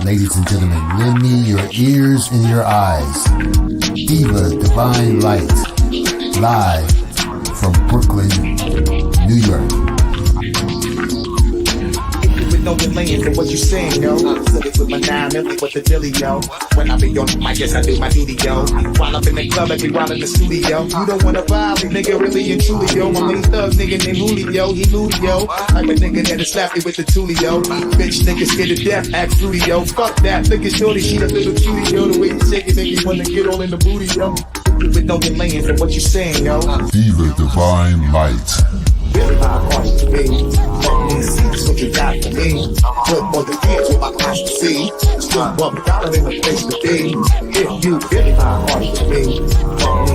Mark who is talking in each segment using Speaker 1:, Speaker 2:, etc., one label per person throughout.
Speaker 1: Ladies and gentlemen, lend me your ears and your eyes. Diva Divine Light, live from Brooklyn, New York.
Speaker 2: Know the lane for what you saying, yo. Silly with my 9 milli with the dilly, yo. When I be on the mic, yes, I do my duty, yo. While up in the club, I be while in the studio. You don't wanna vibe, nigga, really and truly, yo. My main thug, nigga named Julio, he moody, yo. I'm a nigga that'll slap me with the tulio. Bitch, nigga scared to death, act fruity, yo. Fuck that, look at shorty, she a little cutie, yo. The way you shake it, make me wanna get all in the booty, yo. You know the lane for what you saying, yo.
Speaker 1: Diva Divine Light.
Speaker 2: Really my heart to me. See what you got for me. Put more than years with my eyes to see. Still $1 in the place to be. If you really my heart to me.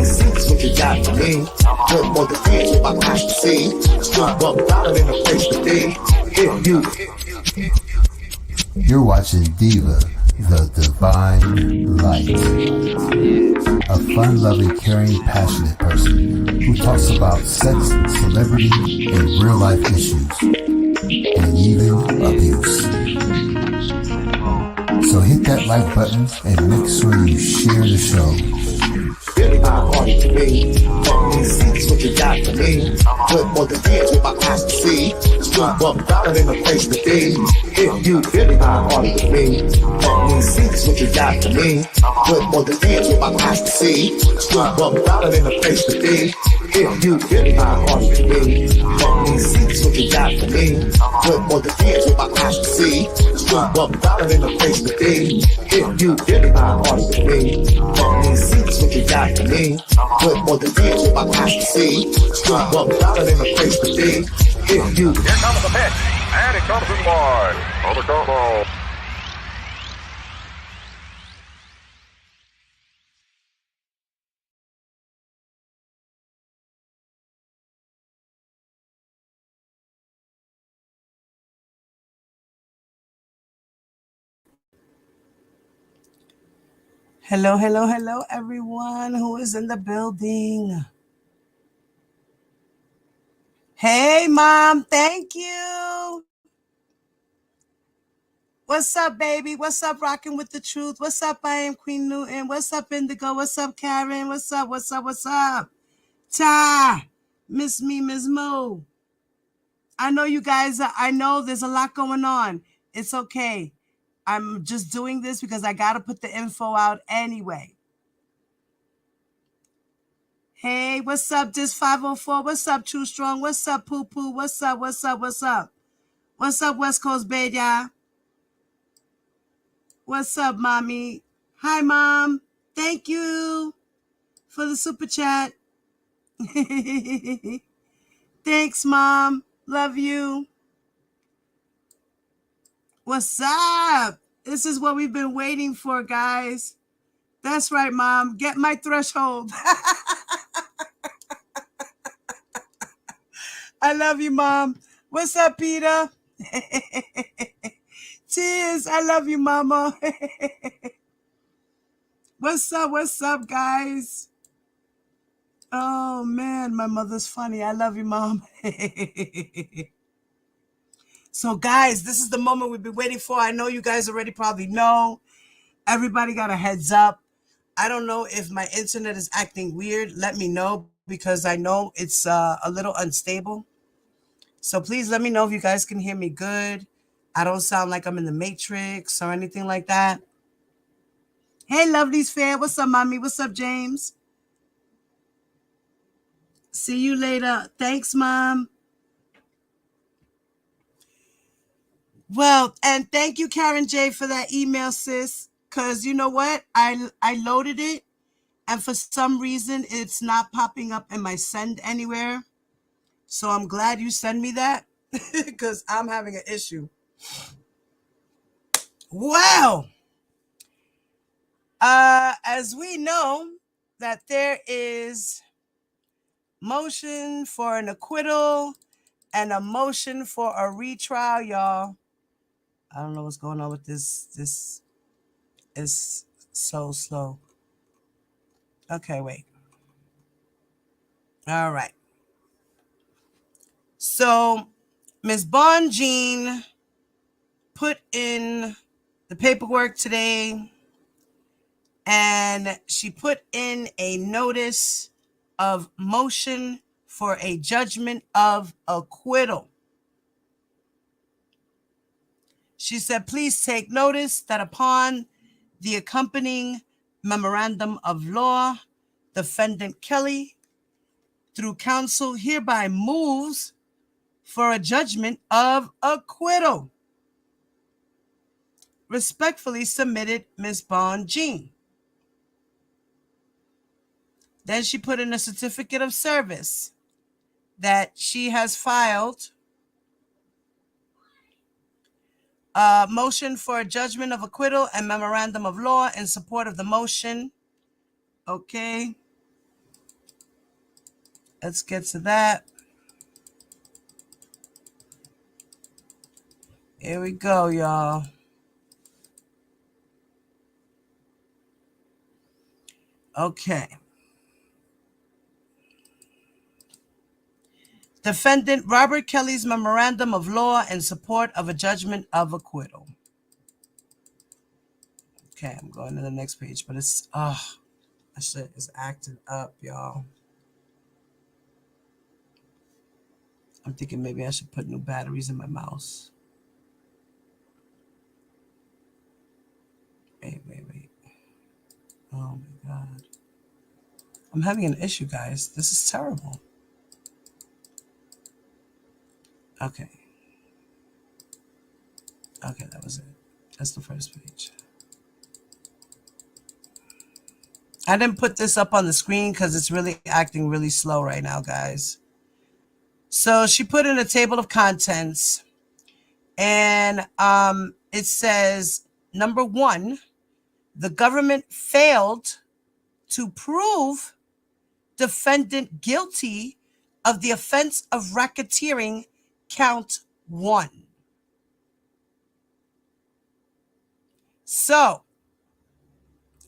Speaker 2: See what you got for me. Put more than years with my eyes to see. Still $1 in the place to be. If you.
Speaker 1: You're watching Diva, the Divine Light. A fun-loving, caring, passionate person who talks about sex, celebrity, and real-life issues, and even abuse. So hit that like button and make sure you share the show.
Speaker 2: Really my heart to me. See what you got for me. Put more than years with my eyes to see. Still $1 in the place to be. If you really my heart to me. See what you got for me. Put more than years with my eyes to see. Still $1 in the place to be. If you really my heart to me. See what you got for me. Put more than years with my eyes to see. Still $1 in the place to be. If you really my heart to me. See what you got for me. Put more than years with my eyes to see. Still $1 in the place to be. If you.
Speaker 3: Here comes the pitch, and it comes in wide. On the combo.
Speaker 4: Hello, hello, hello, everyone who is in the building. Hey, Mom, thank you. What's up, baby? What's up, Rocking with the Truth? What's up, I am Queen Newton? What's up, Indigo? What's up, Karen? What's up, what's up, what's up? Ty, Miss Me, Miss Moo. I know you guys, I know there's a lot going on. It's okay. I'm just doing this because I got to put the info out anyway. Hey, what's up, Dis 504? What's up, Too Strong? What's up, Poo Poo? What's up, what's up, what's up? What's up, West Coast Baya? What's up, Mommy? Hi, Mom. Thank you for the super chat. Thanks, Mom. Love you. What's up? This is what we've been waiting for, guys. That's right, Mom. Get my threshold. I love you, Mom. What's up, Peter? Tears. I love you, Mama. What's up, guys? Oh, man, my mother's funny. I love you, Mom. So, guys, this is the moment we've been waiting for. I know you guys already probably know. Everybody got a heads up. I don't know if my internet is acting weird. Let me know because I know it's a little unstable. So please let me know if you guys can hear me good. I don't sound like I'm in the Matrix or anything like that. Hey, Lovely's Fair. What's up, Mommy? What's up, James? See you later. Thanks, Mom. Well, and thank you, Karen J, for that email, sis. Because you know what? I loaded it, and for some reason, it's not popping up in my send anywhere. So I'm glad you sent me that because I'm having an issue. Well, as we know that there is motion for an acquittal and a motion for a retrial, y'all. I don't know what's going on with this. This is so slow. Okay, wait. All right. So Ms. Bonjean put in the paperwork today, and she put in a notice of motion for a judgment of acquittal. She said, please take notice that upon the accompanying memorandum of law, defendant Kelly, through counsel, hereby moves for a judgment of acquittal. Respectfully submitted, Ms. Bonjean. Then she put in a certificate of service that she has filed a motion for a judgment of acquittal and memorandum of law in support of the motion. Okay. Let's get to that. Here we go, y'all. Okay. Defendant Robert Kelly's memorandum of law in support of a judgment of acquittal. Okay, I'm going to the next page, but it's, that shit is acting up, y'all. I'm thinking maybe I should put new batteries in my mouse. Wait. Oh my God. I'm having an issue, guys. This is terrible. Okay, that was it. That's the first page. I didn't put this up on the screen because it's really acting really slow right now, guys. So she put in a table of contents, and it says, number 1, the government failed to prove defendant guilty of the offense of racketeering, count 1. So,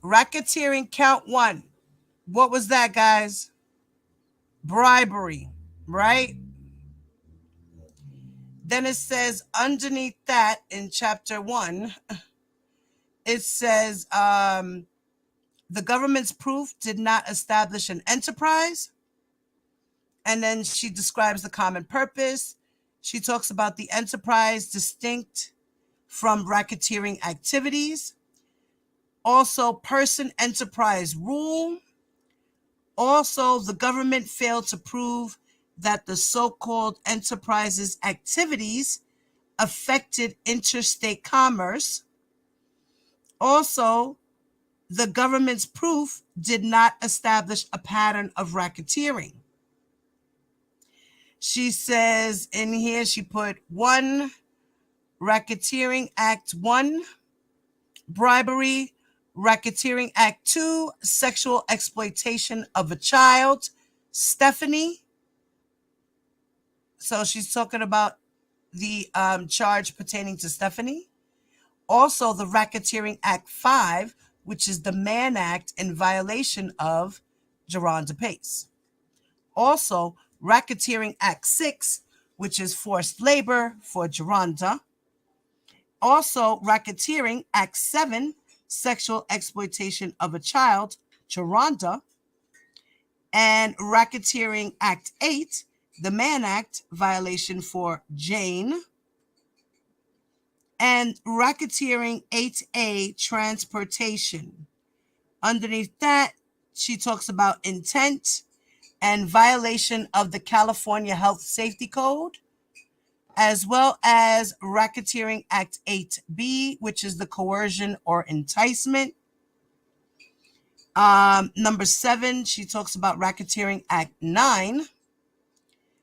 Speaker 4: racketeering, count 1. What was that, guys? Bribery, right? Then it says underneath that in chapter 1, it says the government's proof did not establish an enterprise. And then she describes the common purpose. She talks about the enterprise distinct from racketeering activities. Also, person enterprise rule. Also, the government failed to prove that the so-called enterprise's activities affected interstate commerce. Also, the government's proof did not establish a pattern of racketeering. She says in here, she put 1, Racketeering Act 1, bribery, Racketeering Act 2, sexual exploitation of a child, Stephanie. So she's talking about the charge pertaining to Stephanie. Also, the Racketeering Act 5, which is the Mann Act in violation of Geronda Pace. Also, Racketeering Act 6, which is forced labor for Geronda. Also, Racketeering Act 7, sexual exploitation of a child, Geronda. And Racketeering Act 8, the Mann Act, violation for Jane. And Racketeering 8A, transportation. Underneath that, she talks about intent and violation of the California Health Safety Code, as well as Racketeering Act 8B, which is the coercion or enticement. Number 7, she talks about Racketeering Act 9,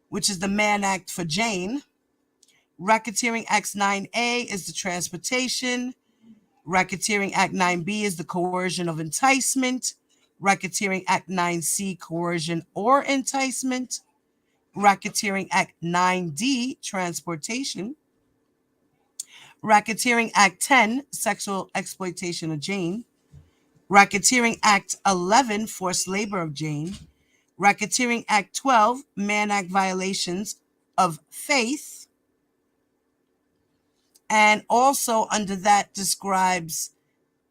Speaker 4: which is the Mann Act for Jane. Racketeering Act 9A is the transportation. Racketeering Act 9B is the coercion of enticement. Racketeering Act 9C, coercion or enticement. Racketeering Act 9D, transportation. Racketeering Act 10, sexual exploitation of Jane. Racketeering Act 11, forced labor of Jane. Racketeering Act 12, Mann Act violations of Faith. And also under that describes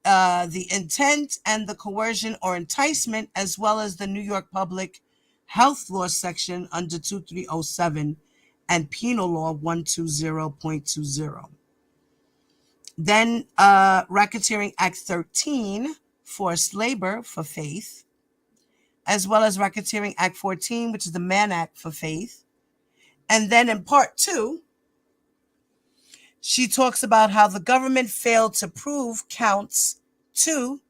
Speaker 4: the intent and the coercion or enticement, as well as the New York Public Health Law section under 2307 and Penal Law 120.20. Then Racketeering Act 13, forced labor for faith, as well as Racketeering Act 14, which is the Mann Act for faith. And then in part 2, she talks about how the government failed to prove counts 2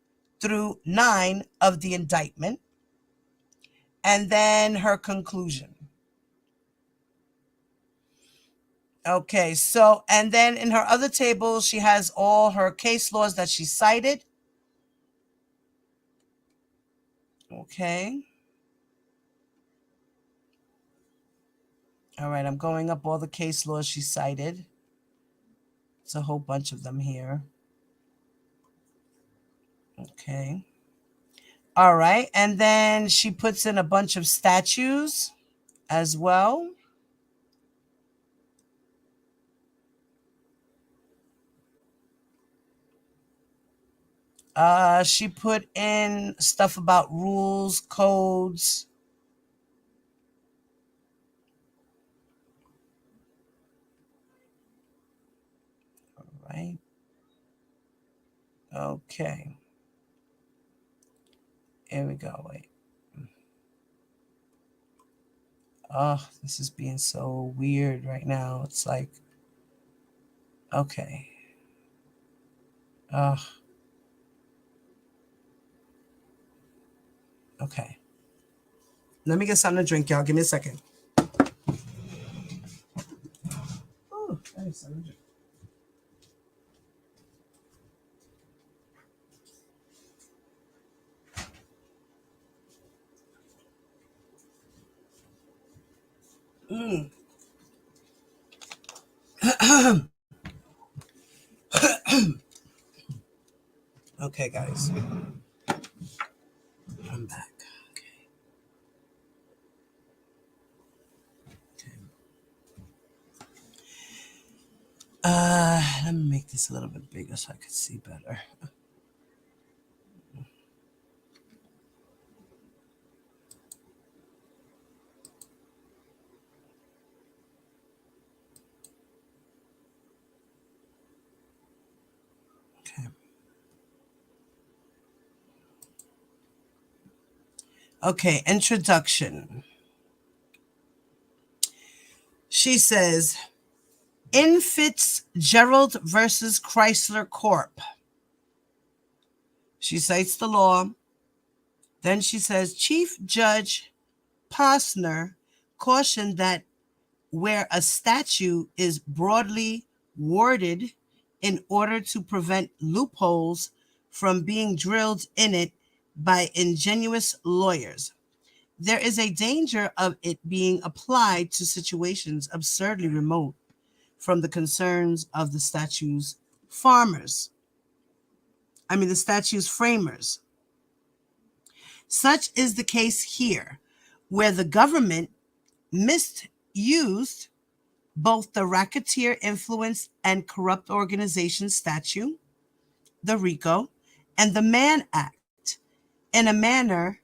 Speaker 4: through 9 of the indictment, and then her conclusion. Okay, so, and then in her other table, she has all her case laws that she cited. Okay. All right, I'm going up all the case laws she cited. It's a whole bunch of them here. Okay. All right, and then she puts in a bunch of statutes as well. She put in stuff about rules, codes. All right. Okay. Here we go. Wait. Oh, this is being so weird right now. It's like, okay. Okay. Let me get something to drink, y'all. Give me a second. Oh, I need something to drink. Okay, guys. I'm back. Let me make this a little bit bigger so I can see better. Okay, introduction. She says, in Fitzgerald versus Chrysler Corp. She cites the law. Then she says, Chief Judge Posner cautioned that where a statute is broadly worded in order to prevent loopholes from being drilled in it by ingenious lawyers, there is a danger of it being applied to situations absurdly remote from the concerns of the statute's framers. Such is the case here, where the government misused both the Racketeer Influence and Corrupt Organization Statute, the RICO, and the Mann Act in a manner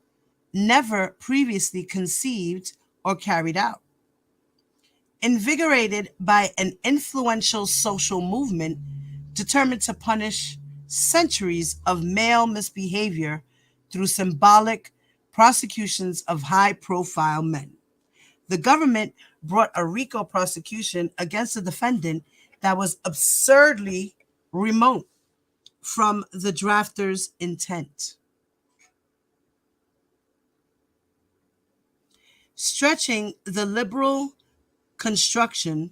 Speaker 4: never previously conceived or carried out. Invigorated by an influential social movement determined to punish centuries of male misbehavior through symbolic prosecutions of high-profile men, the government brought a RICO prosecution against a defendant that was absurdly remote from the drafter's intent, stretching the liberal construction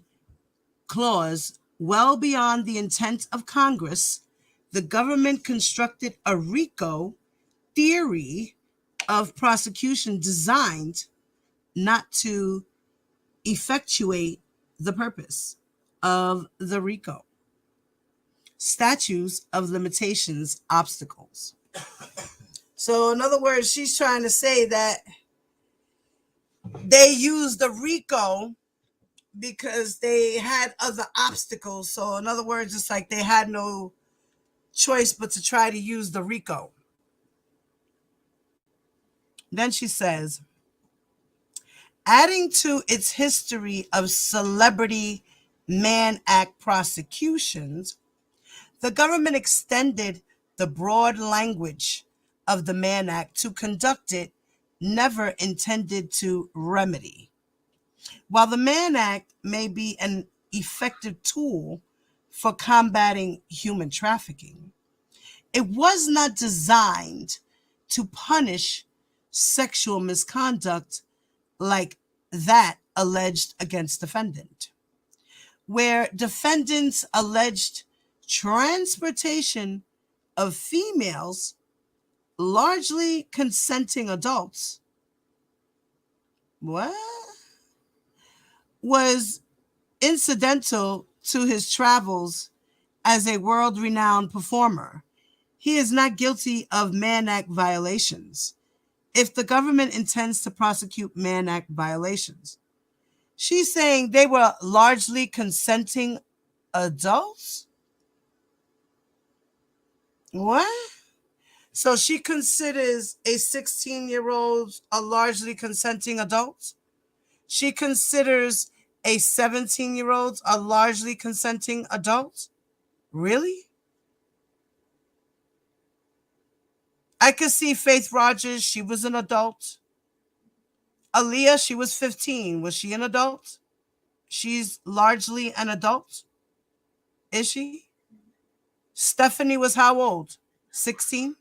Speaker 4: clause well beyond the intent of Congress. The government constructed a RICO theory of prosecution designed not to effectuate the purpose of the RICO statutes of limitations obstacles. So in other words, she's trying to say that they use the RICO because they had other obstacles. So, in other words, it's like they had no choice but to try to use the RICO. Then she says, adding to its history of celebrity Mann Act prosecutions, the government extended the broad language of the Mann Act to conduct it never intended to remedy. While the Mann Act may be an effective tool for combating human trafficking, it was not designed to punish sexual misconduct like that alleged against defendant, where defendants alleged transportation of females, largely consenting adults, what? Was incidental to his travels as a world-renowned performer. He is not guilty of Mann Act violations if the government intends to prosecute Mann Act violations. She's saying they were largely consenting adults? What? So she considers a 16-year-old a largely consenting adult? She considers a 17-year-old a largely consenting adult? Really? I could see Faith Rogers, she was an adult. Aaliyah, she was 15. Was she an adult? She's largely an adult? Is she? Stephanie was how old? 16?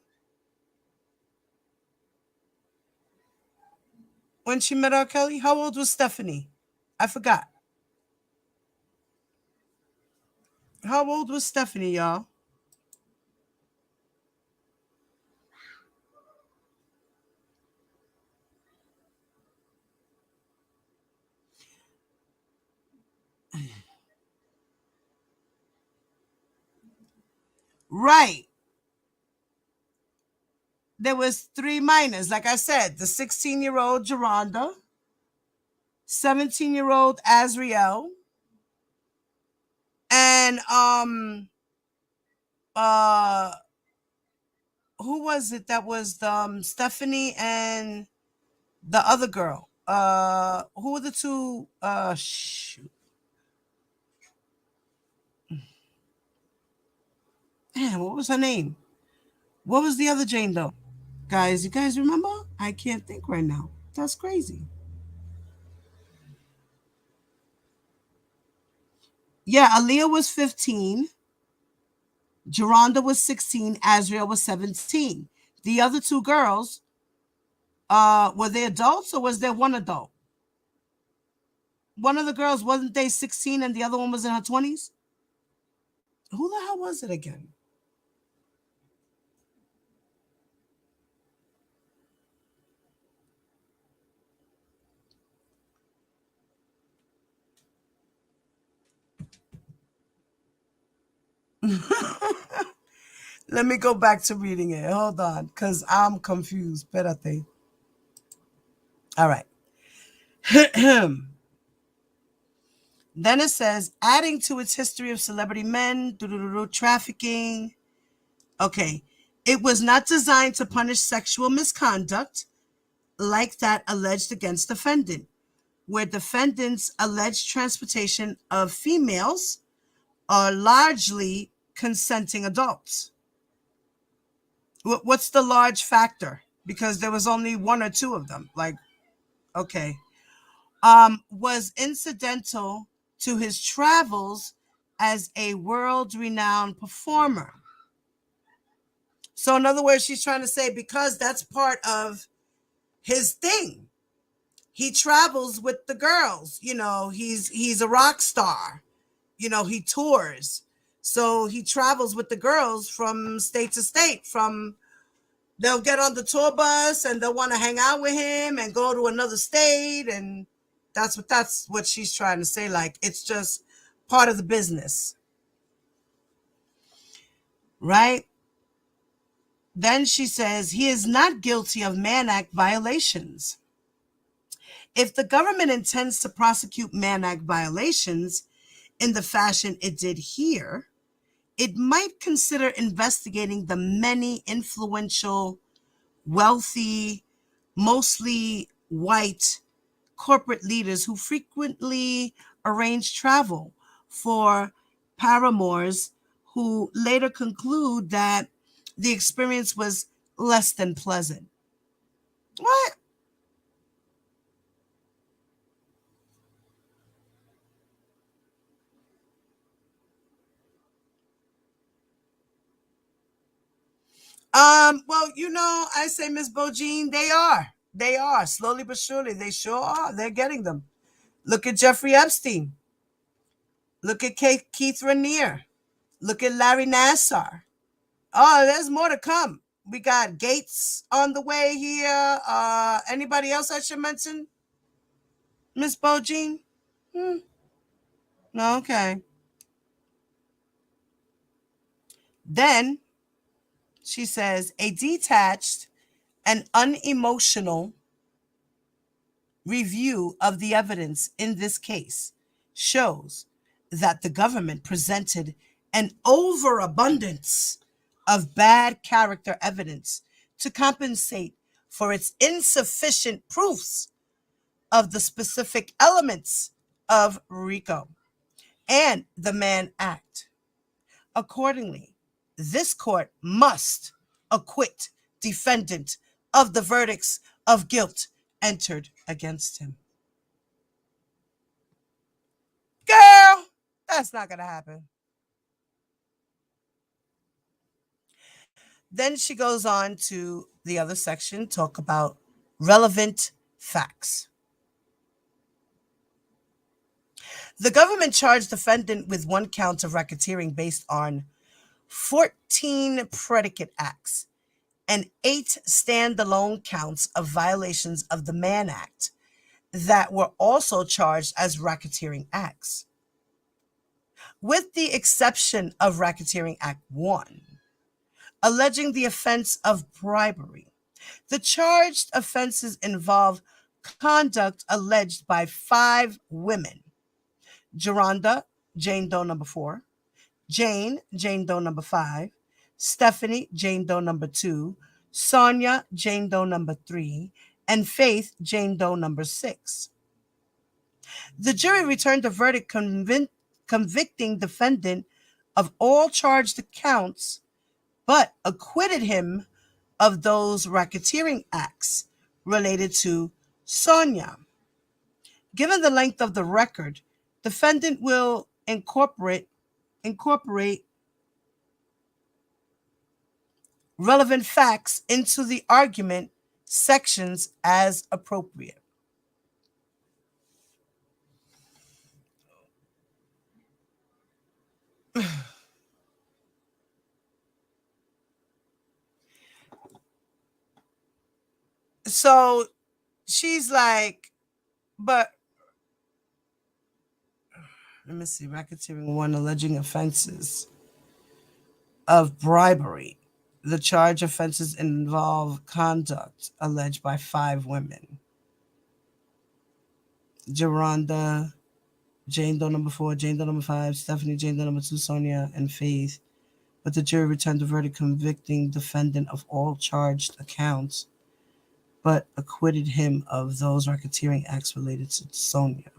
Speaker 4: When she met R. Kelly? How old was Stephanie? I forgot. How old was Stephanie, y'all? Right. There was 3 minors. Like I said, the 16-year-old Geronda, 17-year-old Azriel, and who was it that was Stephanie and the other girl? Who were the two? Shoot. Man, what was her name? What was the other Jane though? Guys, you guys remember? I can't think right now. That's crazy. Yeah, Aaliyah was 15. Geronda was 16. Azriel was 17. The other 2 girls, were they adults or was there one adult? One of the girls, wasn't they 16 and the other one was in her 20s? Who the hell was it again? Let me go back to reading it. Hold on, because I'm confused. Espérate. All right. Then it says, adding to its history of celebrity men, trafficking. Okay. It was not designed to punish sexual misconduct like that alleged against defendant, where defendants alleged transportation of females are largely consenting adults. What's the large factor? Because there was only 1 or 2 of them. Like, okay. Was incidental to his travels as a world-renowned performer. So in other words, she's trying to say because that's part of his thing. He travels with the girls. You know, he's a rock star. You know, he tours. So he travels with the girls from state to state. They'll get on the tour bus and they'll want to hang out with him and go to another state. And that's what she's trying to say. Like, it's just part of the business. Right? Then she says he is not guilty of Mann Act violations If the government intends to prosecute Mann Act violations in the fashion it did here, it might consider investigating the many influential, wealthy, mostly white corporate leaders who frequently arrange travel for paramours who later conclude that the experience was less than pleasant. What? Well, I say, Miss Bonjean, they are. They are. Slowly but surely. They sure are. They're getting them. Look at Jeffrey Epstein. Look at Keith Raniere. Look at Larry Nassar. Oh, there's more to come. We got Gates on the way here. Anybody else I should mention? Miss Bonjean? No, okay. Then she says a detached and unemotional review of the evidence in this case shows that the government presented an overabundance of bad character evidence to compensate for its insufficient proofs of the specific elements of RICO and the Mann Act. Accordingly, this court must acquit defendant of the verdicts of guilt entered against him. Girl, that's not going to happen. Then she goes on to the other section, talk about relevant facts. The government charged defendant with one count of racketeering based on 14 predicate acts and 8 standalone counts of violations of the Mann Act that were also charged as racketeering acts. With the exception of Racketeering Act 1, alleging the offense of bribery, the charged offenses involve conduct alleged by 5 women: Geronda, Jane Doe number 4, Jane, Jane Doe number 5, Stephanie, Jane Doe number 2, Sonia, Jane Doe number 3, and Faith, Jane Doe number 6. The jury returned a verdict convicting defendant of all charged counts, but acquitted him of those racketeering acts related to Sonia. Given the length of the record, defendant will incorporate relevant facts into the argument sections as appropriate. So she's like, but let me see, racketeering 1, alleging offenses of bribery. The charge offenses involve conduct alleged by 5 women: Geronda, Jane Doe number 4, Jane Doe number 5, Stephanie, Jane Doe number 2, Sonia, and Faith. But the jury returned a verdict convicting defendant of all charged accounts, but acquitted him of those racketeering acts related to Sonia.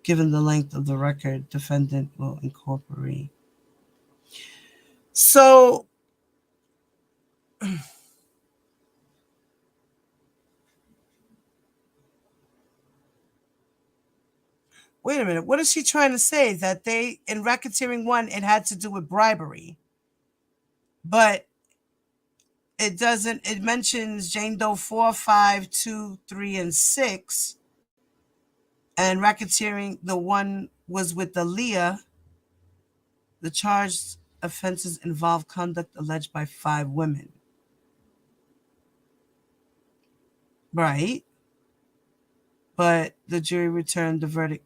Speaker 4: Given the length of the record, defendant will incorporate. So, wait a minute. What is she trying to say? That in racketeering 1, it had to do with bribery, but it doesn't. It mentions Jane Doe 4, 5, 2, 3, and 6. And racketeering, the one was with the Leah. The charged offenses involve conduct alleged by 5 women. Right. But the jury returned the verdict.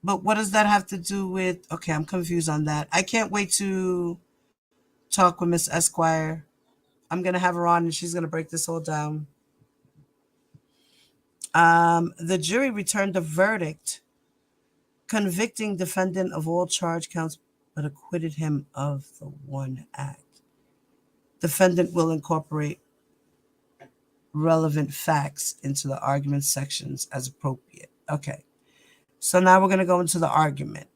Speaker 4: But what does that have to do with? Okay, I'm confused on that. I can't wait to talk with Miss Esquire. I'm going to have her on and she's going to break this all down. The jury returned a verdict convicting defendant of all charge counts but acquitted him of the one act. Defendant will incorporate relevant facts into the argument sections as appropriate. Okay, so now we're going to go into the argument.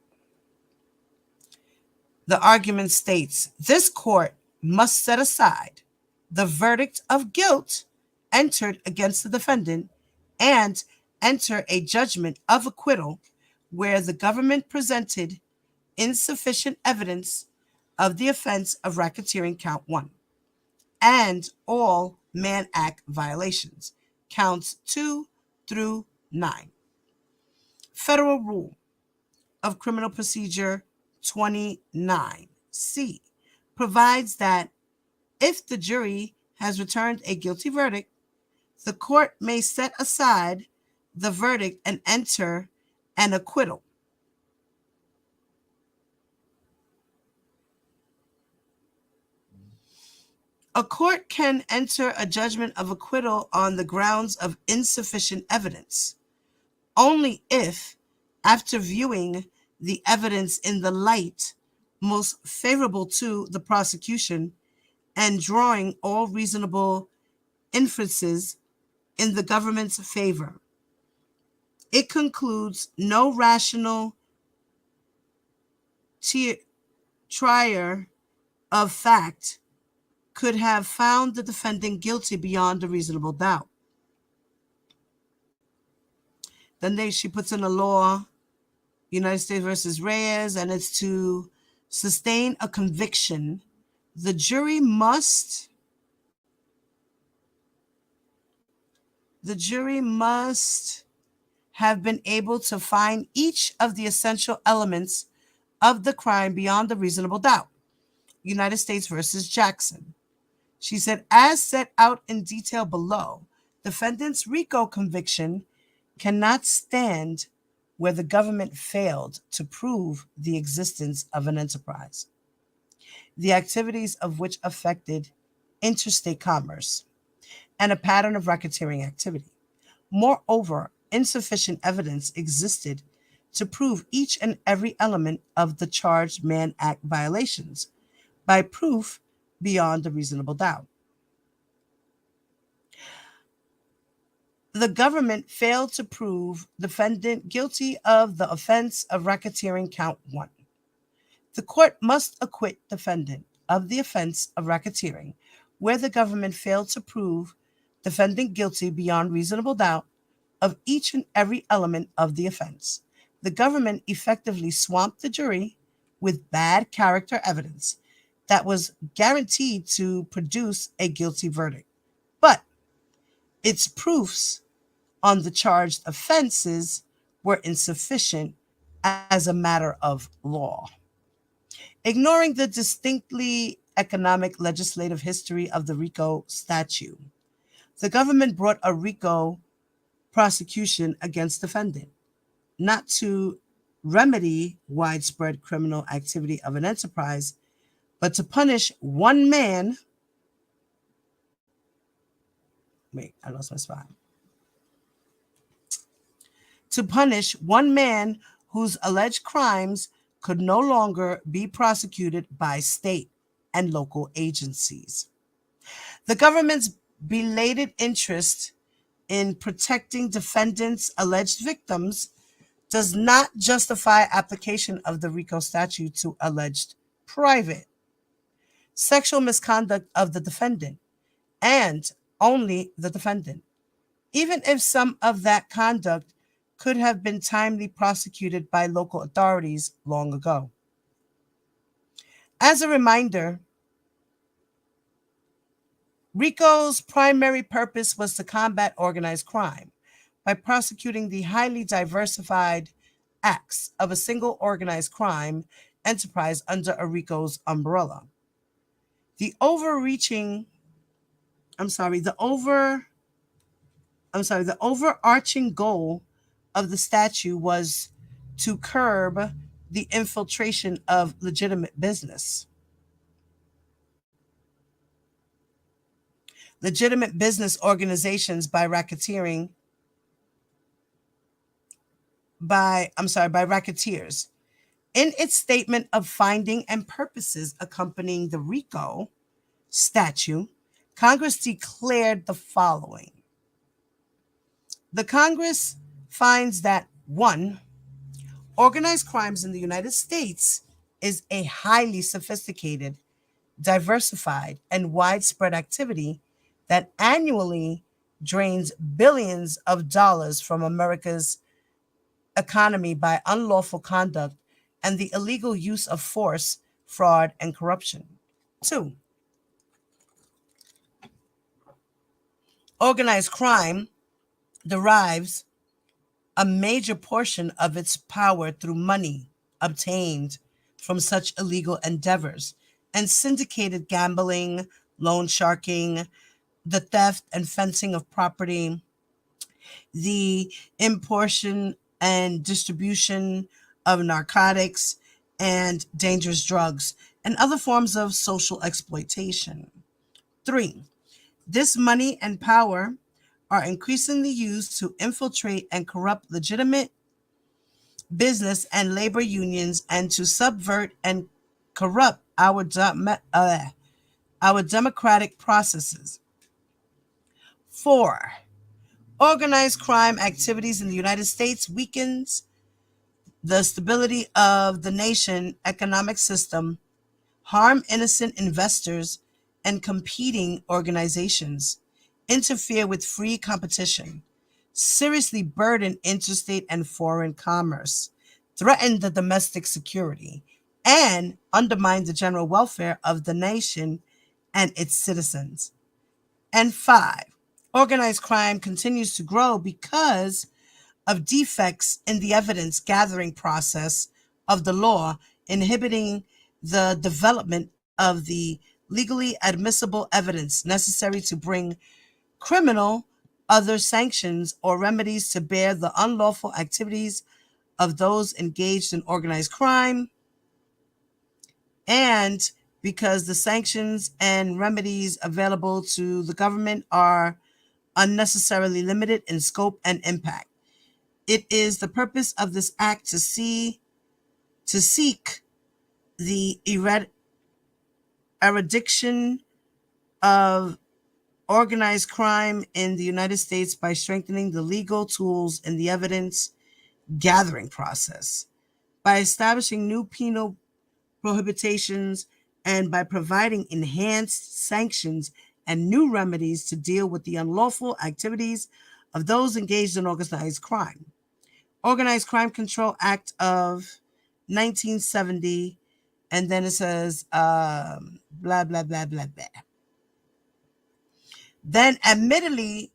Speaker 4: The argument states, this court must set aside the verdict of guilt entered against the defendant and enter a judgment of acquittal where the government presented insufficient evidence of the offense of racketeering count 1 and all Mann Act violations, counts 2 through 9. Federal Rule of Criminal Procedure 29C provides that if the jury has returned a guilty verdict, the court may set aside the verdict and enter an acquittal. A court can enter a judgment of acquittal on the grounds of insufficient evidence only if, after viewing the evidence in the light most favorable to the prosecution and drawing all reasonable inferences in the government's favor, it concludes no rational trier of fact could have found the defendant guilty beyond a reasonable doubt. Then she puts in a law, United States versus Reyes, and it's to sustain a conviction. The jury must have been able to find each of the essential elements of the crime beyond a reasonable doubt. United States versus Jackson. She said, as set out in detail below, defendant's RICO conviction cannot stand where the government failed to prove the existence of an enterprise, the activities of which affected interstate commerce, and a pattern of racketeering activity. Moreover, insufficient evidence existed to prove each and every element of the charged Mann Act violations by proof beyond a reasonable doubt. The government failed to prove defendant guilty of the offense of racketeering count 1. The court must acquit defendant of the offense of racketeering where the government failed to prove defendant guilty beyond reasonable doubt of each and every element of the offense. The government effectively swamped the jury with bad character evidence that was guaranteed to produce a guilty verdict. But its proofs on the charged offenses were insufficient as a matter of law. Ignoring the distinctly economic legislative history of the RICO statute, the government brought a RICO prosecution against defendant, not to remedy widespread criminal activity of an enterprise, but to punish one man. Wait, I lost my spot. To punish one man whose alleged crimes could no longer be prosecuted by state and local agencies. The government's belated interest in protecting defendants' alleged victims does not justify application of the RICO statute to alleged private sexual misconduct of the defendant and only the defendant, even if some of that conduct could have been timely prosecuted by local authorities long ago. As a reminder, RICO's primary purpose was to combat organized crime by prosecuting the highly diversified acts of a single organized crime enterprise under a RICO's umbrella. The overarching goal of the statute was to curb the infiltration of legitimate business. Legitimate business organizations by racketeering by racketeers. In its statement of finding and purposes accompanying the RICO statute, Congress declared the following. The Congress finds that 1. Organized crimes in the United States is a highly sophisticated, diversified, and widespread activity that annually drains billions of dollars from America's economy by unlawful conduct and the illegal use of force, fraud, and corruption. 2. Organized crime derives a major portion of its power through money obtained from such illegal endeavors and syndicated gambling, loan sharking, the theft and fencing of property, the importation and distribution of narcotics and dangerous drugs, and other forms of social exploitation. 3. This money and power are increasingly used to infiltrate and corrupt legitimate business and labor unions and to subvert and corrupt our democratic processes. 4. Organized crime activities in the United States weakens the stability of the nation economic system, harm innocent investors and competing organizations, interfere with free competition, seriously burden interstate and foreign commerce, threaten the domestic security, and undermine the general welfare of the nation and its citizens. And 5, organized crime continues to grow because of defects in the evidence gathering process of the law, inhibiting the development of the legally admissible evidence necessary to bring criminal, other sanctions, or remedies to bear the unlawful activities of those engaged in organized crime, and because the sanctions and remedies available to the government are unnecessarily limited in scope and impact. It is the purpose of this act to seek the eradication of organized crime in the United States by strengthening the legal tools in the evidence gathering process, by establishing new penal prohibitions, and by providing enhanced sanctions and new remedies to deal with the unlawful activities of those engaged in organized crime. Organized Crime Control Act of 1970, and then it says blah, blah, blah, blah, blah. Then, admittedly,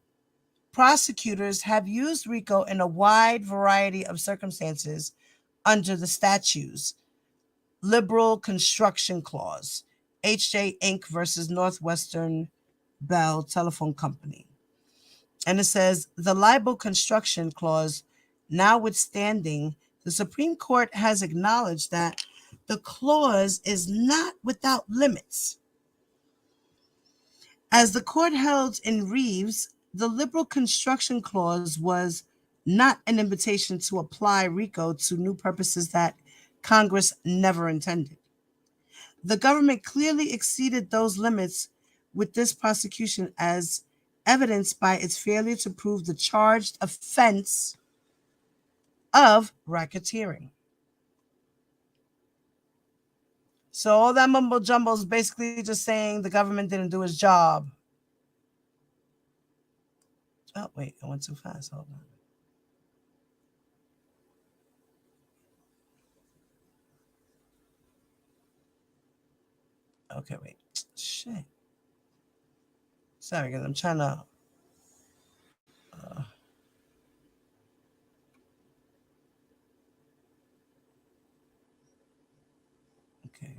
Speaker 4: prosecutors have used RICO in a wide variety of circumstances under the statutes. Liberal Construction Clause, H.J. Inc. versus Northwestern Bell Telephone Company. And it says, the Liberal Construction Clause notwithstanding, the Supreme Court has acknowledged that the clause is not without limits. As the court held in Reeves, the Liberal Construction Clause was not an invitation to apply RICO to new purposes that Congress never intended. The government clearly exceeded those limits with this prosecution, as evidenced by its failure to prove the charged offense of racketeering. So all that mumbo jumbo is basically just saying the government didn't do its job. Oh, wait, I went too fast. Hold on. Okay, wait. Shit. Sorry, guys. I'm trying to... okay.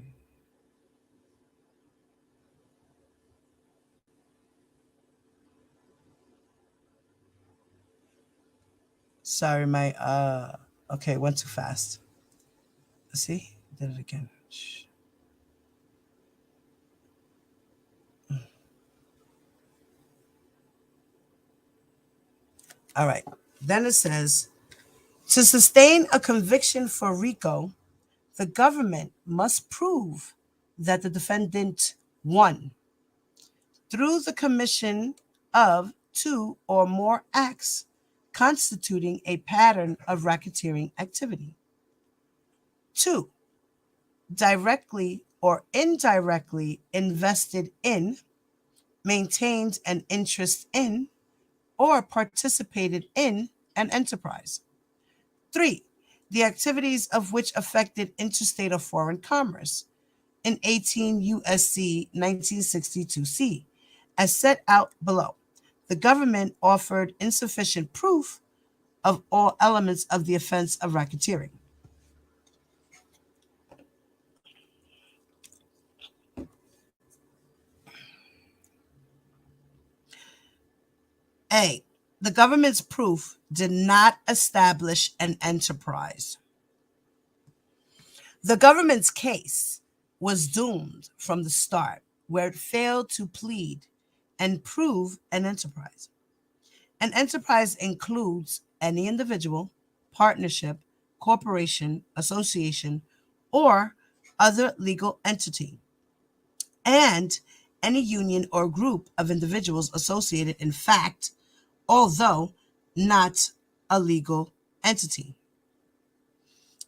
Speaker 4: Sorry, my... okay, went too fast. See? Did it again. Shh. All right. Then it says, To sustain a conviction for RICO, the government must prove that the defendant, 1, through the commission of 2 or more acts constituting a pattern of racketeering activity, 2, directly or indirectly invested in, maintained an interest in, or participated in an enterprise, 3, the activities of which affected interstate or foreign commerce in 18 U.S.C. 1962c, as set out below. The government offered insufficient proof of all elements of the offense of racketeering. A. The government's proof did not establish an enterprise. The government's case was doomed from the start, where it failed to plead and prove an enterprise. An enterprise includes any individual, partnership, corporation, association, or other legal entity, and any union or group of individuals associated in fact, although not a legal entity.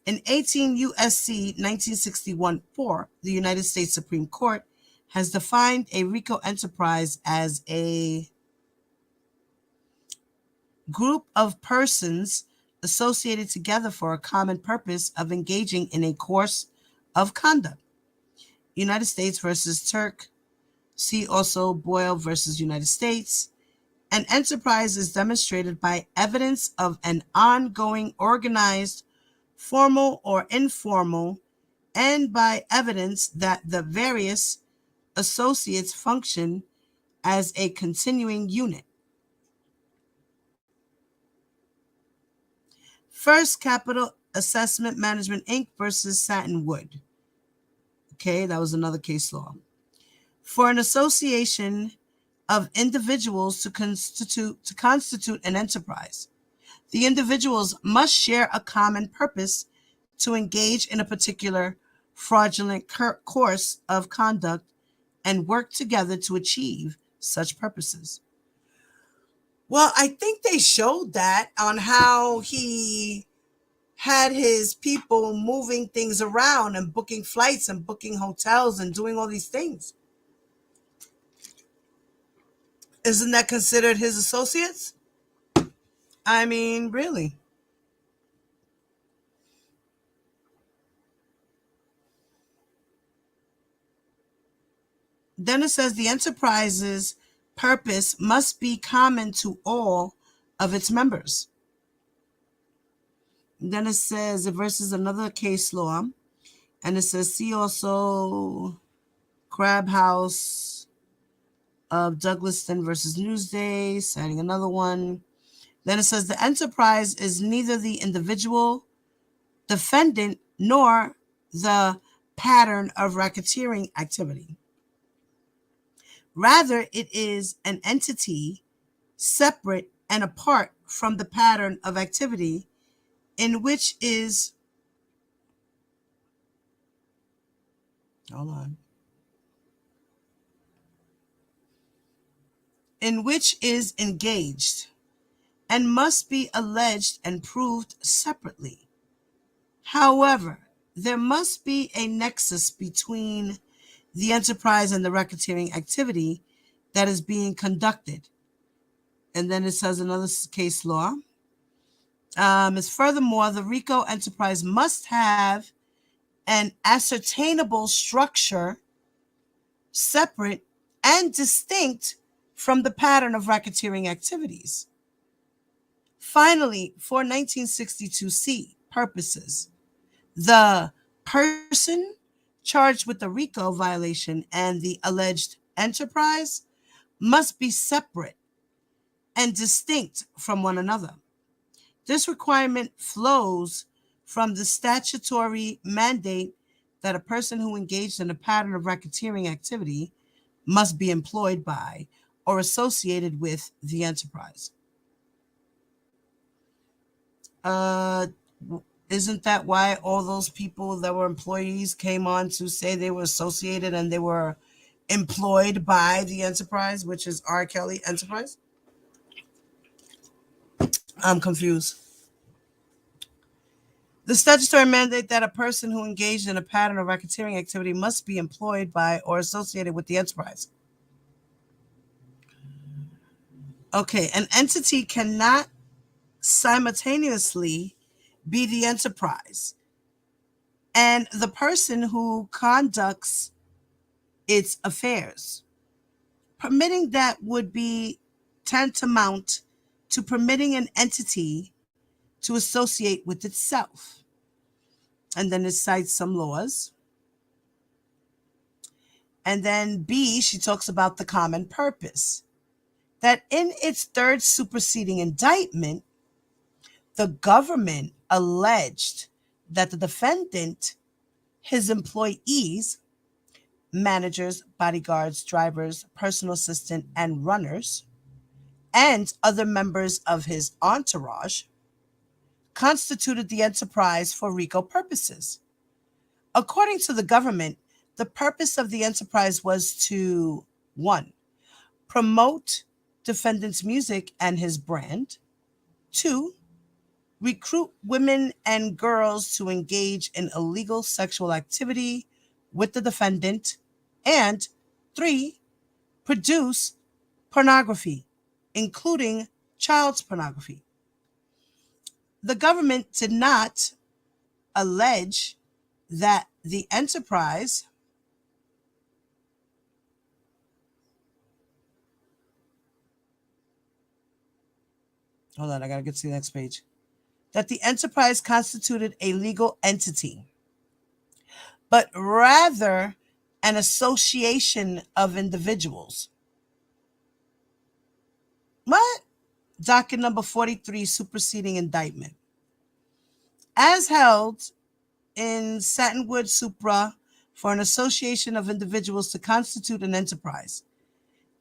Speaker 4: In 18 U.S.C. 1961-4, the United States Supreme Court has defined a RICO enterprise as a group of persons associated together for a common purpose of engaging in a course of conduct. United States versus Turk. See also Boyle versus United States. An enterprise is demonstrated by evidence of an ongoing organized, formal or informal, and by evidence that the various associates function as a continuing unit. First Capital Assessment Management Inc. versus Satin Wood. Okay, that was another case law. For an association of individuals to constitute an enterprise, the individuals must share a common purpose to engage in a particular fraudulent course of conduct and work together to achieve such purposes. Well, I think they showed that on how he had his people moving things around and booking flights and booking hotels and doing all these things. Isn't that considered his associates? I mean, really. Then it says the enterprise's purpose must be common to all of its members. Then it says it versus another case law, and it says see also Crab House of Douglaston versus Newsday, citing another one. Then it says the enterprise is neither the individual defendant nor the pattern of racketeering activity. Rather, it is an entity separate and apart from the pattern of activity in which is engaged and must be alleged and proved separately. However, there must be a nexus between the enterprise and the racketeering activity that is being conducted. And then it says another case law. Is furthermore, the RICO enterprise must have an ascertainable structure separate and distinct from the pattern of racketeering activities. Finally, for 1962C purposes, the person charged with the RICO violation and the alleged enterprise must be separate and distinct from one another. This requirement flows from the statutory mandate that a person who engaged in a pattern of racketeering activity must be employed by or associated with the enterprise. Isn't that why all those people that were employees came on to say they were associated and they were employed by the enterprise, which is R. Kelly Enterprise? I'm confused. The statutory mandate that a person who engaged in a pattern of racketeering activity must be employed by or associated with the enterprise. Okay, an entity cannot simultaneously be the enterprise and the person who conducts its affairs. Permitting that would be tantamount to permitting an entity to associate with itself. And then it cites some laws. And then B, she talks about the common purpose. That in its third superseding indictment, the government alleged that the defendant, his employees, managers, bodyguards, drivers, personal assistant, and runners, and other members of his entourage, constituted the enterprise for RICO purposes. According to the government, the purpose of the enterprise was to 1. Promote defendant's music and his brand. 2. Recruit women and girls to engage in illegal sexual activity with the defendant. And 3. Produce pornography, including child pornography. The government did not allege that the enterprise hold on, I gotta get to the next page. That the enterprise constituted a legal entity, but rather an association of individuals. What? Docket number 43, superseding indictment. As held in Satinwood Supra for an association of individuals to constitute an enterprise,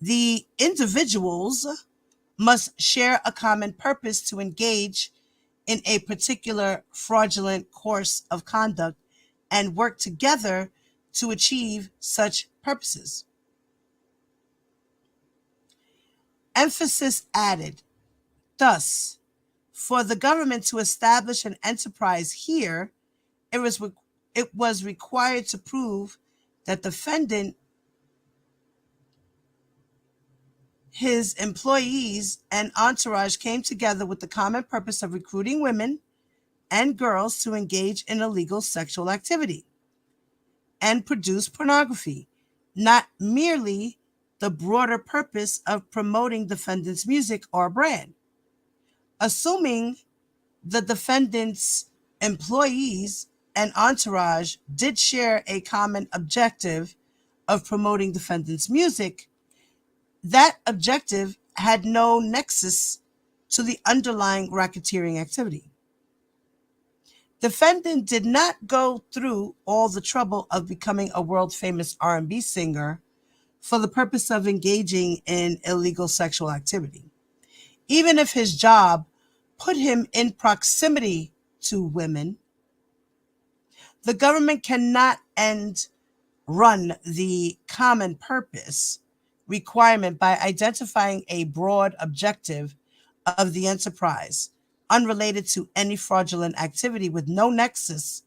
Speaker 4: the individuals must share a common purpose to engage in a particular fraudulent course of conduct and work together to achieve such purposes. Emphasis added. Thus, for the government to establish an enterprise here, it was required to prove that the defendant, his employees, and entourage came together with the common purpose of recruiting women and girls to engage in illegal sexual activity and produce pornography, not merely the broader purpose of promoting defendant's music or brand. Assuming the defendant's employees and entourage did share a common objective of promoting defendant's music, that objective had no nexus to the underlying racketeering activity. Defendant did not go through all the trouble of becoming a world-famous R&B singer for the purpose of engaging in illegal sexual activity. Even if his job put him in proximity to women, the government cannot run the common purpose requirement by identifying a broad objective of the enterprise unrelated to any fraudulent activity with no nexus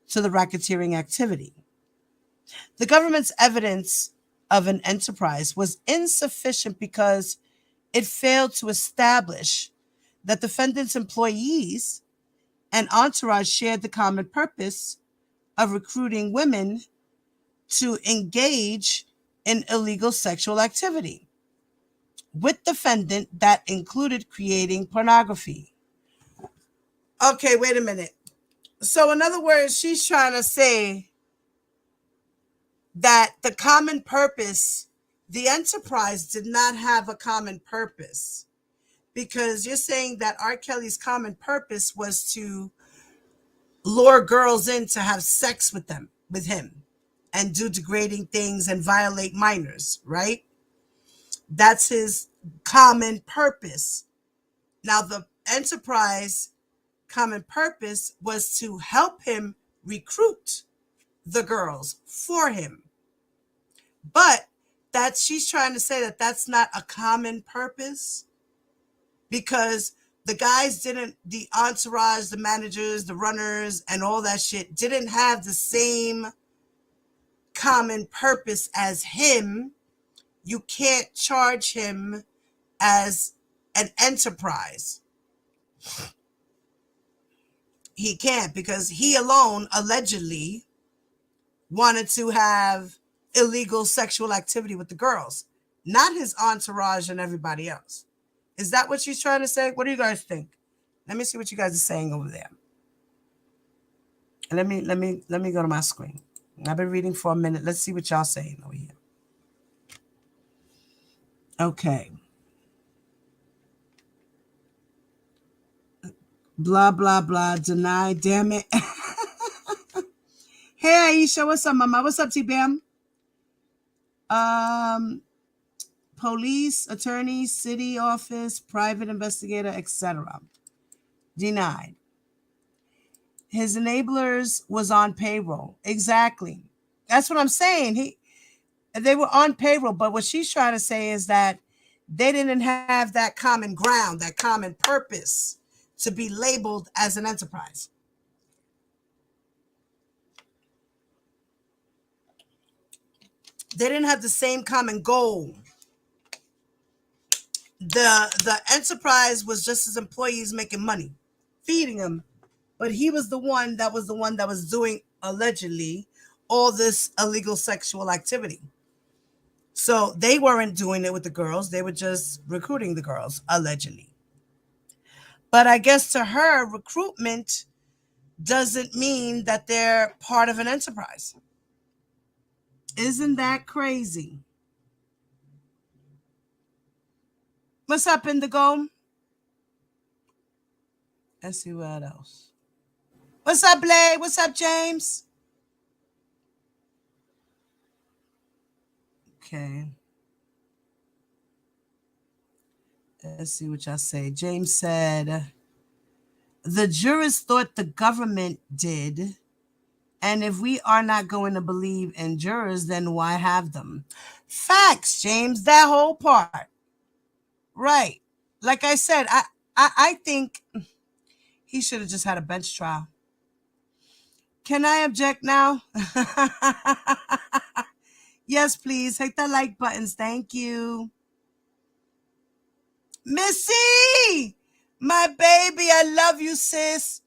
Speaker 4: to the racketeering activity. The government's evidence of an enterprise was insufficient because it failed to establish that defendant's employees and entourage shared the common purpose of recruiting women to engage in illegal sexual activity with defendant that included creating pornography. Okay, wait a minute. So in other words, she's trying to say that the common purpose, the enterprise did not have a common purpose, because you're saying that R. Kelly's common purpose was to lure girls in to have sex with him, and do degrading things and violate minors, right? That's his common purpose. Now, the enterprise common purpose was to help him recruit the girls for him. But that she's trying to say that that's not a common purpose because the guys didn't, the entourage, the managers, the runners, and all that shit didn't have the same common purpose as him. You can't charge him as an enterprise. He can't, because he alone allegedly wanted to have illegal sexual activity with the girls, not his entourage and everybody else. Is that what she's trying to say? What do you guys think? Let me see what you guys are saying over there. Let me go to my screen. I've been reading for a minute. Let's see what y'all saying over here. Okay. Blah, blah, blah. Deny. Damn it. Hey, Aisha. What's up, mama? What's up, T-Bam? Police, attorney, city office, private investigator, etc. Denied. His enablers was on payroll. Exactly. That's what I'm saying. They were on payroll, but what she's trying to say is that they didn't have that common ground, that common purpose to be labeled as an enterprise. They didn't have the same common goal. The enterprise was just his employees making money, feeding him, but he was the one that was doing, allegedly, all this illegal sexual activity. So they weren't doing it with the girls. They were just recruiting the girls, allegedly. But I guess to her, recruitment doesn't mean that they're part of an enterprise. Isn't that crazy? What's up, Indigo? Let's see what else. What's up, Blade? What's up, James? Okay. Let's see what y'all say. James said, the jurors thought the government did. And if we are not going to believe in jurors, then why have them? Facts, James, that whole part. Right. Like I said, I think he should have just had a bench trial. Can I object now? Yes, please. Hit the like buttons. Thank you. Missy, my baby, I love you, sis.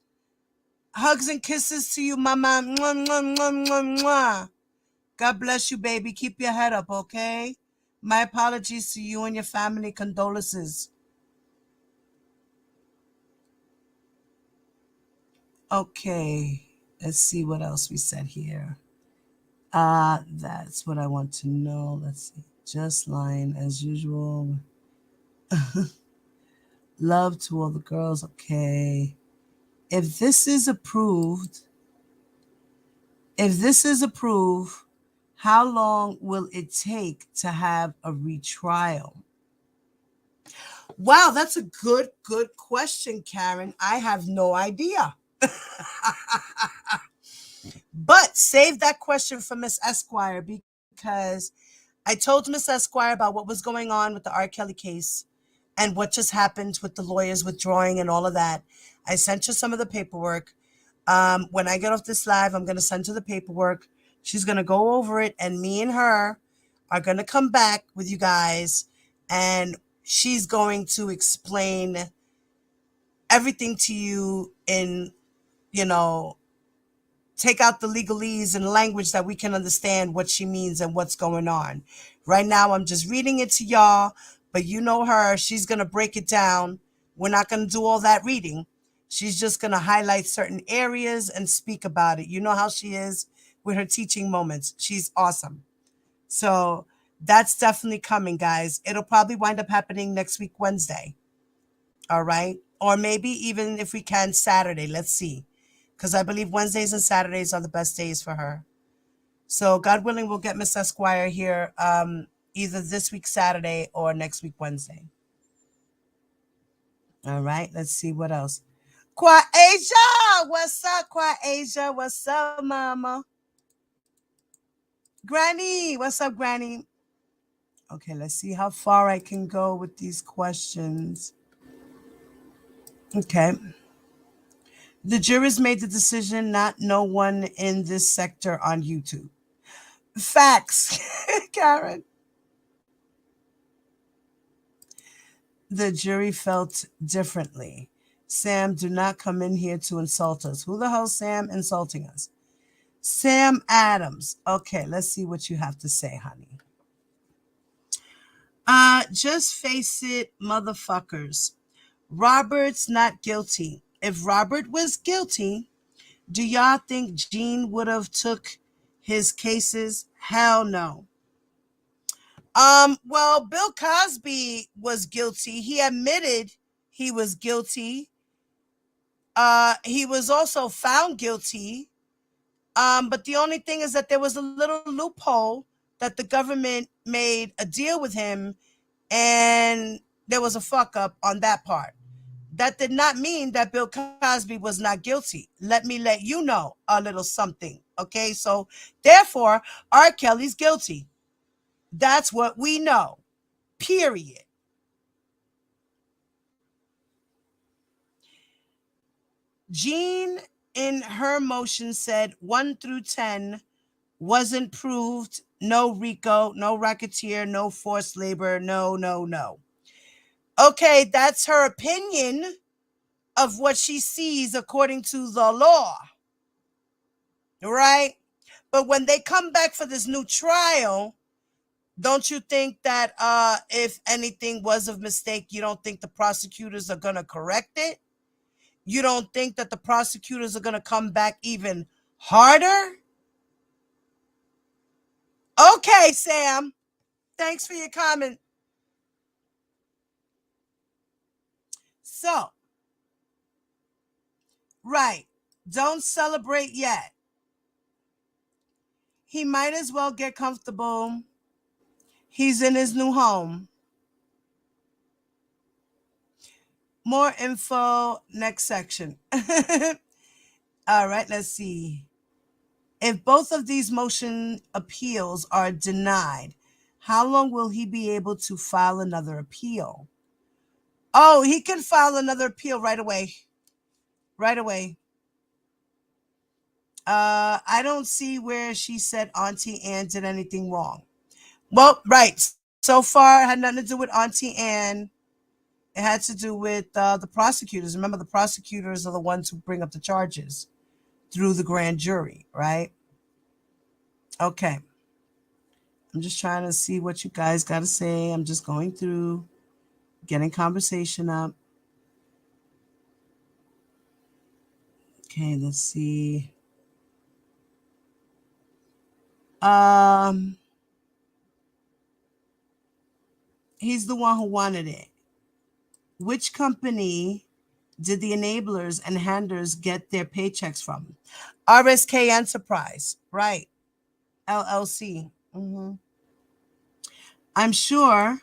Speaker 4: Hugs and kisses to you, mama. Mwah, mwah, mwah, mwah, mwah. God bless you, baby. Keep your head up, okay? My apologies to you and your family. Condolences. Okay. Let's see what else we said here. That's what I want to know. Let's see. Just lying as usual. Love to all the girls. Okay. If this is approved, how long will it take to have a retrial? Wow, that's a good question, Karen. I have no idea. But save that question for Miss Esquire, because I told Miss Esquire about what was going on with the R. Kelly case and what just happened with the lawyers withdrawing and all of that. I sent her some of the paperwork. When I get off this live, I'm going to send her the paperwork. She's going to go over it, and me and her are going to come back with you guys, and she's going to explain everything to you in, take out the legalese and language that we can understand what she means and what's going on. Right now, I'm just reading it to y'all, but you know her. She's going to break it down. We're not going to do all that reading. She's just going to highlight certain areas and speak about it. You know how she is with her teaching moments. She's awesome. So that's definitely coming, guys. It'll probably wind up happening next week, Wednesday. All right? Or maybe even if we can, Saturday. Let's see. Because I believe Wednesdays and Saturdays are the best days for her. So God willing, we'll get Miss Esquire here either this week, Saturday, or next week, Wednesday. All right, let's see what else. Quasia, what's up, Quasia? What's up, mama? Granny, what's up, Granny? Okay, let's see how far I can go with these questions. Okay. The jurors made the decision, not no one in this sector on YouTube. Facts, Karen. The jury felt differently. Sam, do not come in here to insult us. Who the hell is Sam insulting us? Sam Adams. Okay, let's see what you have to say, honey. Just face it, motherfuckers. Robert's not guilty. If Robert was guilty, do y'all think Gene would have took his cases? Hell no. Well, Bill Cosby was guilty. He admitted he was guilty. He was also found guilty. But the only thing is that there was a little loophole that the government made a deal with him, and there was a fuck up on that part. That did not mean that Bill Cosby was not guilty. Let me let you know a little something. Okay, so therefore, R. Kelly's guilty. That's what we know. Period. Jean, in her motion, said 1 through 10 wasn't proved. No RICO, no racketeer, no forced labor. No. Okay, that's her opinion of what she sees according to the law. Right? But when they come back for this new trial, don't you think that if anything was a mistake, you don't think the prosecutors are going to correct it? You don't think that the prosecutors are going to come back even harder? Okay, Sam. Thanks for your comment. So, right. Don't celebrate yet. He might as well get comfortable. He's in his new home. More info, next section. All right, let's see. If both of these motion appeals are denied, how long will he be able to file another appeal? Oh, he can file another appeal right away. Right away. I don't see where she said Auntie Anne did anything wrong. Well, right. So far, it had nothing to do with Auntie Anne. It had to do with the prosecutors. Remember, the prosecutors are the ones who bring up the charges through the grand jury, right? Okay. I'm just trying to see what you guys got to say. I'm just going through, getting conversation up. Okay, let's see. He's the one who wanted it. Which company did the enablers and handlers get their paychecks from? RSK Enterprise, right? LLC. Mm-hmm. I'm sure.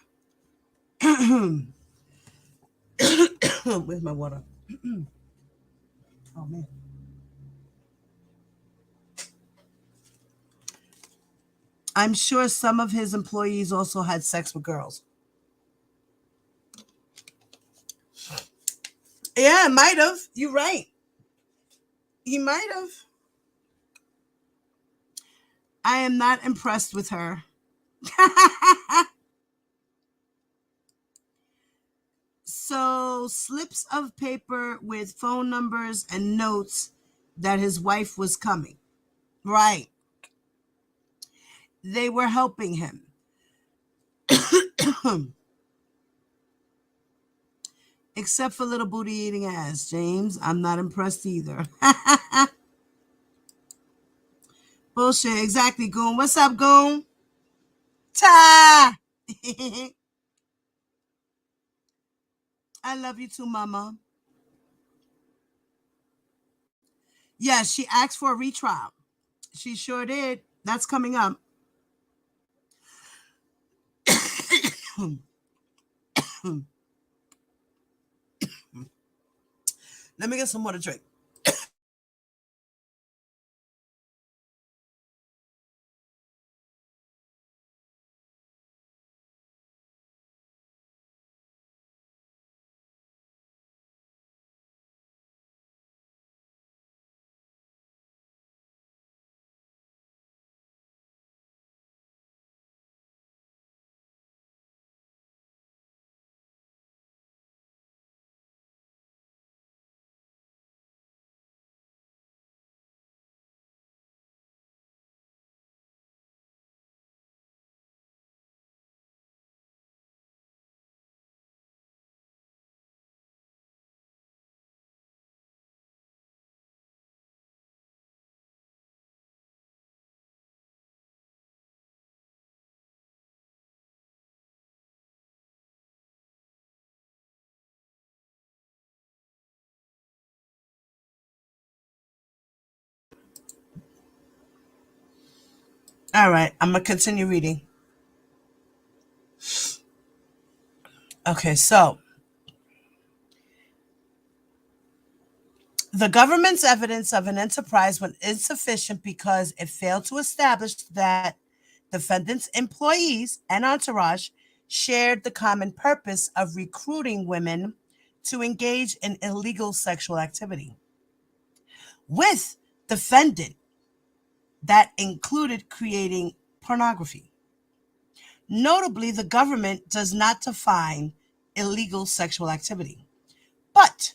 Speaker 4: Where's my water? Oh, man. I'm sure some of his employees also had sex with girls. Yeah, might have. You're right. He might have. I am not impressed with her. So, slips of paper with phone numbers and notes that his wife was coming. Right. They were helping him. Except for little booty eating ass, James. I'm not impressed either. Bullshit. Exactly, Goon. What's up, Goon? Ta! I love you too, Mama. Yeah, she asked for a retrial. She sure did. That's coming up. Let me get some more to drink. All right, I'm going to continue reading. Okay, so the government's evidence of an enterprise was insufficient because it failed to establish that defendants' employees and entourage shared the common purpose of recruiting women to engage in illegal sexual activity. With defendant, that included creating pornography. Notably, the government does not define illegal sexual activity, but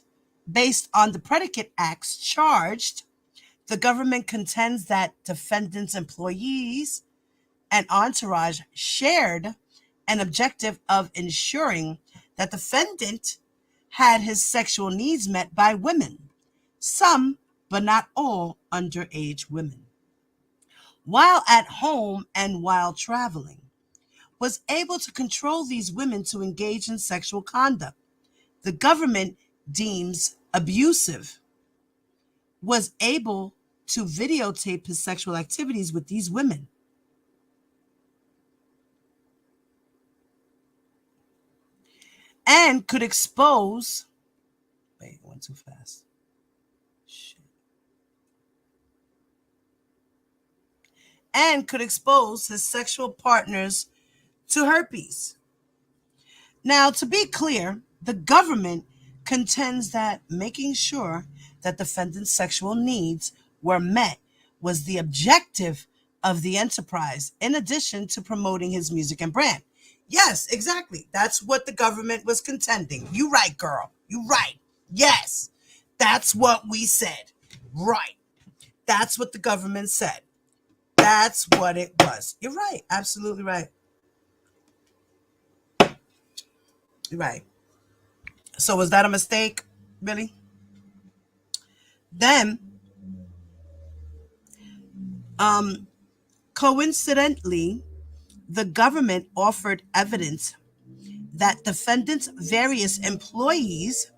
Speaker 4: based on the predicate acts charged, the government contends that defendants' employees and entourage shared an objective of ensuring that defendant had his sexual needs met by women, some but not all underage women, while at home and while traveling, was able to control these women to engage in sexual conduct the government deems abusive, was able to videotape his sexual activities with these women. And could expose, wait, it went too fast. Shit. And could expose his sexual partners to herpes. Now, to be clear, the government contends that making sure that defendant's sexual needs were met was the objective of the enterprise, in addition to promoting his music and brand. Yes, exactly. That's what the government was contending. You right, girl. You right. Yes. That's what we said. Right. That's what the government said. That's what it was. You're right. Absolutely right. You're right. So was that a mistake, Billy? Then, coincidentally, the government offered evidence that defendants' various employees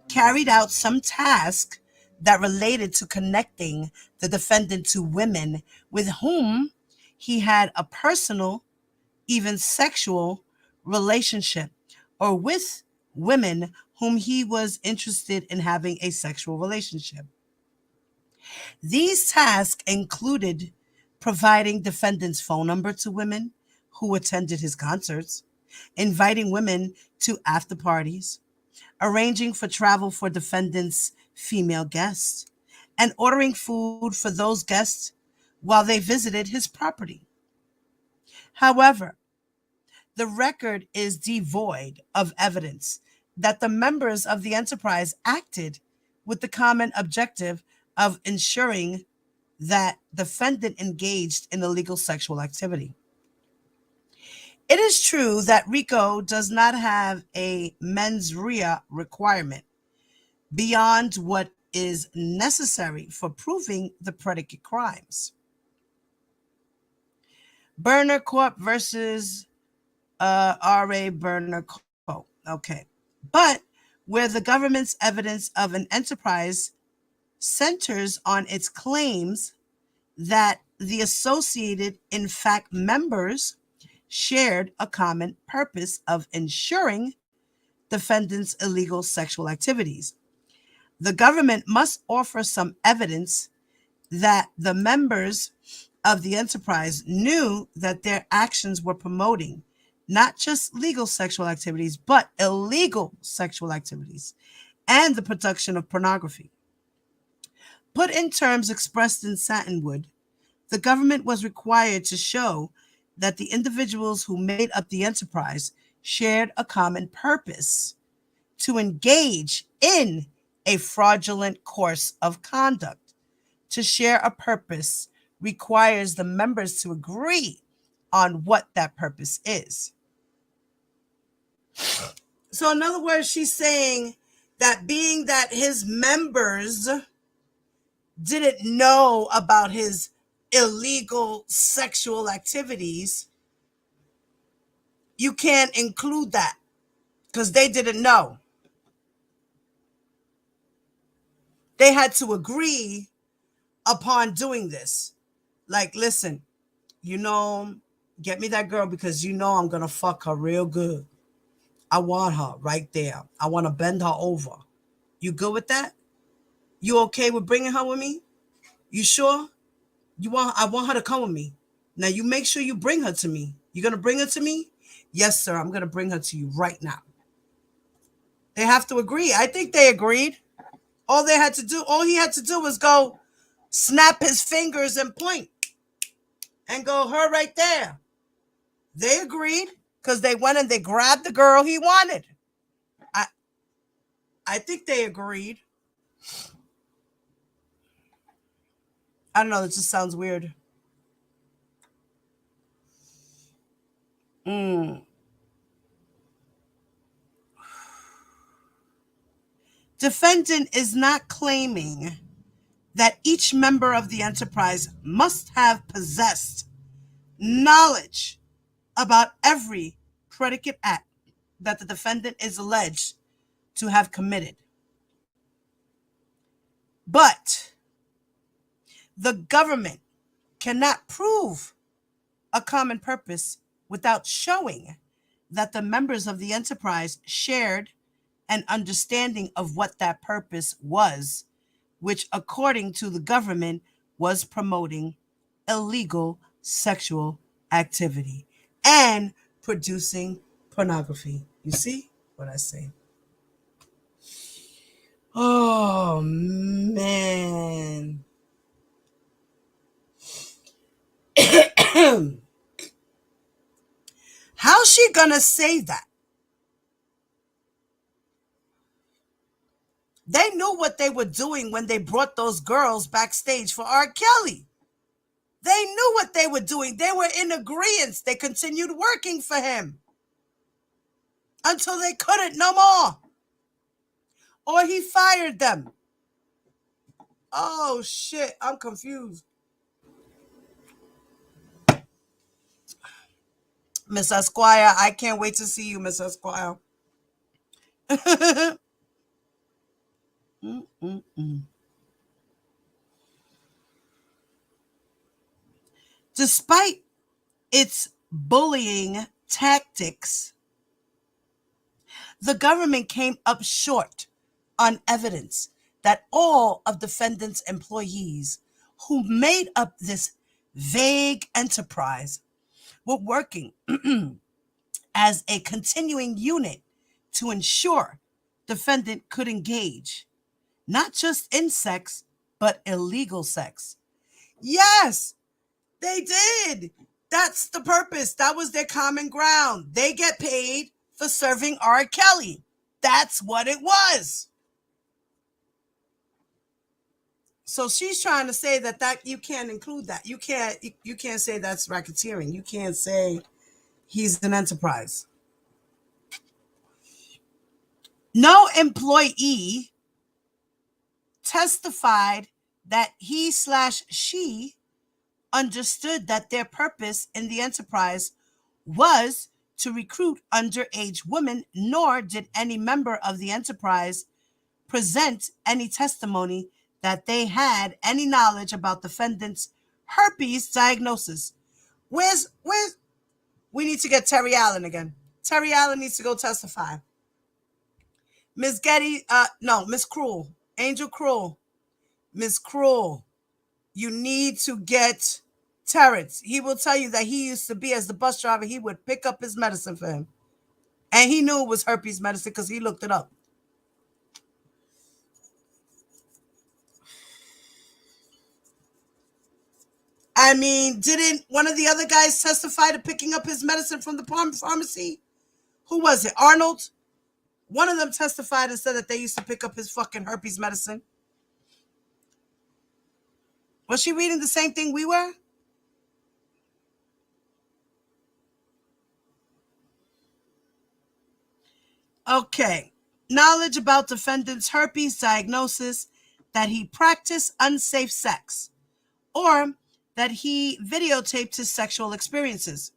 Speaker 4: carried out some task that related to connecting the defendant to women with whom he had a personal, even sexual relationship, or with women whom he was interested in having a sexual relationship. These tasks included providing defendant's phone number to women who attended his concerts, inviting women to after parties, arranging for travel for defendant's female guests, and ordering food for those guests while they visited his property. However, the record is devoid of evidence that the members of the enterprise acted with the common objective of ensuring that defendant engaged in illegal sexual activity. It is true that RICO does not have a mens rea requirement beyond what is necessary for proving the predicate crimes. Berner Corp versus R.A. Berner Co. Okay. But where the government's evidence of an enterprise centers on its claims that the associated, in fact, members shared a common purpose of ensuring defendants' illegal sexual activities. The government must offer some evidence that the members of the enterprise knew that their actions were promoting not just legal sexual activities, but illegal sexual activities and the production of pornography. Put in terms expressed in Satinwood, the government was required to show that the individuals who made up the enterprise shared a common purpose to engage in a fraudulent course of conduct. To share a purpose requires the members to agree on what that purpose is. So, in other words, she's saying that being that his members didn't know about his illegal sexual activities, you can't include that because they didn't know. They had to agree upon doing this. Like, listen, get me that girl because I'm going to fuck her real good. I want her right there. I want to bend her over. You good with that? You okay with bringing her with me? You sure? I want her to come with me. Now you make sure you bring her to me. You going to bring her to me? Yes, sir. I'm going to bring her to you right now. They have to agree. I think they agreed. All he had to do was go snap his fingers and point and go, her right there. They agreed because they went and they grabbed the girl he wanted. I think they agreed. I don't know. That just sounds weird. Defendant is not claiming that each member of the enterprise must have possessed knowledge about every predicate act that the defendant is alleged to have committed. But the government cannot prove a common purpose without showing that the members of the enterprise shared an understanding of what that purpose was, which, according to the government, was promoting illegal sexual activity and producing pornography. You see what I say? Oh, man. How's she gonna say that? They knew what they were doing when they brought those girls backstage for R. Kelly. They knew what they were doing. They were in agreement. They continued working for him until they couldn't no more. Or he fired them. Oh, shit. I'm confused. Miss Esquire, I can't wait to see you, Miss Esquire. Despite its bullying tactics, the government came up short on evidence that all of defendants' employees who made up this vague enterprise were working as a continuing unit to ensure defendant could engage not just in sex, but illegal sex. Yes, they did. That's the purpose. That was their common ground. They get paid for serving R. Kelly. That's what it was. So she's trying to say that you can't include that. You can't say that's racketeering. You can't say he's an enterprise. No employee testified that he/she understood that their purpose in the enterprise was to recruit underage women, nor did any member of the enterprise present any testimony that they had any knowledge about defendant's herpes diagnosis. Where's we need to get Terry Allen again. Terry Allen needs to go testify. Miss Getty, no, Miss Cruel. Angel Cruel, Miss Cruel, you need to get Terrence. He will tell you that he used to be, as the bus driver, he would pick up his medicine for him. And he knew it was herpes medicine because he looked it up. I mean, didn't one of the other guys testify to picking up his medicine from the pharmacy? Who was it? Arnold? One of them testified and said that they used to pick up his fucking herpes medicine. Was she reading the same thing we were? Okay. Knowledge about defendant's herpes diagnosis, that he practiced unsafe sex, or that he videotaped his sexual experiences.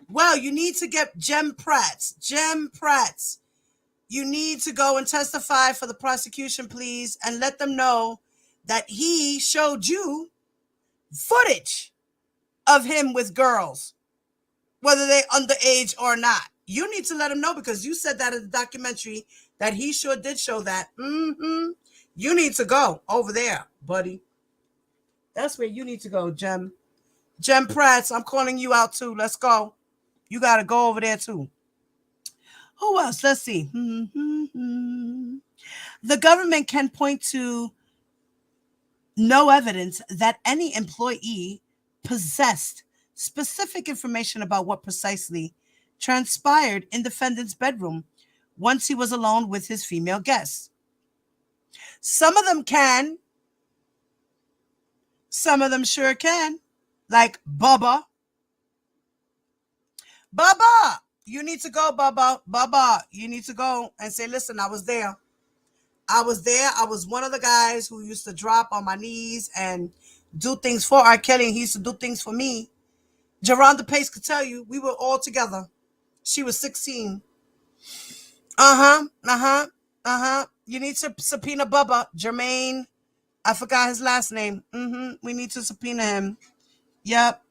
Speaker 4: Well, you need to get Jem Prats. Jem Prats. You need to go and testify for the prosecution, please, and let them know that he showed you footage of him with girls, whether they're underage or not. You need to let him know, because you said that in the documentary that he sure did show that. You need to go over there, buddy. That's where you need to go, Jem. Jem Prats, I'm calling you out too. Let's go. You got to go over there too. Who else? Let's see. The government can point to no evidence that any employee possessed specific information about what precisely transpired in defendant's bedroom once he was alone with his female guests. Some of them can. Some of them sure can. Like Bubba. Bubba, you need to go, Bubba. Bubba, you need to go and say, listen, I was there. I was one of the guys who used to drop on my knees and do things for R. Kelly. He used to do things for me. Geronda Pace could tell you, we were all together. She was 16. You need to subpoena Bubba. Jermaine, I forgot his last name. We need to subpoena him. Yep.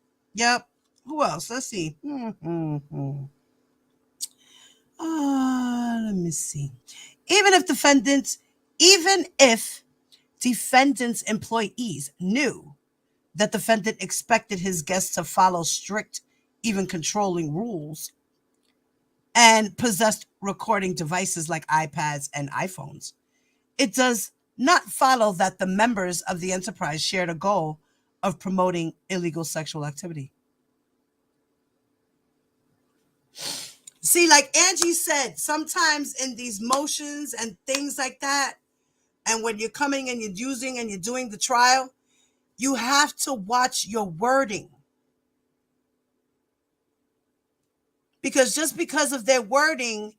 Speaker 4: Who else? Let's see. Let me see. Even if defendant's employees knew that defendant expected his guests to follow strict, even controlling rules, and possessed recording devices like iPads and iPhones, it does not follow that the members of the enterprise shared a goal of promoting illegal sexual activity. See, like Angie said, sometimes in these motions and things like that, and when you're coming and you're doing the trial, you have to watch your wording. Because just because of their wording,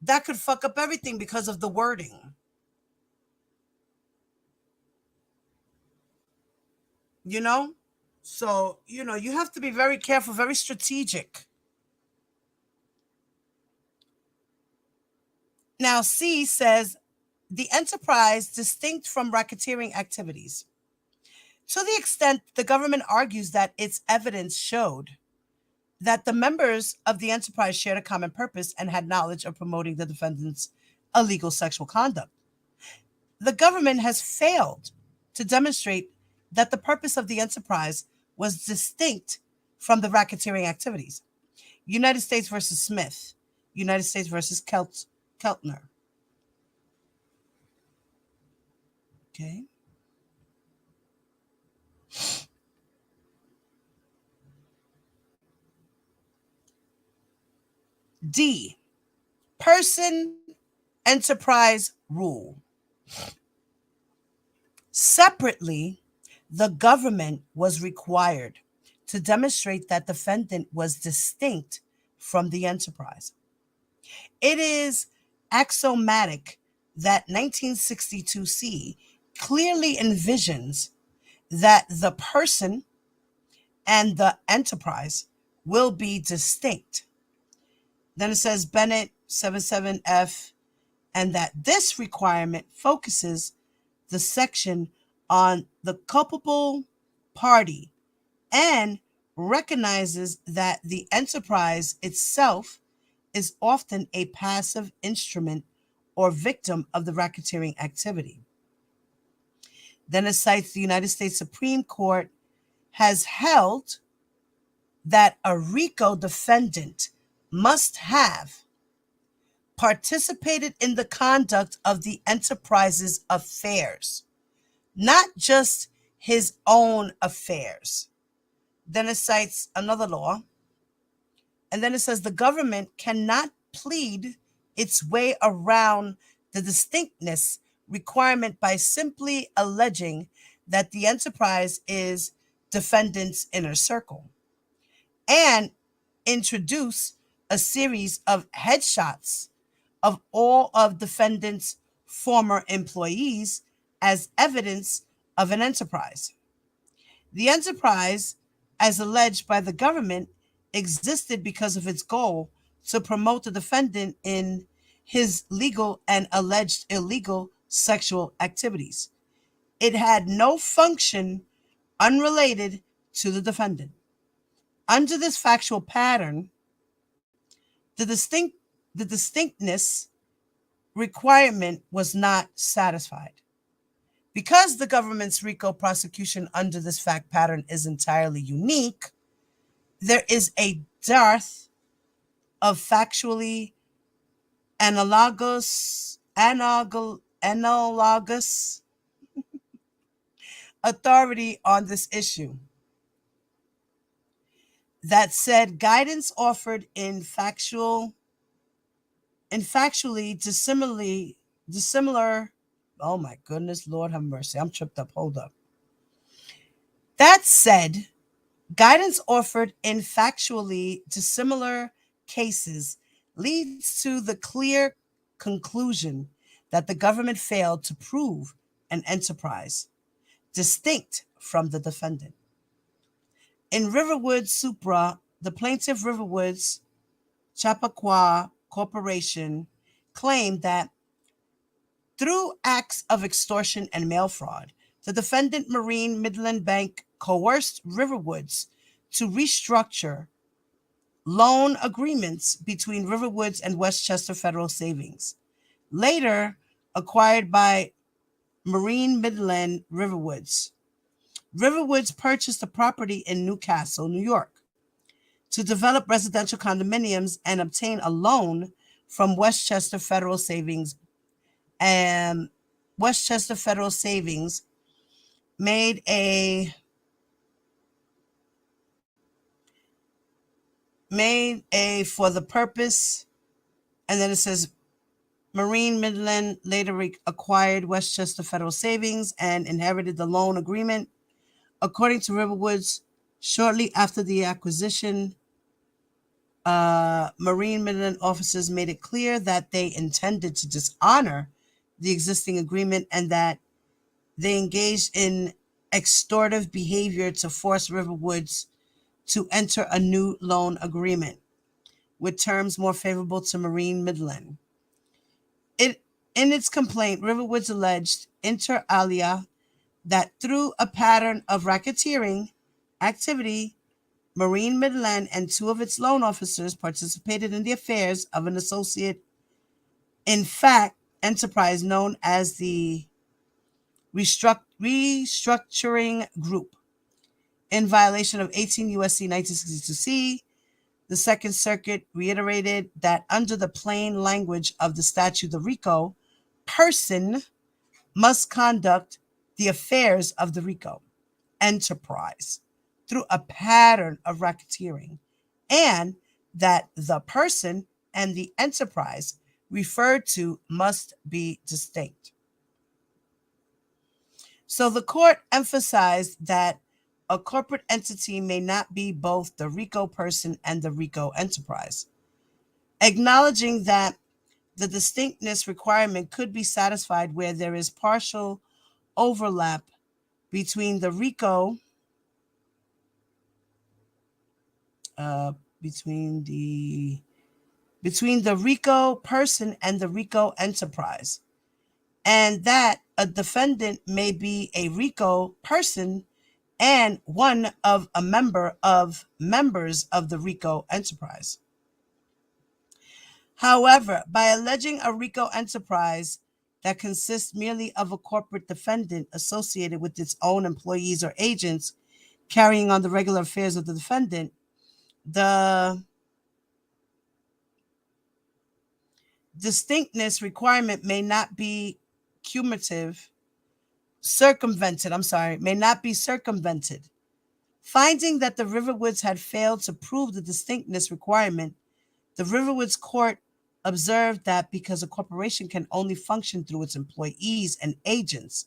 Speaker 4: that could fuck up everything because of the wording. You know? So, you have to be very careful, very strategic. Now, C says, the enterprise distinct from racketeering activities. To the extent the government argues that its evidence showed that the members of the enterprise shared a common purpose and had knowledge of promoting the defendant's illegal sexual conduct, the government has failed to demonstrate that the purpose of the enterprise was distinct from the racketeering activities. United States versus Smith. United States versus Keltner. Okay. D. Person enterprise rule. Separately, the government was required to demonstrate that the defendant was distinct from the enterprise. It is axiomatic that 1962C clearly envisions that the person and the enterprise will be distinct. Then it says Bennett 77F, and that this requirement focuses the section on the culpable party and recognizes that the enterprise itself is often a passive instrument or victim of the racketeering activity. Then it cites the United States Supreme Court has held that a RICO defendant must have participated in the conduct of the enterprise's affairs, not just his own affairs. Then it cites another law, and then it says the government cannot plead its way around the distinctness requirement by simply alleging that the enterprise is defendant's inner circle and introduce a series of headshots of all of defendant's former employees as evidence of an enterprise. The enterprise, as alleged by the government, existed because of its goal to promote the defendant in his legal and alleged illegal sexual activities. It had no function unrelated to the defendant. Under this factual pattern, the distinctness requirement was not satisfied. Because the government's RICO prosecution under this fact pattern is entirely unique, there is a dearth of factually analogous authority on this issue. That said, guidance offered in factually dissimilar. Oh my goodness, Lord have mercy. I'm tripped up. Hold up. That said, guidance offered in factually dissimilar cases leads to the clear conclusion that the government failed to prove an enterprise distinct from the defendant. In Riverwood Supra, the plaintiff Riverwoods Chappaqua Corporation claimed that through acts of extortion and mail fraud, the defendant Marine Midland Bank coerced Riverwoods to restructure loan agreements between Riverwoods and Westchester Federal Savings, later acquired by Marine Midland Riverwoods. Riverwoods purchased a property in Newcastle, New York, to develop residential condominiums and obtain a loan from Westchester Federal Savings. And Westchester Federal Savings made a for the purpose, and then it says Marine Midland later acquired Westchester Federal Savings and inherited the loan agreement. According to Riverwoods, shortly after the acquisition, Marine Midland officers made it clear that they intended to dishonor the existing agreement and that they engaged in extortive behavior to force Riverwoods to enter a new loan agreement with terms more favorable to Marine Midland. In its complaint, Riverwoods alleged inter alia that through a pattern of racketeering activity, Marine Midland and two of its loan officers participated in the affairs of an associate, in fact, enterprise known as the Restructuring Group. In violation of 18 U.S.C. 1962C, the Second Circuit reiterated that under the plain language of the statute, the RICO person must conduct the affairs of the RICO enterprise through a pattern of racketeering, and that the person and the enterprise referred to must be distinct. So the court emphasized that a corporate entity may not be both the RICO person and the RICO enterprise, acknowledging that the distinctness requirement could be satisfied where there is partial overlap between the RICO between the RICO person and the RICO enterprise, and that a defendant may be a RICO person and one of a members of the RICO enterprise. However, by alleging a RICO enterprise that consists merely of a corporate defendant associated with its own employees or agents carrying on the regular affairs of the defendant, the distinctness requirement may not be may not be circumvented. Finding that the Riverwoods had failed to prove the distinctness requirement, the Riverwoods court observed that because a corporation can only function through its employees and agents,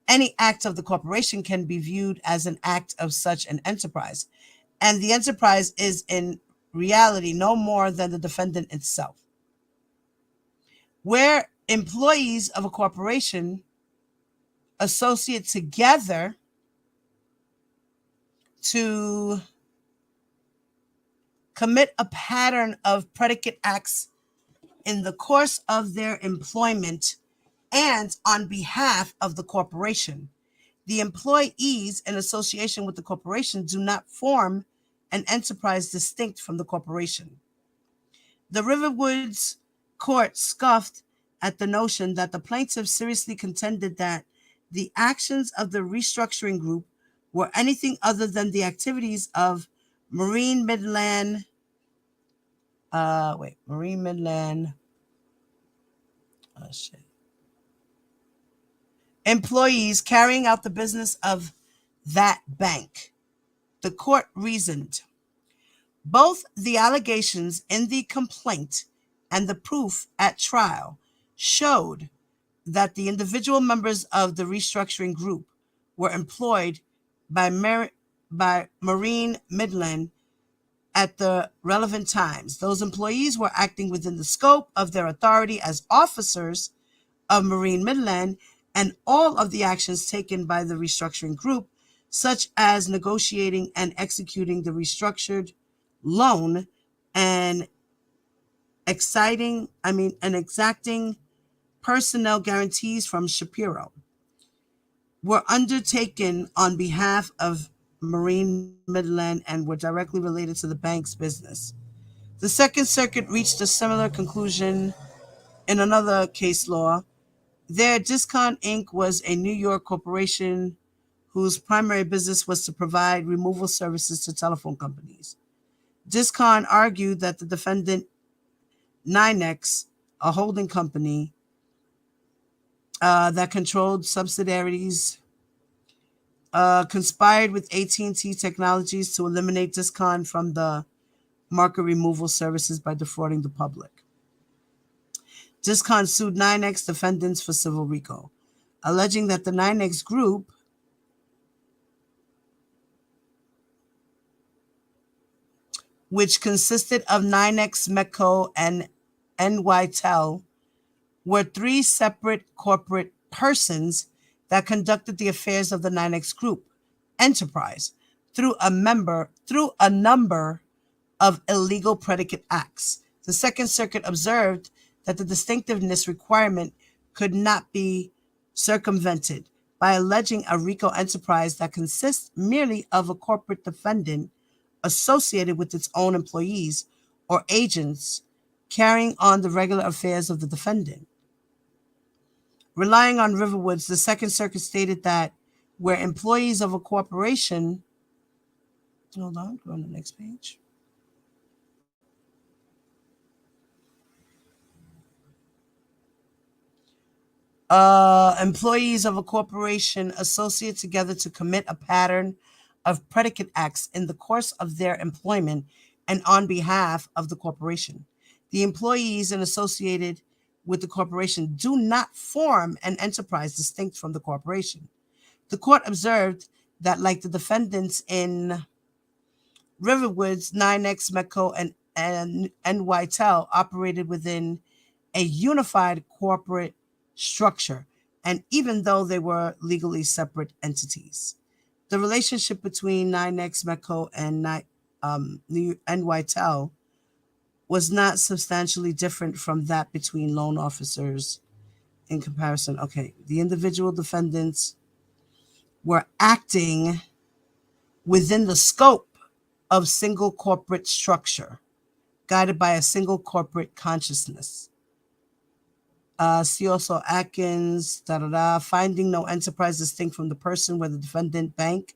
Speaker 4: any act of the corporation can be viewed as an act of such an enterprise, and the enterprise is in reality no more than the defendant itself. Where employees of a corporation associate together to commit a pattern of predicate acts in the course of their employment and on behalf of the corporation, the employees in association with the corporation do not form an enterprise distinct from the corporation. The Riverwoods court scoffed at the notion that the plaintiffs seriously contended that the actions of the restructuring group were anything other than the activities of Marine Midland employees carrying out the business of that bank. The court reasoned, both the allegations in the complaint and the proof at trial showed that the individual members of the restructuring group were employed by Marine Midland at the relevant times. Those employees were acting within the scope of their authority as officers of Marine Midland, and all of the actions taken by the restructuring group, such as negotiating and executing the restructured loan and exacting personnel guarantees from Shapiro, were undertaken on behalf of Marine Midland and were directly related to the bank's business. The Second Circuit reached a similar conclusion in another case law. There, Discount Inc. was a New York corporation whose primary business was to provide removal services to telephone companies. Discount argued that the defendant, Nynex, a holding company that controlled subsidiaries, conspired with AT&T Technologies to eliminate Discount from the market removal services by defrauding the public. Discount sued Nynex defendants for civil RICO, alleging that the Nynex group which consisted of Nynex, Metco, and NYTEL, were three separate corporate persons that conducted the affairs of the Nynex Group enterprise through a number of illegal predicate acts. The Second Circuit observed that the distinctiveness requirement could not be circumvented by alleging a RICO enterprise that consists merely of a corporate defendant associated with its own employees or agents carrying on the regular affairs of the defendant. Relying on Riverwoods, the Second Circuit stated that where employees of a corporation, hold on, go on the next page. Employees of a corporation associate together to commit a pattern of predicate acts in the course of their employment and on behalf of the corporation. The employees and associated with the corporation do not form an enterprise distinct from the corporation. The court observed that, like the defendants in Riverwoods, Nynex, Metco, and NYTEL operated within a unified corporate structure, and even though they were legally separate entities. The relationship between Nynex, Metco, and NYTEL was not substantially different from that between loan officers in comparison. Okay, the individual defendants were acting within the scope of single corporate structure, guided by a single corporate consciousness. See also Atkins, finding no enterprise distinct from the person where the defendant bank,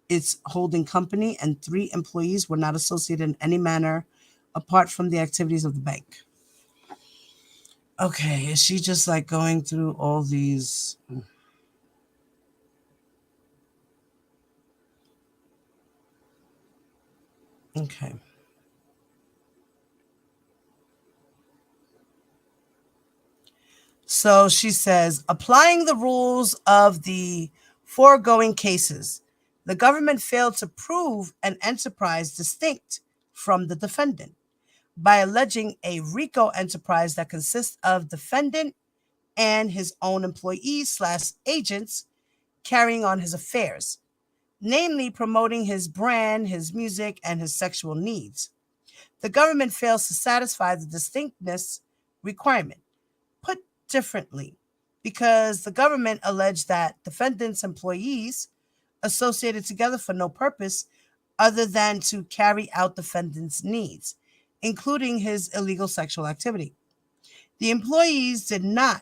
Speaker 4: its holding company, and 3 employees were not associated in any manner apart from the activities of the bank. Okay, is she just like going through all these? Okay. So she says, applying the rules of the foregoing cases, the government failed to prove an enterprise distinct from the defendant by alleging a RICO enterprise that consists of defendant and his own employees/agents carrying on his affairs, namely promoting his brand, his music, and his sexual needs. The government fails to satisfy the distinctness requirement. Put differently, because the government alleged that defendant's employees associated together for no purpose other than to carry out defendant's needs, including his illegal sexual activity. The employees did not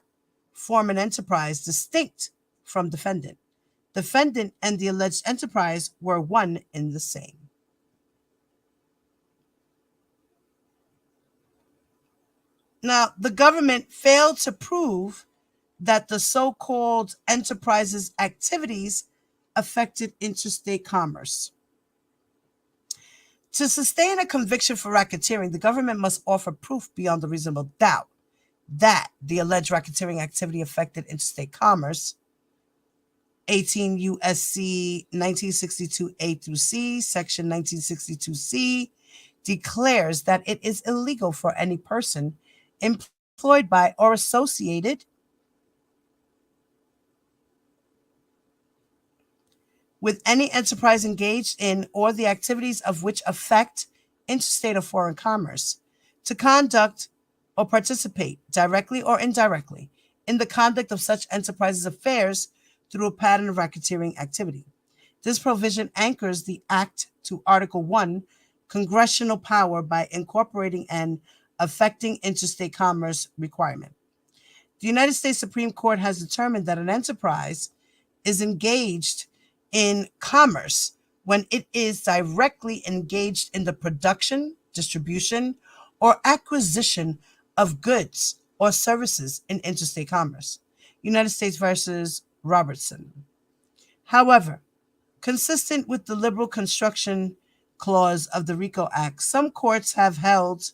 Speaker 4: form an enterprise distinct from defendant. Defendant and the alleged enterprise were one in the same. Now, the government failed to prove that the so-called enterprise's activities affected interstate commerce. To sustain a conviction for racketeering, the government must offer proof beyond a reasonable doubt that the alleged racketeering activity affected interstate commerce. 18 U.S.C. 1962 A through C, Section 1962 C, declares that it is illegal for any person employed by or associated with any enterprise engaged in or the activities of which affect interstate or foreign commerce to conduct or participate directly or indirectly in the conduct of such enterprises' affairs through a pattern of racketeering activity. This provision anchors the Act to Article 1, congressional power, by incorporating an affecting interstate commerce requirement. The United States Supreme Court has determined that an enterprise is engaged in commerce when it is directly engaged in the production, distribution, or acquisition of goods or services in interstate commerce. United States versus Robertson. However, consistent with the liberal construction clause of the RICO Act, some courts have held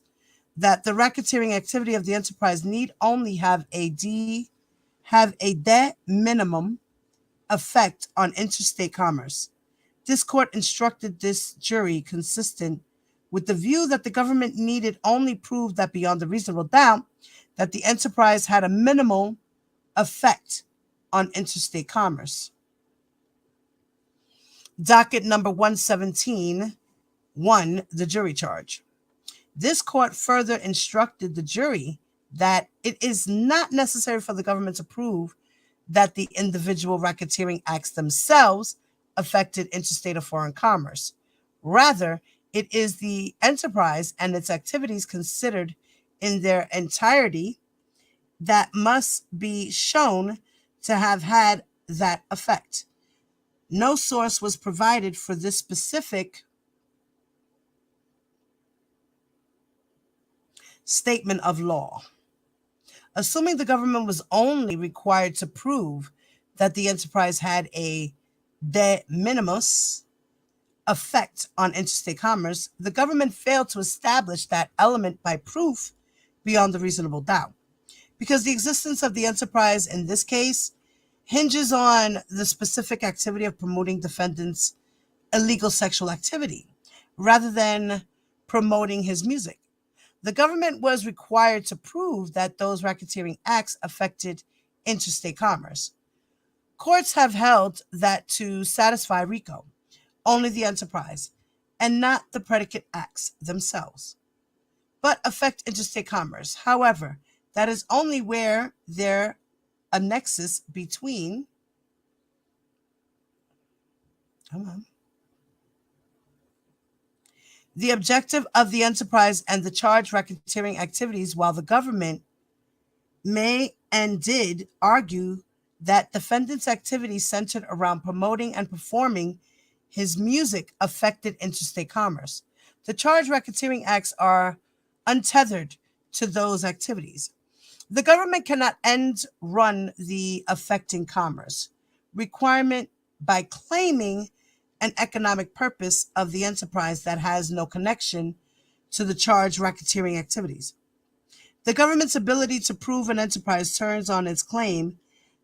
Speaker 4: that the racketeering activity of the enterprise need only have a de minimum effect on interstate commerce. This court instructed this jury, consistent with the view that the government needed only prove that beyond a reasonable doubt that the enterprise had a minimal effect on interstate commerce. Docket number 117, 1, the jury charge. This court further instructed the jury that it is not necessary for the government to prove that the individual racketeering acts themselves affected interstate or foreign commerce. Rather, it is the enterprise and its activities considered in their entirety that must be shown to have had that effect. No source was provided for this specific statement of law. Assuming the government was only required to prove that the enterprise had a de minimis effect on interstate commerce, the government failed to establish that element by proof beyond a reasonable doubt, because the existence of the enterprise in this case hinges on the specific activity of promoting defendant's illegal sexual activity rather than promoting his music. The government was required to prove that those racketeering acts affected interstate commerce. Courts have held that to satisfy RICO, only the enterprise, and not the predicate acts themselves, but affect interstate commerce. However, that is only where there a nexus between the objective of the enterprise and the charged racketeering activities, while the government may and did argue that defendant's activities centered around promoting and performing his music affected interstate commerce. The charged racketeering acts are untethered to those activities. The government cannot end run the affecting commerce requirement by claiming an economic purpose of the enterprise that has no connection to the charged racketeering activities. The government's ability to prove an enterprise turns on its claim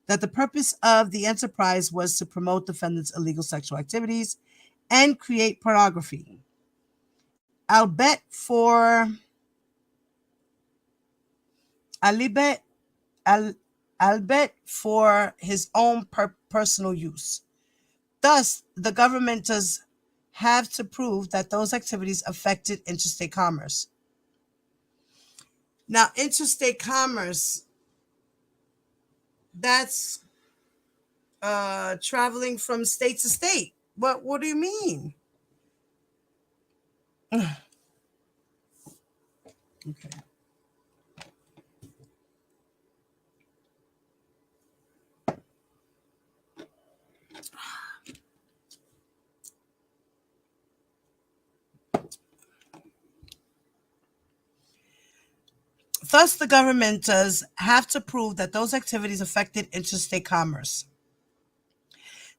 Speaker 4: that the purpose of the enterprise was to promote defendants' illegal sexual activities and create pornography. I'll bet for Alibet albeit for his own personal use. Thus, the government does have to prove that those activities affected interstate commerce. Now, interstate commerce, that's traveling from state to state. What do you mean? Okay. Thus, the government does have to prove that those activities affected interstate commerce.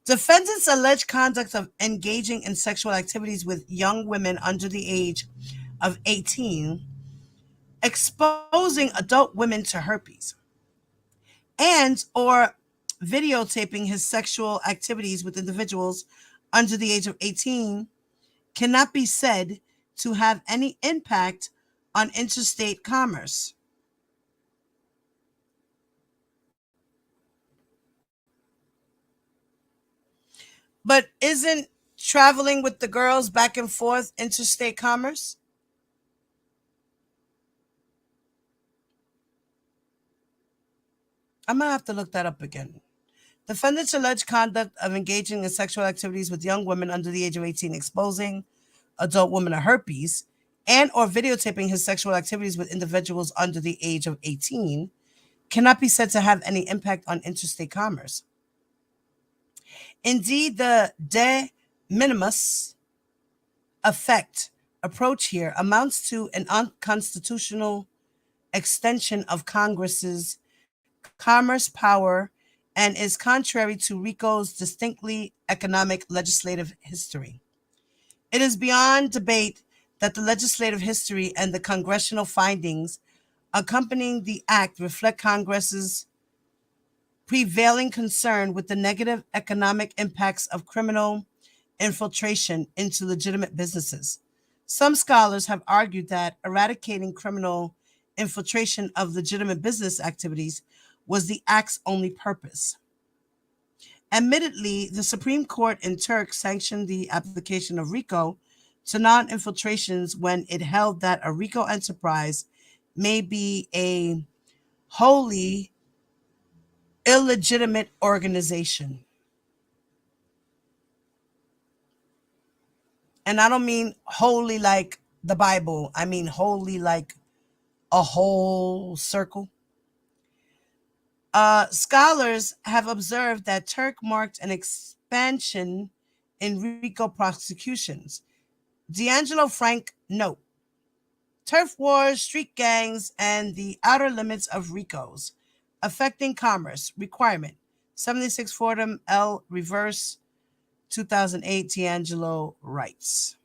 Speaker 4: Defendants' alleged conduct of engaging in sexual activities with young women under the age of 18, exposing adult women to herpes, and or videotaping his sexual activities with individuals under the age of 18 cannot be said to have any impact on interstate commerce. But isn't traveling with the girls back and forth interstate commerce? I'm going to have to look that up again. Defendants' alleged conduct of engaging in sexual activities with young women under the age of 18, exposing adult women to herpes, and or videotaping his sexual activities with individuals under the age of 18 cannot be said to have any impact on interstate commerce. Indeed, the de minimis effect approach here amounts to an unconstitutional extension of Congress's commerce power and is contrary to RICO's distinctly economic legislative history. It is beyond debate that the legislative history and the congressional findings accompanying the act reflect Congress's prevailing concern with the negative economic impacts of criminal infiltration into legitimate businesses. Some scholars have argued that eradicating criminal infiltration of legitimate business activities was the act's only purpose. Admittedly, the Supreme Court in Turk sanctioned the application of RICO to non-infiltrations when it held that a RICO enterprise may be a wholly illegitimate organization. And I don't mean wholly like the Bible. I mean wholly like a whole circle. Scholars have observed that Turk marked an expansion in RICO prosecutions. D'Angelo Frank note, turf wars, street gangs, and the outer limits of RICOs affecting commerce requirement. 76 Fordham L. Reverse, 2008. D'Angelo writes.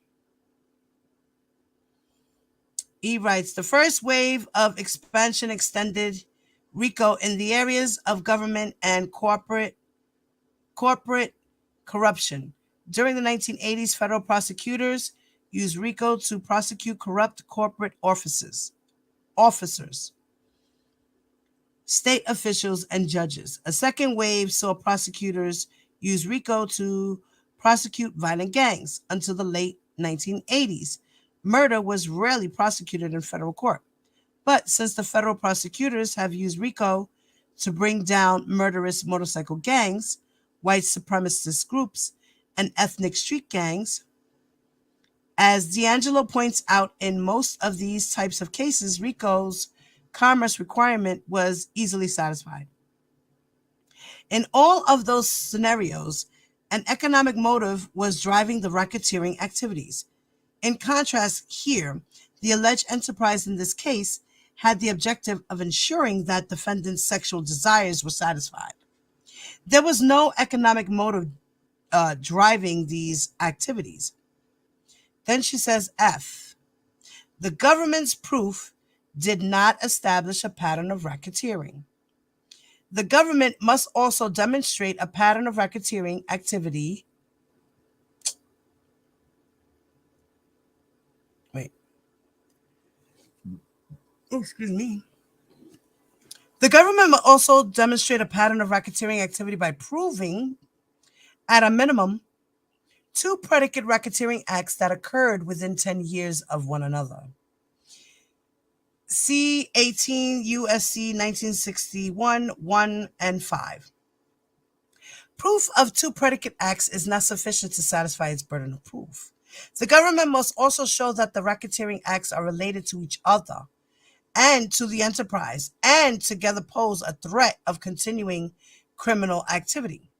Speaker 4: He writes, the first wave of expansion extended RICO in the areas of government and corporate corruption. During the 1980s, federal prosecutors used RICO to prosecute corrupt corporate officers, state officials, and judges. A second wave saw prosecutors use RICO to prosecute violent gangs. Until the late 1980s, murder was rarely prosecuted in federal court. But since the federal prosecutors have used RICO to bring down murderous motorcycle gangs, white supremacist groups, and ethnic street gangs, as D'Angelo points out, in most of these types of cases, RICO's commerce requirement was easily satisfied. In all of those scenarios, an economic motive was driving the racketeering activities. In contrast, here, the alleged enterprise in this case had the objective of ensuring that defendants' sexual desires were satisfied. There was no economic motive driving these activities. Then she says F. The government's proof did not establish a pattern of racketeering. The government must also demonstrate a pattern of racketeering activity. Wait. Oh, excuse me. The government must also demonstrate a pattern of racketeering activity by proving, at a minimum, 2 predicate racketeering acts that occurred within 10 years of one another. C 18 USC 1961 1 and 5. Proof of 2 predicate acts is not sufficient to satisfy its burden of proof. The government must also show that the racketeering acts are related to each other and to the enterprise, and together pose a threat of continuing criminal activity.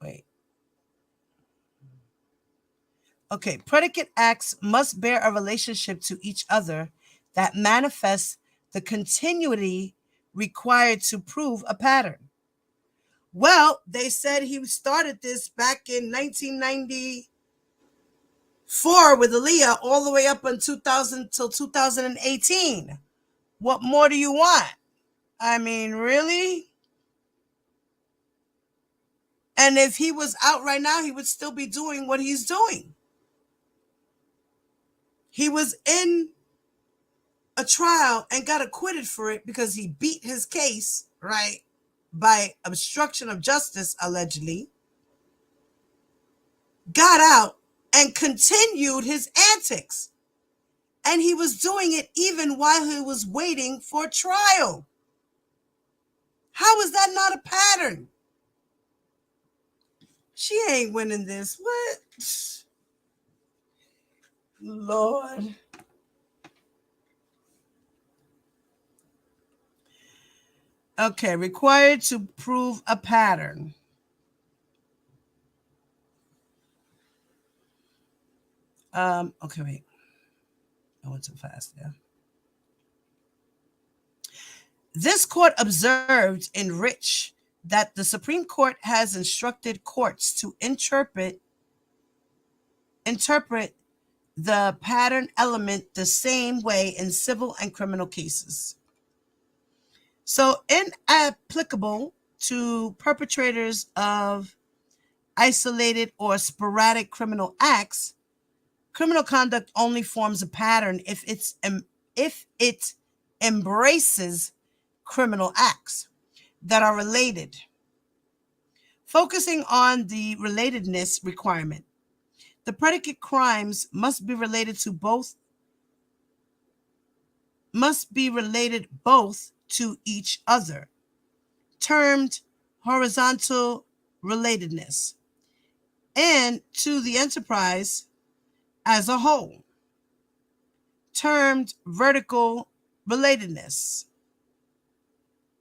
Speaker 4: Wait. Okay, predicate acts must bear a relationship to each other that manifests the continuity required to prove a pattern. Well, they said he started this back in 1994 with Aaliyah all the way up in 2000 till 2018. What more do you want? I mean, really? And if he was out right now, he would still be doing what he's doing. He was in a trial and got acquitted for it because he beat his case, right, by obstruction of justice, allegedly, got out and continued his antics. And he was doing it even while he was waiting for trial. How is that not a pattern? She ain't winning this. What? Lord. Okay, required to prove a pattern. Okay, wait. I went too fast there. This court observed in Rich that the Supreme Court has instructed courts to interpret the pattern element the same way in civil and criminal cases. So, inapplicable to perpetrators of isolated or sporadic criminal acts, criminal conduct only forms a pattern if it embraces criminal acts that are related. Focusing on the relatedness requirement, the predicate crimes must be related both to each other, termed horizontal relatedness, and to the enterprise as a whole, termed vertical relatedness.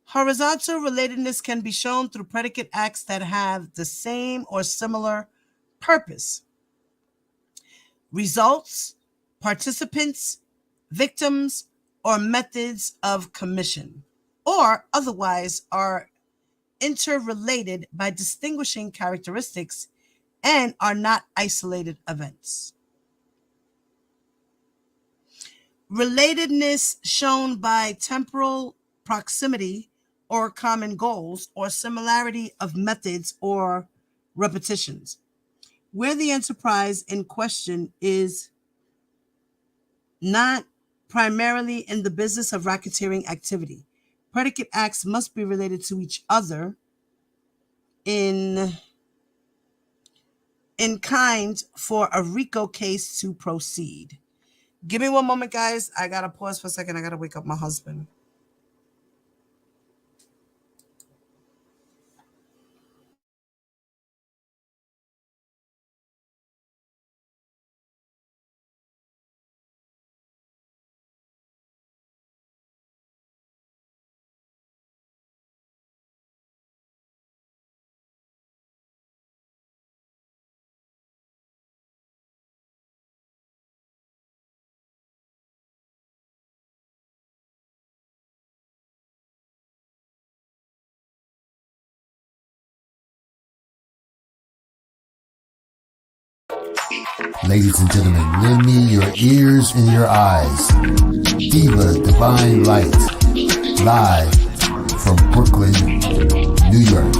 Speaker 4: Horizontal relatedness can be shown through predicate acts that have the same or similar purpose, results, participants, victims, or methods of commission, or otherwise are interrelated by distinguishing characteristics and are not isolated events. Relatedness shown by temporal proximity or common goals or similarity of methods or repetitions, where the enterprise in question is not primarily in the business of racketeering activity. Predicate acts must be related to each other in kind for a RICO case to proceed. Give me one moment, guys. I gotta pause for a second. I gotta wake up my husband.
Speaker 1: Ladies and gentlemen, lend me your ears and your eyes. Diva Divine Light, live from Brooklyn, New York.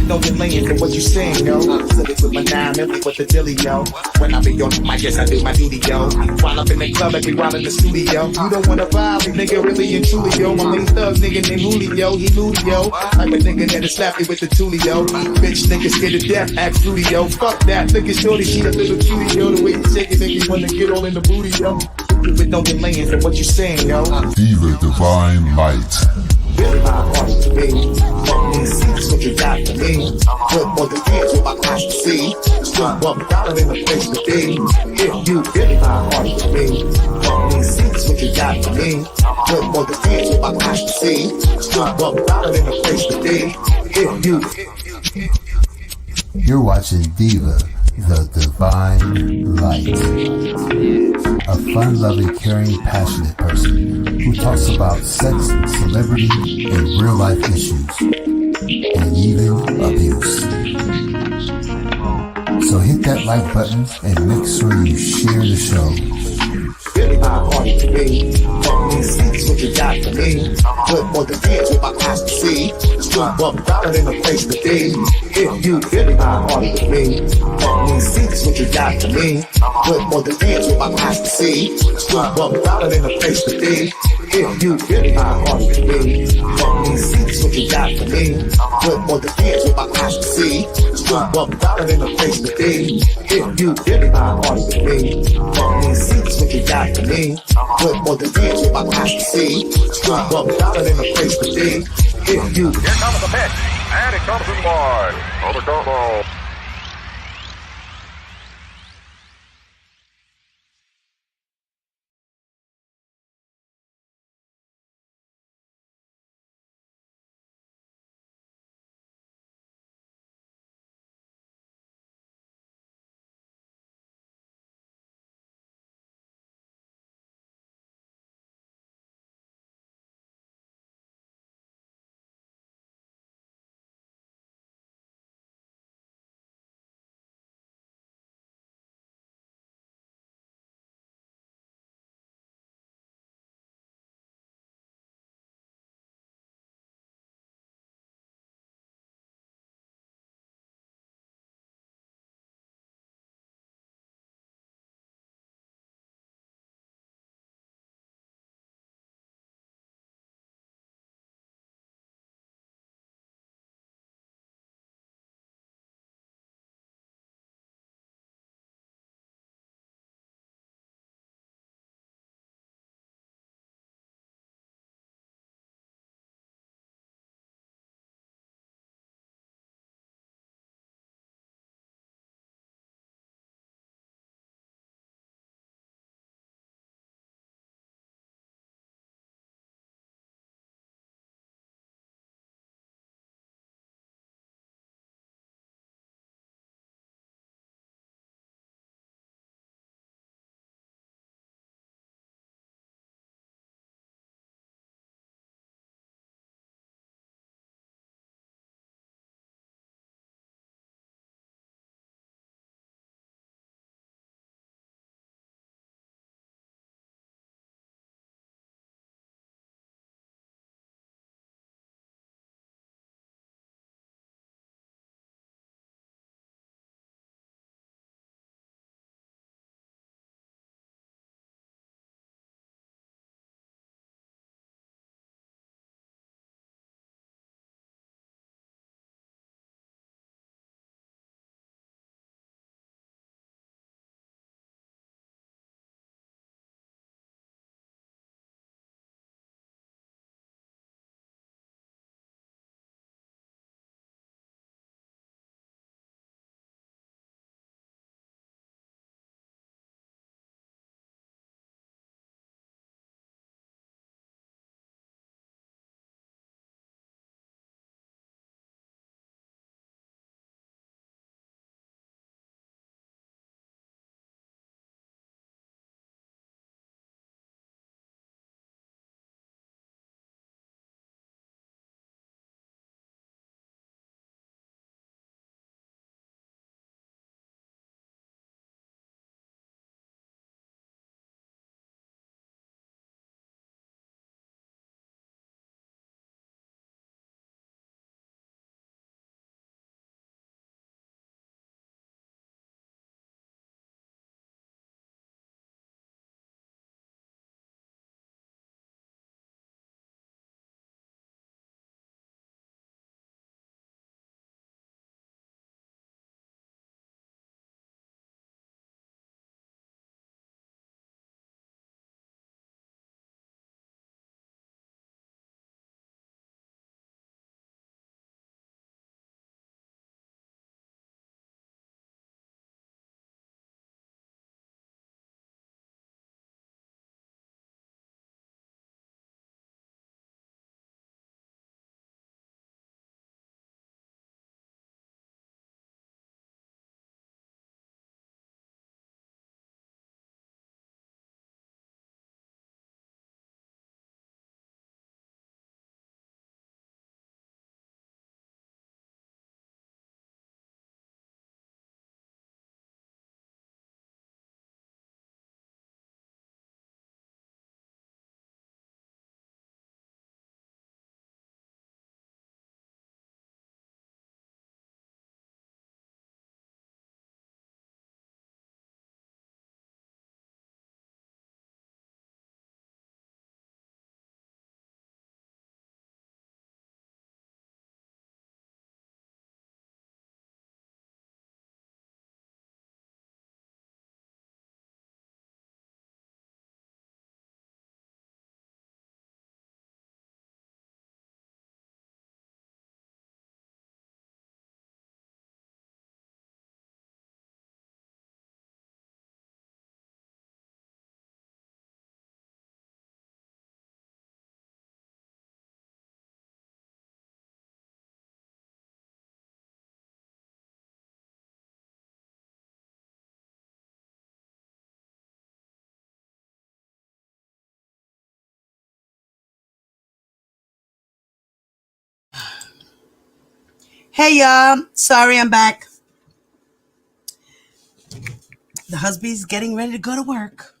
Speaker 2: Know your lane and what you saying, yo. Silly with my 9 milli with the dilly, yo. When I be on my yes, I do my duty, yo. While up in the club, I be wild in the studio. You don't wanna vibe, nigga, really and truly, yo. My main thug, nigga named Julio, he moody, yo. Like a nigga that'll slap me with the tulio. Bitch, nigga scared to death, act fruity, yo. Fuck that, nigga shorty, she a little cutie, yo. The way you shake it, make me wanna get all in the booty, yo. With no lanes and what you saying, yo.
Speaker 1: Diva Divine Light.
Speaker 2: Really my heart to me. Fuck me, see, that's what you got for me. Good boy, the kids with my eyes to see. Still $1 in the place to be. If you really my heart to me. Fuck me, see, that's what you got for me. Good boy, the kids with my eyes to see. Still $1 in the place to be. If you.
Speaker 1: You're watching Diva, the Divine Light. A fun-loving, caring, passionate person who talks about sex, celebrity, and real-life issues, and even abuse. So hit that like button and make sure you share the show.
Speaker 2: Really my heart to me. Fuck me, see, that's what you got for me. Good more than kids with my eyes to see. Still $1 in the place to be. If you really my heart to me. Fuck me, see, that's what you got for me. Good more than kids with my eyes to see. Still $1 in the place to be. If you really my heart to me. Fuck me, see, that's what you got for me. Good more than kids with my eyes to see. Still $1 in the place to be. If you really my heart to me. Fuck me, see, that's what you got for me. Good more than kids with my eyes to see. Still $1 in the place to be. If you.
Speaker 3: Here comes the pitch, and it comes in wide. On the combo.
Speaker 4: Hey, y'all. Sorry, I'm back. The husband's getting ready to go to work.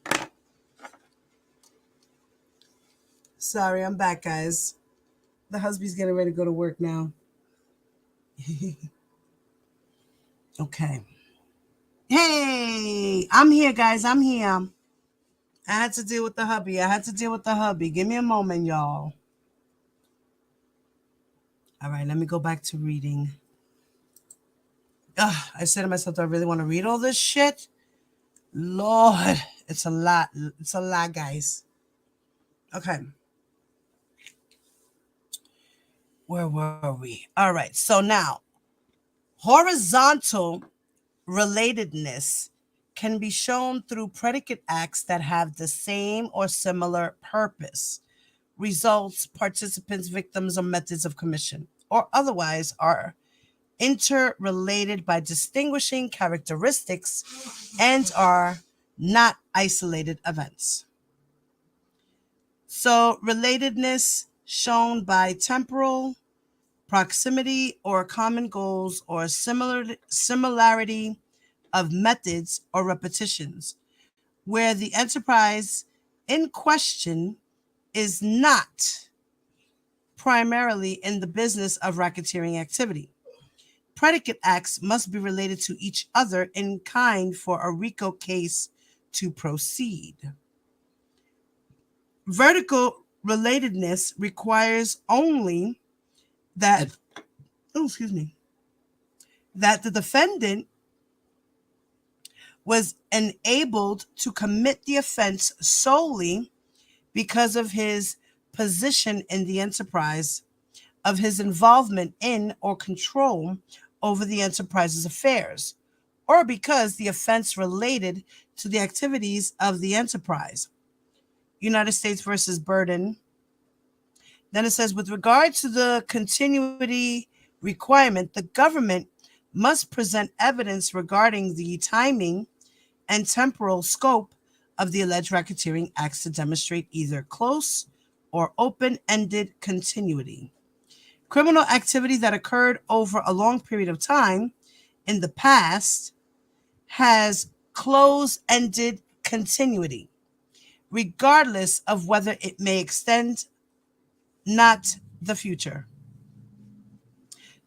Speaker 4: Sorry, I'm back, guys. The husband's getting ready to go to work now. Okay. Hey, I'm here, guys. I'm here. I had to deal with the hubby. Give me a moment, y'all. All right, let me go back to reading. I said to myself, do I really want to read all this shit? Lord, it's a lot. It's a lot, guys. Okay. Where were we? All right. So now, horizontal relatedness can be shown through predicate acts that have the same or similar purpose, results, participants, victims, or methods of commission, or otherwise are interrelated by distinguishing characteristics and are not isolated events. So, relatedness shown by temporal proximity or common goals or similarity of methods or repetitions, where the enterprise in question is not primarily in the business of racketeering activity. Predicate acts must be related to each other in kind for a RICO case to proceed. Vertical relatedness requires only that, that the defendant was enabled to commit the offense solely because of his position in the enterprise, of his involvement in or control over the enterprise's affairs, or because the offense related to the activities of the enterprise. United States versus Burden. Then it says, with regard to the continuity requirement, the government must present evidence regarding the timing and temporal scope of the alleged racketeering acts to demonstrate either close or open-ended continuity. Criminal activity that occurred over a long period of time in the past has close-ended continuity, regardless of whether it may extend not the future.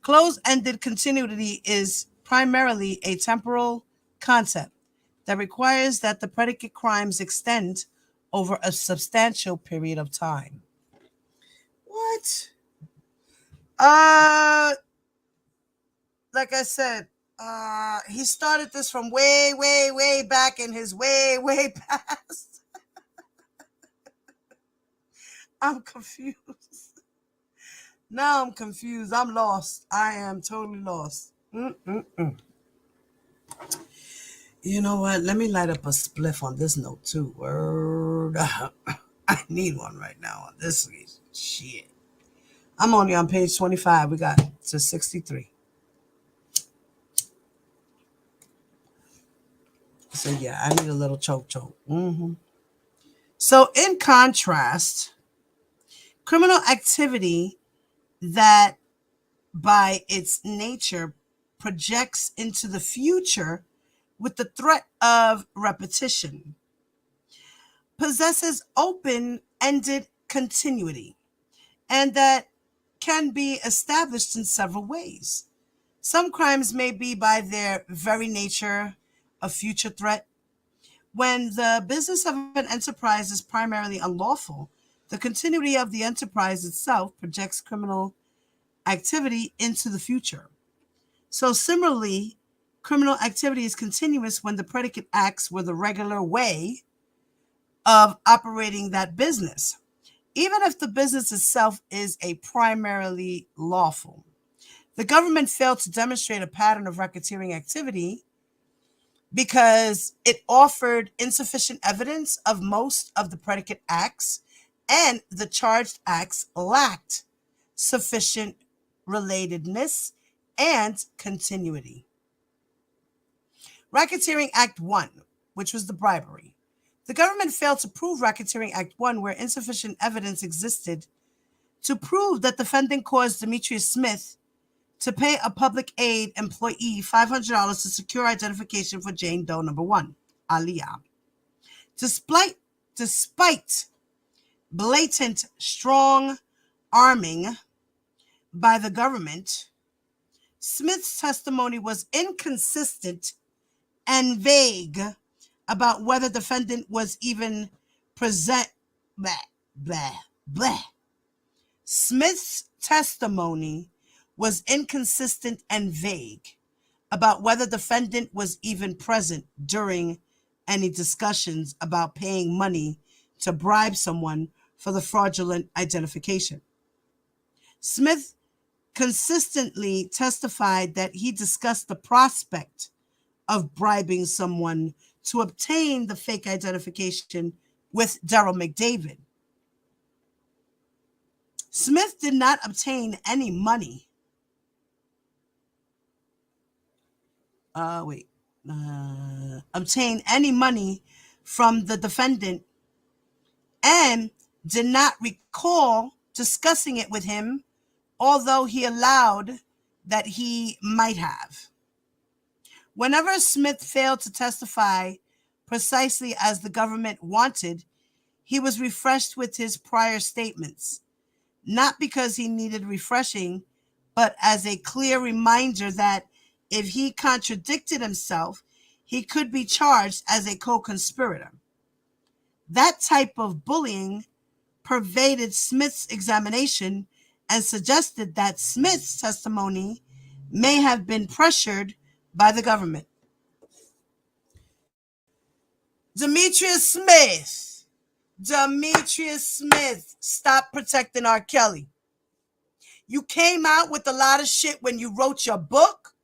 Speaker 4: Close-ended continuity is primarily a temporal concept that requires that the predicate crimes extend over a substantial period of time. What? Like I said, he started this from way, way, way back in his way, way past. I'm confused. Now I'm confused. I'm lost. I am totally lost. You know what? Let me light up a spliff on this note too. Word. I need one right now on this shit. I'm only on page 25. We got to 63. So yeah, I need a little choke. So in contrast, criminal activity that by its nature projects into the future with the threat of repetition possesses open-ended continuity, and that can be established in several ways. Some crimes may be by their very nature a future threat. When the business of an enterprise is primarily unlawful, the continuity of the enterprise itself projects criminal activity into the future. So similarly, criminal activity is continuous when the predicate acts were the regular way of operating that business, even if the business itself is a primarily lawful. The government failed to demonstrate a pattern of racketeering activity because it offered insufficient evidence of most of the predicate acts, and the charged acts lacked sufficient relatedness and continuity. Racketeering Act 1, which was the bribery. The government failed to prove Racketeering Act 1 where insufficient evidence existed to prove that the defendant caused Demetrius Smith to pay a public aid employee $500 to secure identification for Jane Doe number 1, Aliyah. Despite blatant strong arming by the government, Smith's testimony was inconsistent and vague about whether the defendant was even present. Blah, blah, blah. Smith's testimony was inconsistent and vague about whether the defendant was even present during any discussions about paying money to bribe someone for the fraudulent identification. Smith consistently testified that he discussed the prospect of bribing someone to obtain the fake identification with Daryl McDavid. Smith did not obtain any money. Obtain any money from the defendant and did not recall discussing it with him, although he allowed that he might have. Whenever Smith failed to testify precisely as the government wanted, he was refreshed with his prior statements, not because he needed refreshing, but as a clear reminder that if he contradicted himself, he could be charged as a co-conspirator. That type of bullying pervaded Smith's examination and suggested that Smith's testimony may have been pressured by the government. Demetrius Smith, stop protecting R. Kelly. You came out with a lot of shit when you wrote your book.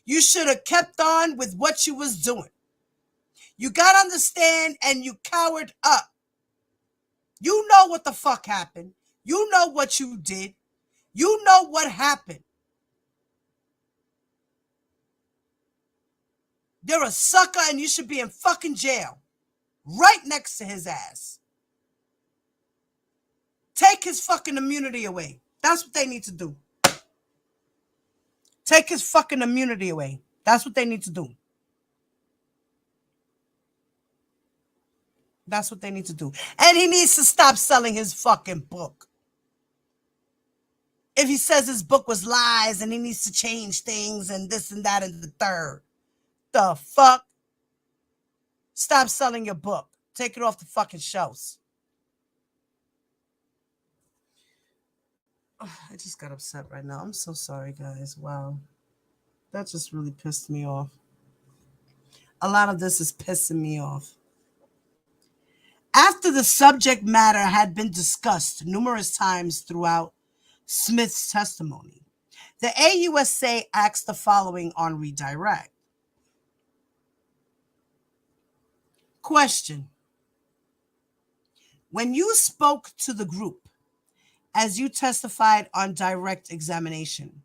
Speaker 4: You should have kept on with what you was doing. You got to understand, and you cowered up. You know what the fuck happened. You know what you did. You know what happened. You're a sucker and you should be in fucking jail. Right next to his ass. Take his fucking immunity away. That's what they need to do. Take his fucking immunity away. That's what they need to do. That's what they need to do. And he needs to stop selling his fucking book. If he says his book was lies and he needs to change things and this and that and the third. The fuck? Stop selling your book. Take it off the fucking shelves. Oh, I just got upset right now. I'm so sorry, guys. Wow. That just really pissed me off. A lot of this is pissing me off. After the subject matter had been discussed numerous times throughout Smith's testimony, the AUSA asked the following on redirect. Question. When you spoke to the group, as you testified on direct examination,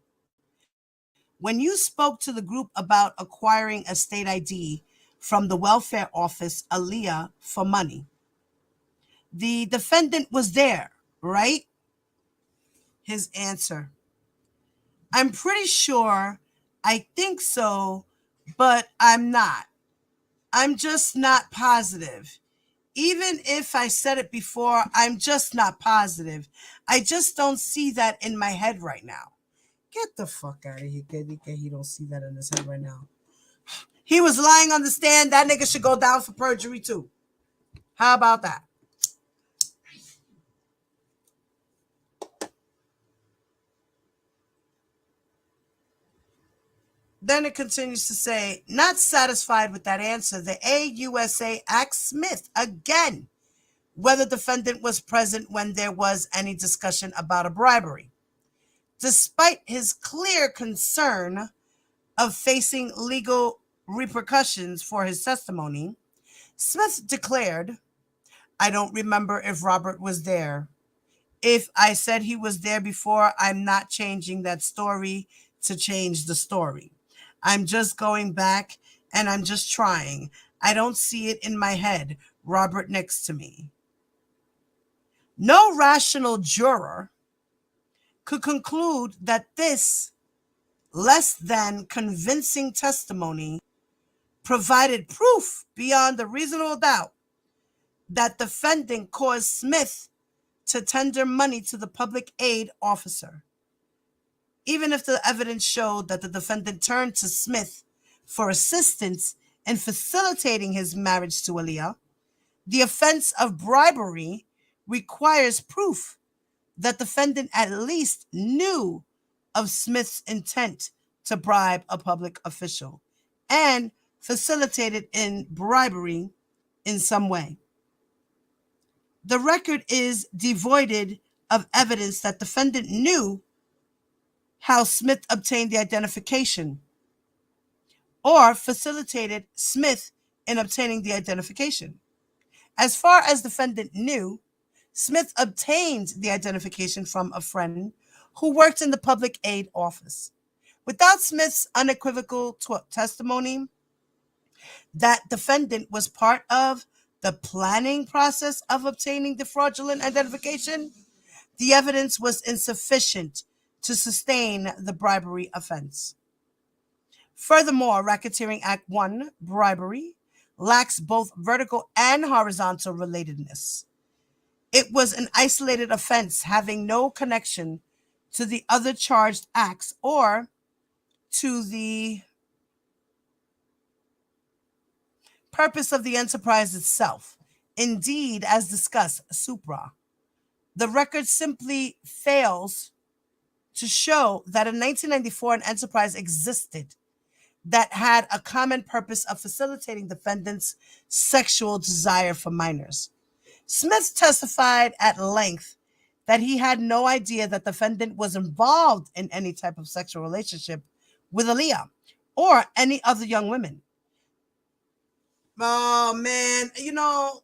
Speaker 4: when you spoke to the group about acquiring a state ID from the welfare office, Aliyah, for money, the defendant was there, right? His answer. I'm pretty sure. I think so, but I'm not. I'm just not positive. Even if I said it before, I'm just not positive. I just don't see that in my head right now. Get the fuck out of here. He don't see that in his head right now. He was lying on the stand. That nigga should go down for perjury too. How about that? Then it continues to say, not satisfied with that answer, the AUSA asked Smith again whether the defendant was present when there was any discussion about a bribery. Despite his clear concern of facing legal repercussions for his testimony, Smith declared, I don't remember if Robert was there. If I said he was there before, I'm not changing that story to change the story. I'm just going back and I'm just trying. I don't see it in my head. Robert next to me. No rational juror could conclude that this less than convincing testimony provided proof beyond a reasonable doubt that defendant caused Smith to tender money to the public aid officer. Even if the evidence showed that the defendant turned to Smith for assistance in facilitating his marriage to Aaliyah, the offense of bribery requires proof that defendant at least knew of Smith's intent to bribe a public official and facilitated in bribery in some way. The record is devoid of evidence that defendant knew how Smith obtained the identification or facilitated Smith in obtaining the identification. As far as defendant knew, Smith obtained the identification from a friend who worked in the public aid office. Without Smith's unequivocal testimony that defendant was part of the planning process of obtaining the fraudulent identification, the evidence was insufficient to sustain the bribery offense. Furthermore, Racketeering Act 1, bribery, lacks both vertical and horizontal relatedness. It was an isolated offense having no connection to the other charged acts or to the purpose of the enterprise itself. Indeed, as discussed, supra, the record simply fails to show that in 1994 an enterprise existed that had a common purpose of facilitating defendants' sexual desire for minors. Smith testified at length that he had no idea that the defendant was involved in any type of sexual relationship with Aaliyah or any other young women. Oh, man, you know...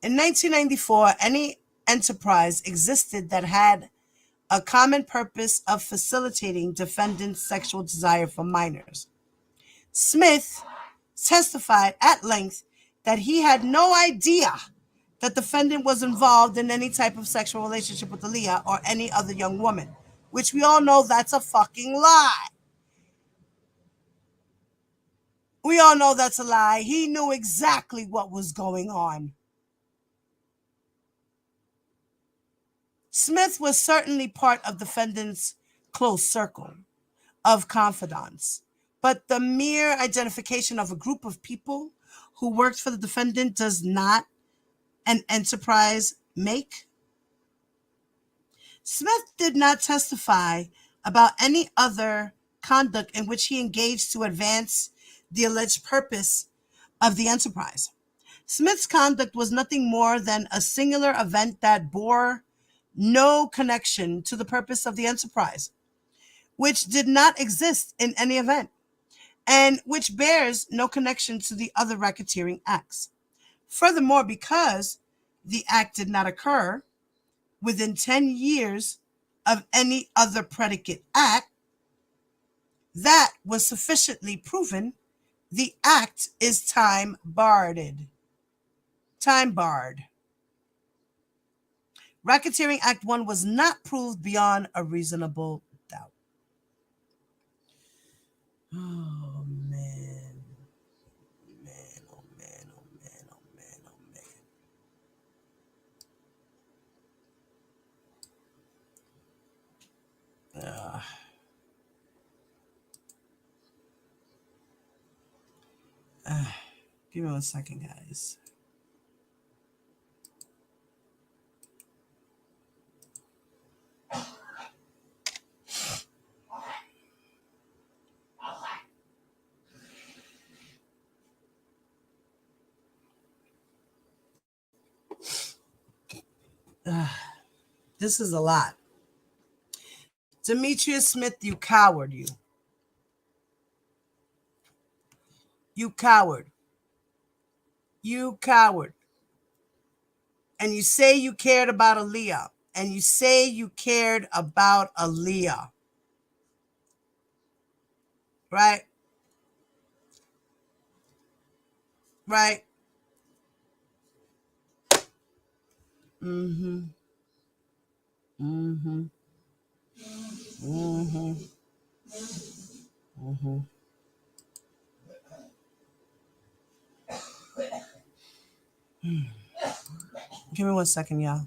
Speaker 4: In 1994, any enterprise existed that had a common purpose of facilitating defendants' sexual desire for minors. Smith testified at length that he had no idea that the defendant was involved in any type of sexual relationship with Aaliyah or any other young woman, which we all know that's a fucking lie. We all know that's a lie. He knew exactly what was going on. Smith was certainly part of defendant's close circle of confidants, but the mere identification of a group of people who worked for the defendant does not an enterprise make. Smith did not testify about any other conduct in which he engaged to advance the alleged purpose of the enterprise. Smith's conduct was nothing more than a singular event that bore no connection to the purpose of the enterprise, which did not exist in any event, and which bears no connection to the other racketeering acts. Furthermore, because the act did not occur within 10 years of any other predicate act, that was sufficiently proven, the act is time barred. Time barred. Racketeering Act 1 was not proved beyond a reasonable doubt. Oh, man. Man, oh, man, oh, man, oh, man, oh, man. Give me 1 second, guys. This is a lot. Demetrius Smith, you coward, you. You coward. You coward. And you say you cared about Aaliyah and you say you cared about Aaliyah, right? Right? Mm-hmm. Mm-hmm. Mm-hmm. Mm-hmm. Give me 1 second, y'all.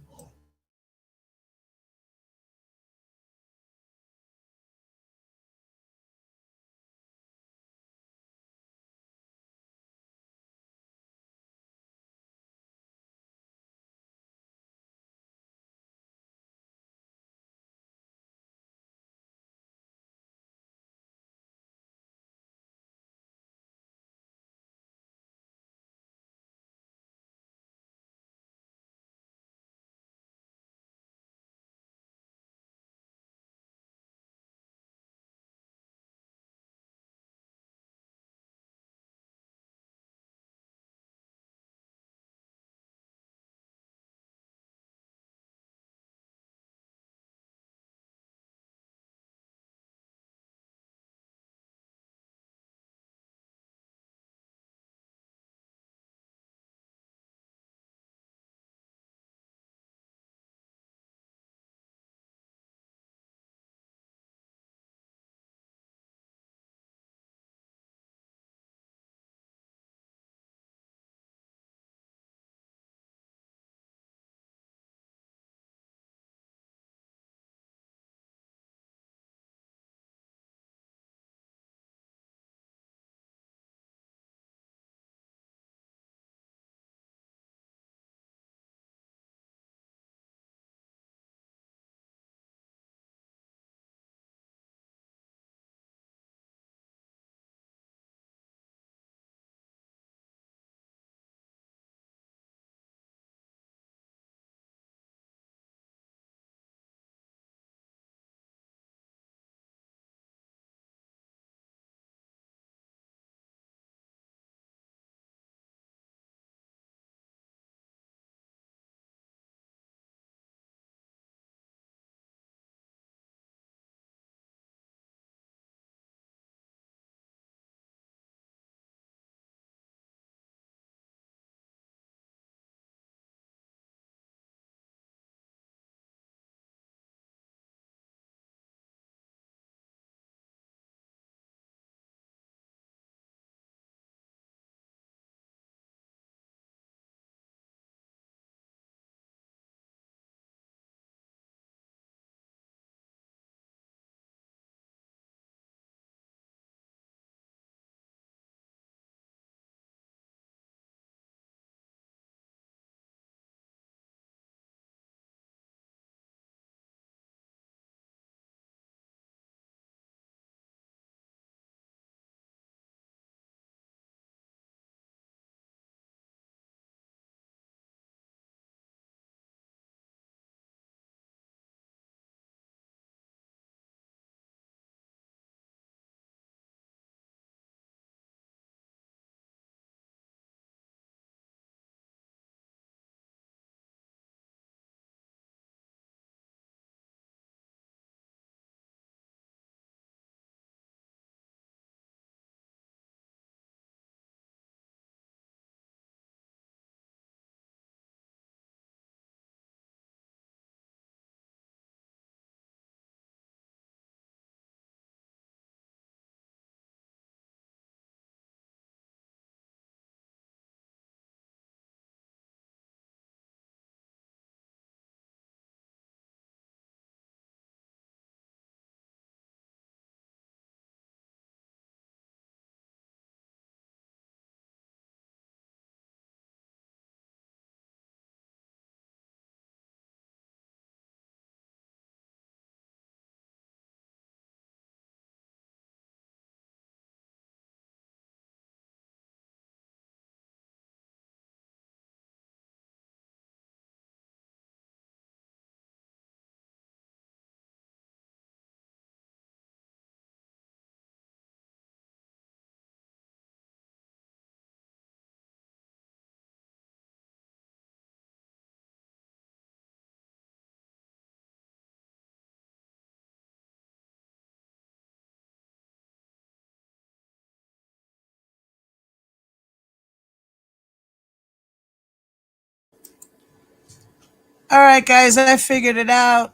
Speaker 4: All right, guys, I figured it out.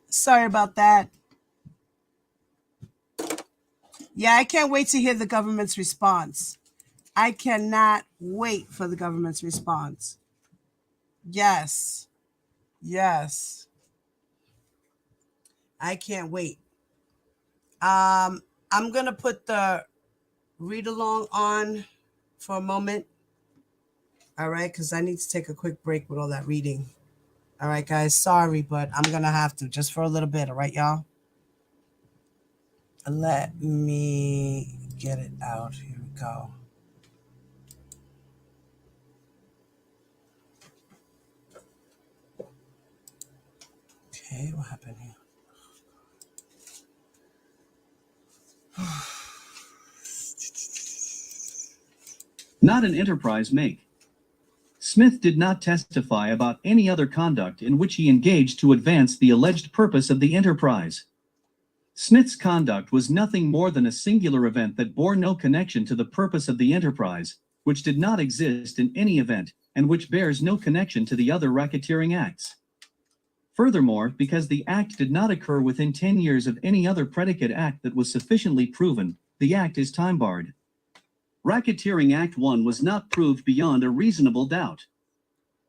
Speaker 4: Sorry about that. Yeah, I can't wait to hear the government's response. I cannot wait for the government's response. Yes. Yes. I can't wait. I'm going to put the read along on for a moment. All right, because I need to take a quick break with all that reading. All right, guys, sorry, but I'm going to have to just for a little bit. All right, y'all? Let me get it out. Here we go. Okay, what happened here?
Speaker 5: Not an enterprise make. Smith did not testify about any other conduct in which he engaged to advance the alleged purpose of the enterprise. Smith's conduct was nothing more than a singular event that bore no connection to the purpose of the enterprise, which did not exist in any event, and which bears no connection to the other racketeering acts. Furthermore, because the act did not occur within 10 years of any other predicate act that was sufficiently proven, the act is time-barred. Racketeering Act 1 was not proved beyond a reasonable doubt.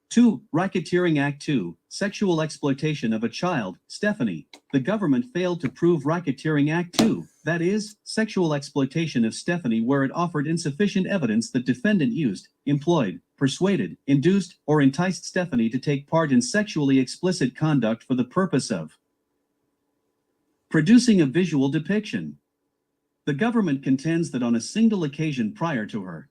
Speaker 5: 2. Racketeering Act 2, sexual exploitation of a child, Stephanie. The government failed to prove Racketeering Act 2, that is, sexual exploitation of Stephanie, where it offered insufficient evidence that defendant used, employed, persuaded, induced, or enticed Stephanie to take part in sexually explicit conduct for the purpose of producing a visual depiction. The government contends that on a single occasion prior to her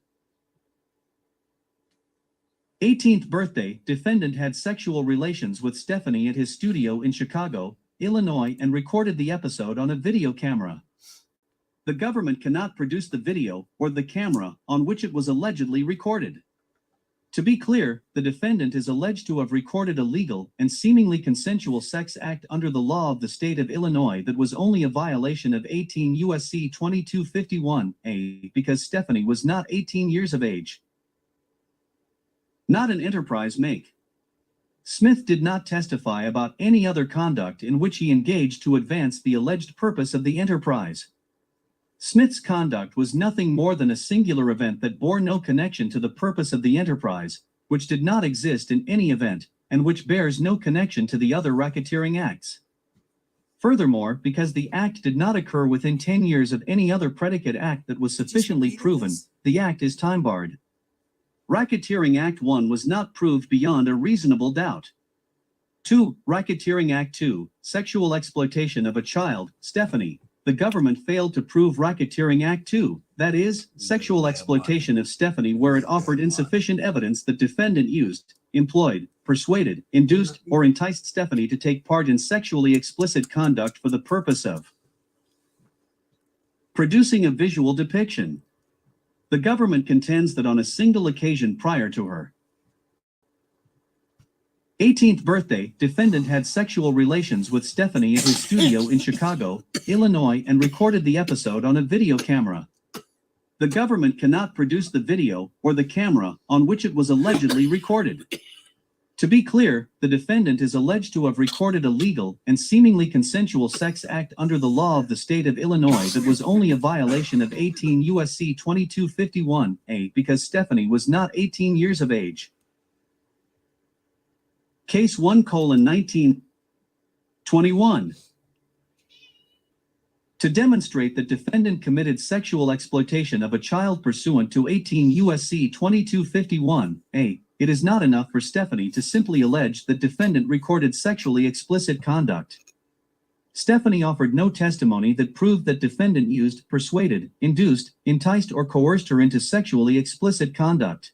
Speaker 5: 18th birthday, defendant had sexual relations with Stephanie at his studio in Chicago, Illinois, and recorded the episode on a video camera. The government cannot produce the video or the camera on which it was allegedly recorded. To be clear, the defendant is alleged to have recorded a legal and seemingly consensual sex act under the law of the state of Illinois that was only a violation of 18 U.S.C. 2251a because Stephanie was not 18 years of age. Not an enterprise make. Smith did not testify about any other conduct in which he engaged to advance the alleged purpose of the enterprise. Smith's conduct was nothing more than a singular event that bore no connection to the purpose of the enterprise, which did not exist in any event, and which bears no connection to the other racketeering acts. Furthermore, because the act did not occur within 10 years of any other predicate act that was sufficiently proven, the act is time-barred. Racketeering Act 1 was not proved beyond a reasonable doubt. 2. Racketeering Act 2, sexual exploitation of a child, Stephanie. The government failed to prove Racketeering Act 2, that is, sexual exploitation of Stephanie, where it offered insufficient evidence that defendant used, employed, persuaded, induced, or enticed Stephanie to take part in sexually explicit conduct for the purpose of producing a visual depiction. The government contends that on a single occasion prior to her 18th birthday, defendant had sexual relations with Stephanie at his studio in Chicago, Illinois, and recorded the episode on a video camera. The government cannot produce the video or the camera on which it was allegedly recorded. To be clear, the defendant is alleged to have recorded a legal and seemingly consensual sex act under the law of the state of Illinois that was only a violation of 18 U.S.C. 2251a because Stephanie was not 18 years of age. Case 1:1921. To demonstrate that defendant committed sexual exploitation of a child pursuant to 18 U.S.C. 2251a, it is not enough for Stephanie to simply allege that defendant recorded sexually explicit conduct. Stephanie offered no testimony that proved that defendant used, persuaded, induced, enticed, or coerced her into sexually explicit conduct.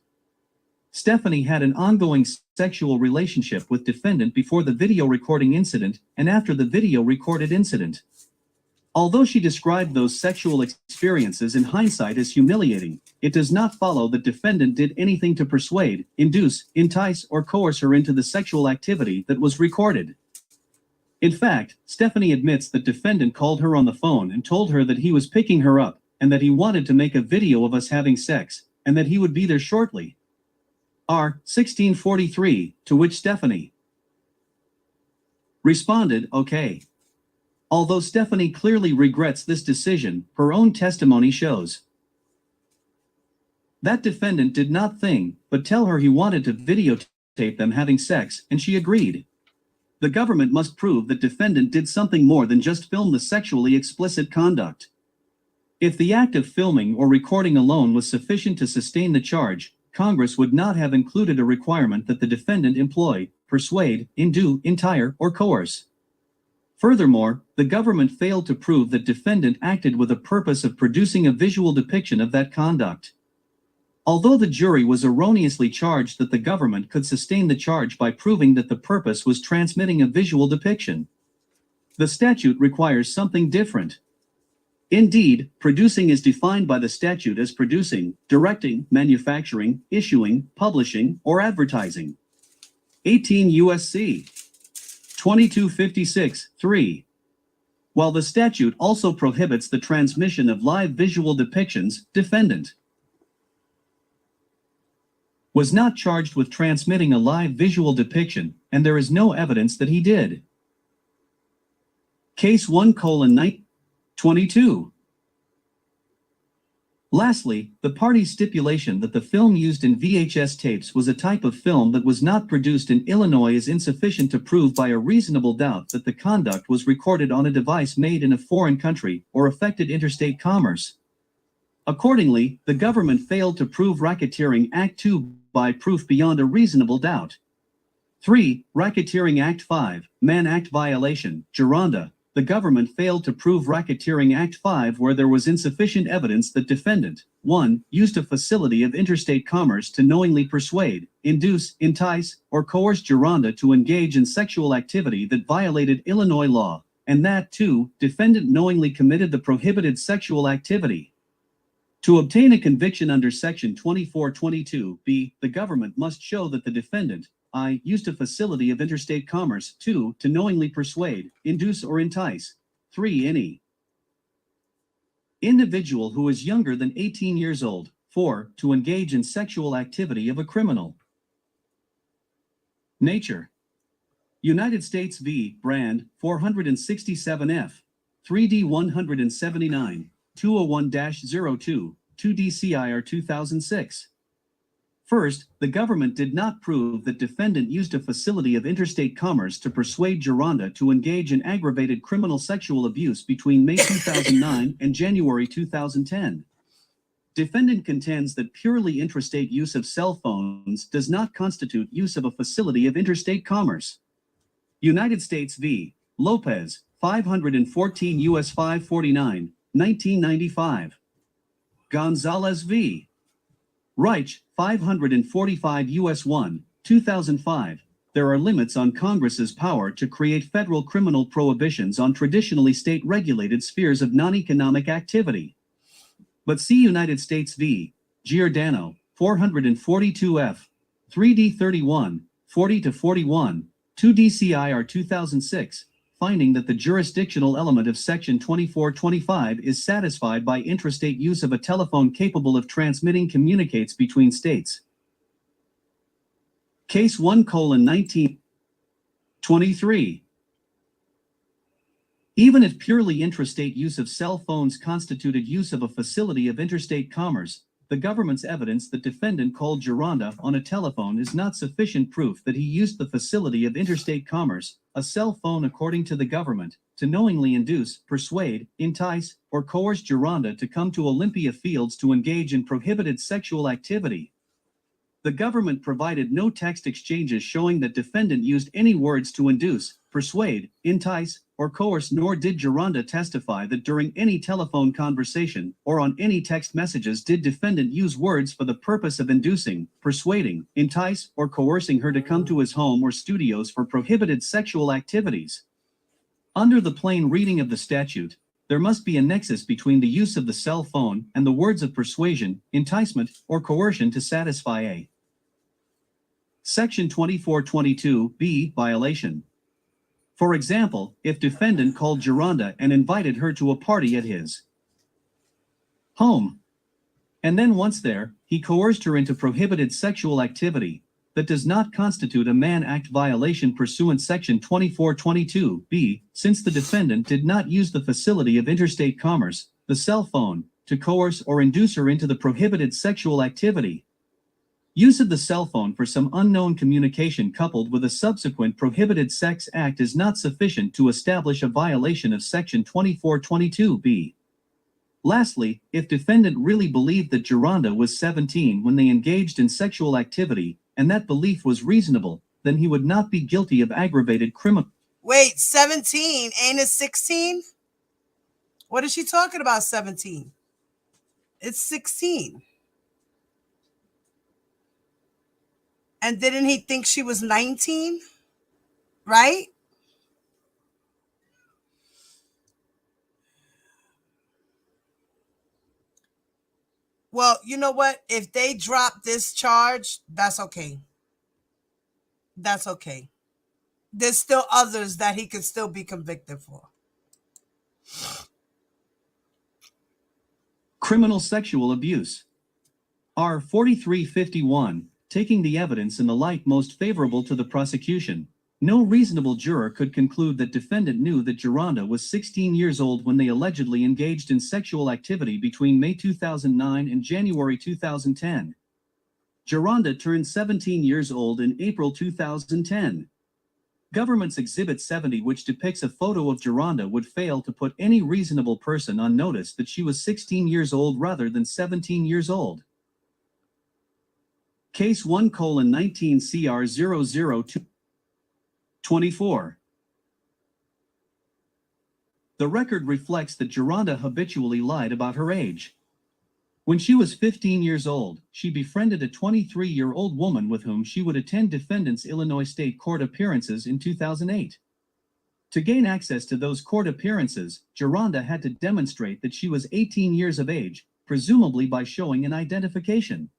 Speaker 5: Stephanie had an ongoing sexual relationship with defendant before the video recording incident and after the video recorded incident. Although she described those sexual experiences in hindsight as humiliating, it does not follow that defendant did anything to persuade, induce, entice, or coerce her into the sexual activity that was recorded. In fact, Stephanie admits that defendant called her on the phone and told her that he was picking her up, and that he wanted to make a video of us having sex, and that he would be there shortly. R. 1643, to which Stephanie responded, okay. Although Stephanie clearly regrets this decision, her own testimony shows that defendant did not think, but tell her he wanted to videotape them having sex, and she agreed. The government must prove that defendant did something more than just film the sexually explicit conduct. If the act of filming or recording alone was sufficient to sustain the charge, Congress would not have included a requirement that the defendant employ, persuade, induce, entice, or coerce. Furthermore, the government failed to prove that defendant acted with a purpose of producing a visual depiction of that conduct. Although the jury was erroneously charged that the government could sustain the charge by proving that the purpose was transmitting a visual depiction, the statute requires something different. Indeed, producing is defined by the statute as producing, directing, manufacturing, issuing, publishing, or advertising. 18 U.S.C. 2256(3). While the statute also prohibits the transmission of live visual depictions, defendant was not charged with transmitting a live visual depiction, and there is no evidence that he did. Case 1:22. Lastly, the party's stipulation that the film used in VHS tapes was a type of film that was not produced in Illinois is insufficient to prove by a reasonable doubt that the conduct was recorded on a device made in a foreign country or affected interstate commerce. Accordingly, the government failed to prove Racketeering Act 2 by proof beyond a reasonable doubt. 3. Racketeering Act 5, Mann Act violation, Gironda. The government failed to prove Racketeering Act 5 where there was insufficient evidence that defendant 1. Used a facility of interstate commerce to knowingly persuade, induce, entice, or coerce Gironda to engage in sexual activity that violated Illinois law, and that 2. Defendant knowingly committed the prohibited sexual activity. To obtain a conviction under Section 2422(b), the government must show that the defendant I. Used a facility of interstate commerce. 2. To knowingly persuade, induce or entice. 3. Any individual who is younger than 18 years old. 4. To engage in sexual activity of a criminal nature. United States v. Brand, 467 F. 3D 179, 201-02, 2 DCIR 2006. First, the government did not prove that defendant used a facility of interstate commerce to persuade Gironda to engage in aggravated criminal sexual abuse between May 2009 and January 2010. Defendant contends that purely intrastate use of cell phones does not constitute use of a facility of interstate commerce. United States v. Lopez, 514 U.S. 549, 1995. Gonzalez v. Reich, 545 U.S. 1, 2005. There are limits on Congress's power to create federal criminal prohibitions on traditionally state-regulated spheres of non-economic activity. But see United States v. Giordano, 442 F. 3D 31, 40-41, 2 DCIR 2006, finding that the jurisdictional element of Section 2425 is satisfied by intrastate use of a telephone capable of transmitting communicates between states. Case 1:1923. Even if purely intrastate use of cell phones constituted use of a facility of interstate commerce, the government's evidence that defendant called Gironda on a telephone is not sufficient proof that he used the facility of interstate commerce, a cell phone according to the government, to knowingly induce, persuade, entice, or coerce Gironda to come to Olympia Fields to engage in prohibited sexual activity. The government provided no text exchanges showing that defendant used any words to induce, persuade, entice, or coerce, nor did Gironda testify that during any telephone conversation or on any text messages did defendant use words for the purpose of inducing, persuading, entice, or coercing her to come to his home or studios for prohibited sexual activities. Under the plain reading of the statute, there must be a nexus between the use of the cell phone and the words of persuasion, enticement, or coercion to satisfy a Section 2422(b) violation. For example, if defendant called Gironda and invited her to a party at his home, and then once there, he coerced her into prohibited sexual activity, that does not constitute a Mann Act violation pursuant Section 2422(b), since the defendant did not use the facility of interstate commerce, the cell phone, to coerce or induce her into the prohibited sexual activity. Use of the cell phone for some unknown communication coupled with a subsequent prohibited sex act is not sufficient to establish a violation of Section 2422(b). Lastly, if defendant really believed that Geronda was 17 when they engaged in sexual activity, and that belief was reasonable, then he would not be guilty of aggravated criminal.
Speaker 4: Wait, 17? Ain't it 16? What is she talking about, 17? It's 16. And didn't he think she was 19? Right? Well, you know what? If they drop this charge, that's okay. That's okay. There's still others that he could still be convicted for.
Speaker 5: Criminal sexual abuse. R. 4351, taking the evidence in the light most favorable to the prosecution. No reasonable juror could conclude that defendant knew that Geronda was 16 years old when they allegedly engaged in sexual activity between May 2009 and January 2010. Geronda turned 17 years old in April 2010. Government's Exhibit 70, which depicts a photo of Geronda, would fail to put any reasonable person on notice that she was 16 years old rather than 17 years old. Case 1:19 CR 002 24. The record reflects that Geronda habitually lied about her age. When she was 15 years old, she befriended a 23-year-old woman with whom she would attend defendant's Illinois State Court appearances in 2008. To gain access to those court appearances, Geronda had to demonstrate that she was 18 years of age, presumably by showing an identification.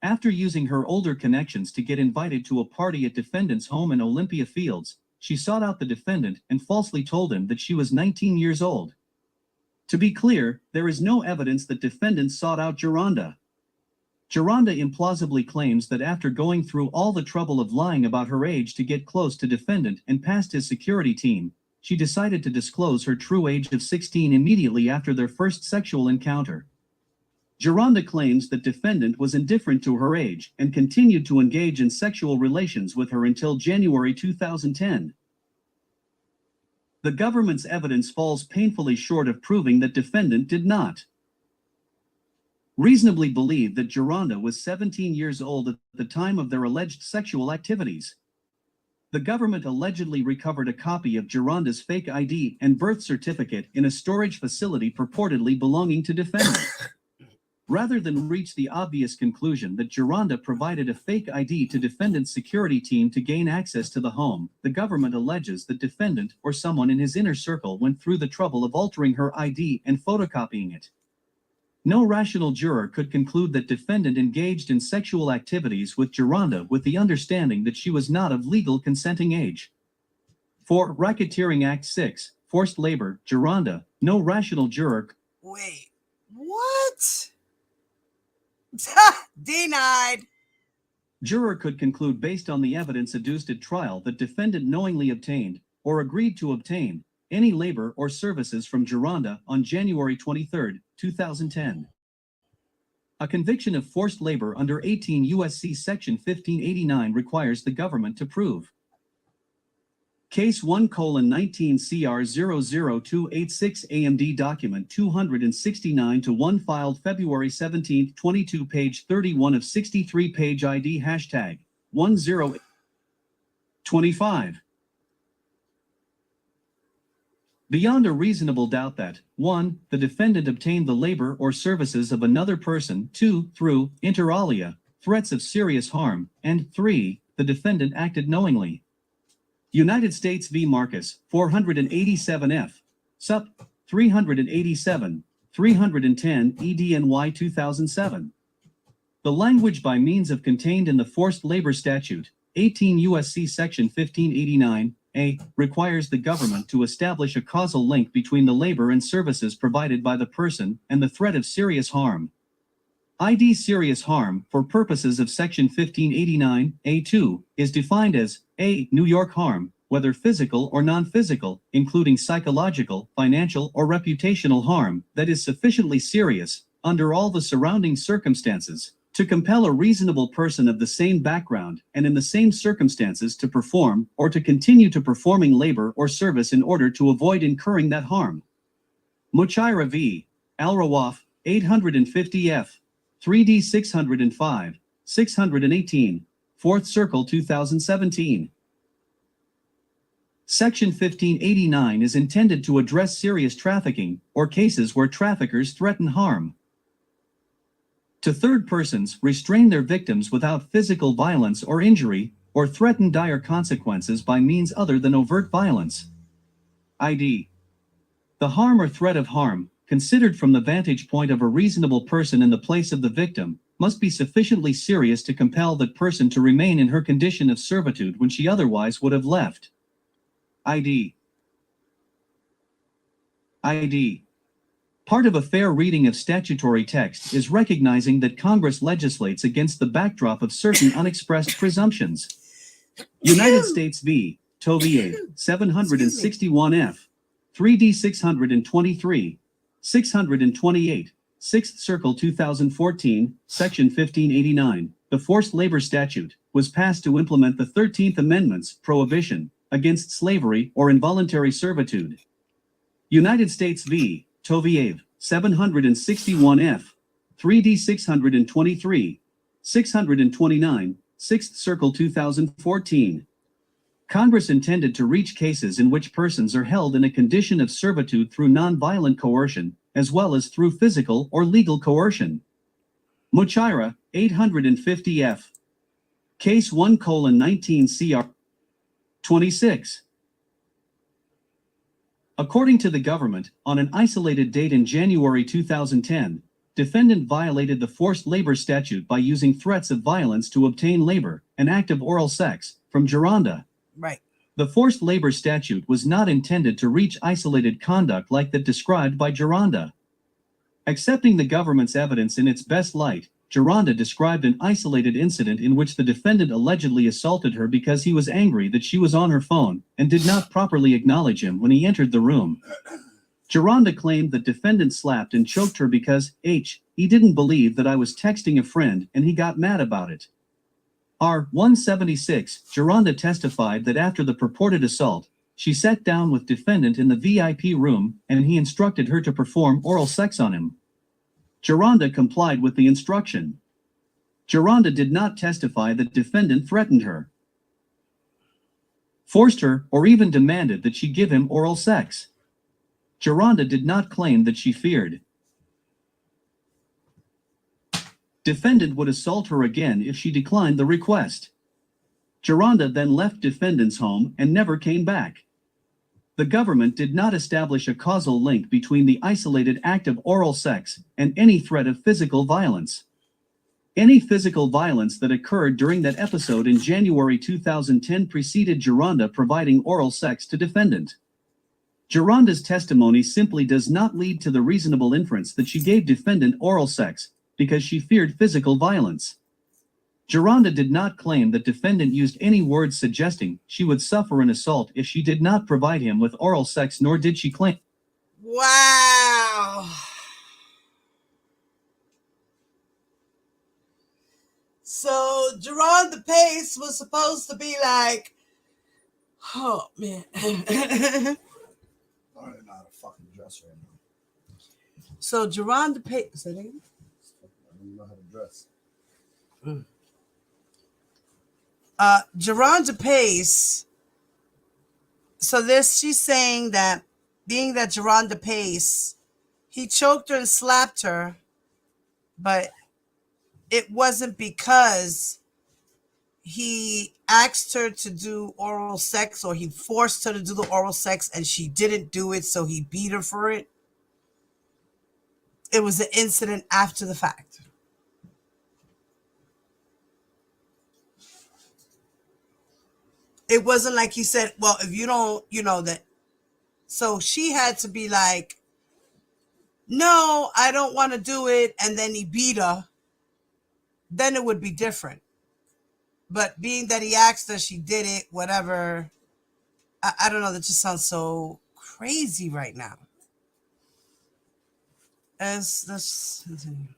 Speaker 5: After using her older connections to get invited to a party at defendant's home in Olympia Fields, she sought out the defendant and falsely told him that she was 19 years old. To be clear, there is no evidence that defendant sought out Geronda. Geronda implausibly claims that after going through all the trouble of lying about her age to get close to defendant and past his security team, she decided to disclose her true age of 16 immediately after their first sexual encounter. Geronda claims that defendant was indifferent to her age and continued to engage in sexual relations with her until January 2010. The government's evidence falls painfully short of proving that defendant did not reasonably believe that Geronda was 17 years old at the time of their alleged sexual activities. The government allegedly recovered a copy of Geronda's fake ID and birth certificate in a storage facility purportedly belonging to defendant. Rather than reach the obvious conclusion that Geronda provided a fake ID to defendant's security team to gain access to the home, the government alleges that defendant or someone in his inner circle went through the trouble of altering her ID and photocopying it. No rational juror could conclude that defendant engaged in sexual activities with Geronda with the understanding that she was not of legal consenting age. For Racketeering Act 6, Forced Labor, Geronda, no rational juror.
Speaker 4: Wait, what? Denied.
Speaker 5: Juror could conclude based on the evidence adduced at trial that defendant knowingly obtained, or agreed to obtain, any labor or services from Geronda on January 23, 2010. A conviction of forced labor under 18 U.S.C. Section 1589 requires the government to prove. Case 1:19 CR 00286 AMD document 269-1 filed February 17, 22 page 31 of 63 page ID hashtag 1025. Beyond a reasonable doubt that 1. The defendant obtained the labor or services of another person, 2. Through, inter alia, threats of serious harm, and 3. The defendant acted knowingly. United States v. Marcus, 487 F. Sup. 387, 310 EDNY 2007. The language by means of contained in the Forced Labor Statute, 18 U.S.C. Section 1589, A, requires the government to establish a causal link between the labor and services provided by the person and the threat of serious harm. ID serious harm for purposes of Section 1589A2 is defined as a New York harm, whether physical or non-physical, including psychological, financial, or reputational harm, that is sufficiently serious, under all the surrounding circumstances, to compel a reasonable person of the same background and in the same circumstances to perform or to continue to performing labor or service in order to avoid incurring that harm. Muchaira v. Al-Rawaf, 850 F. 3D 605, 618, 4th Circle 2017. Section 1589 is intended to address serious trafficking or cases where traffickers threaten harm to third persons, restrain their victims without physical violence or injury, or threaten dire consequences by means other than overt violence. ID. The harm or threat of harm, considered from the vantage point of a reasonable person in the place of the victim, must be sufficiently serious to compel that person to remain in her condition of servitude when she otherwise would have left. ID. Part of a fair reading of statutory text is recognizing that Congress legislates against the backdrop of certain unexpressed presumptions. United States v. Tovier, 761 F. 3D 623, 628, 6th Circle 2014, Section 1589, the Forced Labor Statute, was passed to implement the 13th Amendment's prohibition against slavery or involuntary servitude. United States v. Toviev, 761 F. 3D 623, 629, 6th Circle 2014. Congress intended to reach cases in which persons are held in a condition of servitude through non-violent coercion, as well as through physical or legal coercion. Muchaira, 850 F. Case 1:19 CR 26. According to the government, on an isolated date in January 2010, defendant violated the forced labor statute by using threats of violence to obtain labor, an act of oral sex, from Geronda.
Speaker 4: Right.
Speaker 5: The forced labor statute was not intended to reach isolated conduct like that described by Geronda. Accepting the government's evidence in its best light, Geronda described an isolated incident in which the defendant allegedly assaulted her because he was angry that she was on her phone and did not properly acknowledge him when he entered the room. Geronda claimed that defendant slapped and choked her because he didn't believe that I was texting a friend and he got mad about it. R-176, Geronda testified that after the purported assault, she sat down with defendant in the VIP room and he instructed her to perform oral sex on him. Geronda complied with the instruction. Geronda did not testify that defendant threatened her, forced her, or even demanded that she give him oral sex. Geronda did not claim that she feared defendant would assault her again if she declined the request. Geronda then left defendant's home and never came back. The government did not establish a causal link between the isolated act of oral sex and any threat of physical violence. Any physical violence that occurred during that episode in January 2010 preceded Geronda providing oral sex to defendant. Geronda's testimony simply does not lead to the reasonable inference that she gave defendant oral sex because she feared physical violence. Geronda did not claim that defendant used any words suggesting she would suffer an assault if she did not provide him with oral sex, nor did she claim.
Speaker 4: Wow. So Geronda Pace was supposed to be like, oh man.
Speaker 2: I don't know how to fucking dress right now.
Speaker 4: So Geronda Pace, say that again?
Speaker 2: I don't know how to dress.
Speaker 4: Geronda Pace. So she's saying that being that Geronda Pace, he choked her and slapped her, but it wasn't because he asked her to do oral sex or he forced her to do the oral sex and she didn't do it, so he beat her for it. It was an incident after the fact. It wasn't like he said, well, if you don't, that. So she had to be like, no, I don't want to do it. And then he beat her. then it would be different. But being that he asked her, she did it, whatever. I don't know. That just sounds so crazy right now. Let's continue.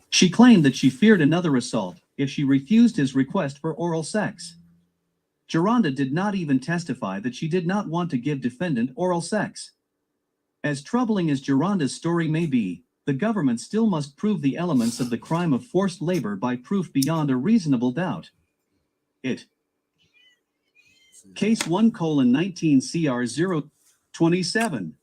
Speaker 5: She claimed that she feared another assault if she refused his request for oral sex. Geronda did not even testify that she did not want to give defendant oral sex. As troubling as Geronda's story may be, the government still must prove the elements of the crime of forced labor by proof beyond a reasonable doubt. Case 1:19 CR 027.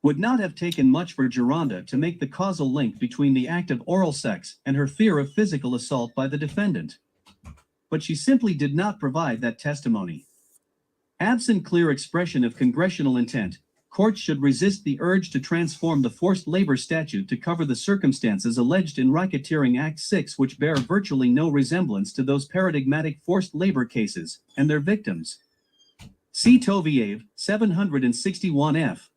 Speaker 5: Would not have taken much for Geronda to make the causal link between the act of oral sex and her fear of physical assault by the defendant. But she simply did not provide that testimony. Absent clear expression of congressional intent, courts should resist the urge to transform the forced labor statute to cover the circumstances alleged in Racketeering Act 6, which bear virtually no resemblance to those paradigmatic forced labor cases and their victims. See Toviev, 761F,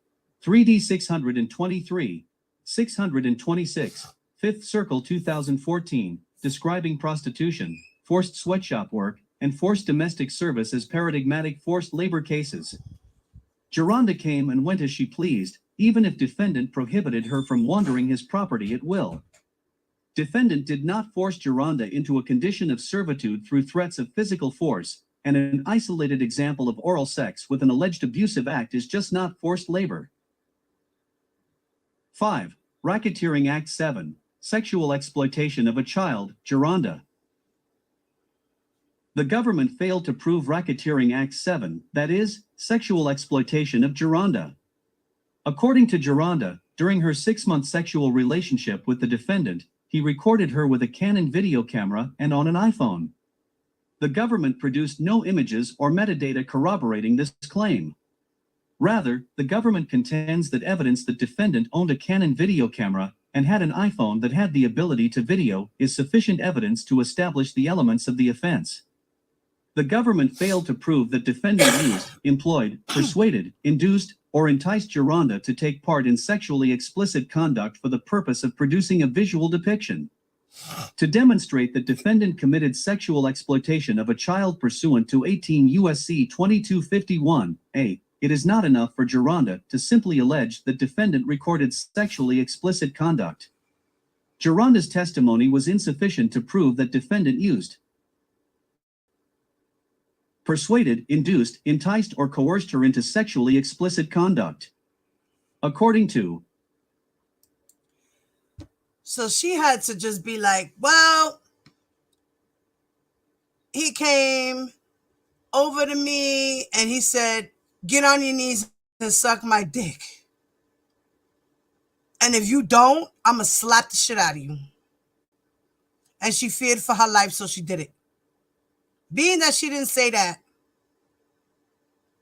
Speaker 5: 3D 623, 626, 5th Circle 2014, describing prostitution, forced sweatshop work, and forced domestic service as paradigmatic forced labor cases. Geronda came and went as she pleased, even if defendant prohibited her from wandering his property at will. Defendant did not force Geronda into a condition of servitude through threats of physical force, and an isolated example of oral sex with an alleged abusive act is just not forced labor. 5. Racketeering Act 7, Sexual Exploitation of a Child, Geronda. The government failed to prove Racketeering Act 7, that is, sexual exploitation of Geronda. According to Geronda, during her 6-month sexual relationship with the defendant, he recorded her with a Canon video camera and on an iPhone. The government produced no images or metadata corroborating this claim. Rather, the government contends that evidence that defendant owned a Canon video camera and had an iPhone that had the ability to video is sufficient evidence to establish the elements of the offense. The government failed to prove that defendant used, employed, persuaded, induced, or enticed Geronda to take part in sexually explicit conduct for the purpose of producing a visual depiction. To demonstrate that defendant committed sexual exploitation of a child pursuant to 18 U.S.C. 2251a, it is not enough for Geronda to simply allege that defendant recorded sexually explicit conduct. Geronda's testimony was insufficient to prove that defendant used, persuaded, induced, enticed, or coerced her into sexually explicit conduct. According to...
Speaker 4: So she had to just be like, well, he came over to me and he said, get on your knees and suck my dick. And if you don't, I'm going to slap the shit out of you. And she feared for her life, so she did it. Being that she didn't say that,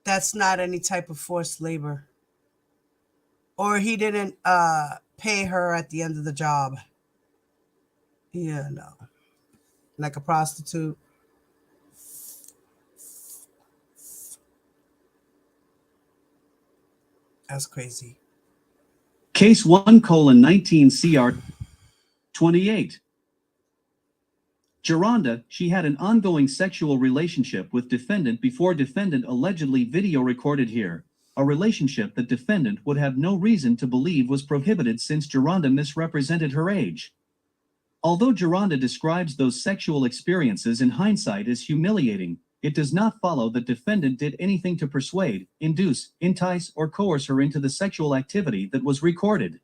Speaker 4: that's not any type of forced labor. Or he didn't pay her at the end of the job. Yeah, no. Like a prostitute. That's crazy.
Speaker 5: Case 1:19 CR 28. Geronda, she had an ongoing sexual relationship with defendant before defendant allegedly video recorded here, a relationship that defendant would have no reason to believe was prohibited since Geronda misrepresented her age. Although Geronda describes those sexual experiences in hindsight as humiliating, it does not follow that defendant did anything to persuade, induce, entice, or coerce her into the sexual activity that was recorded.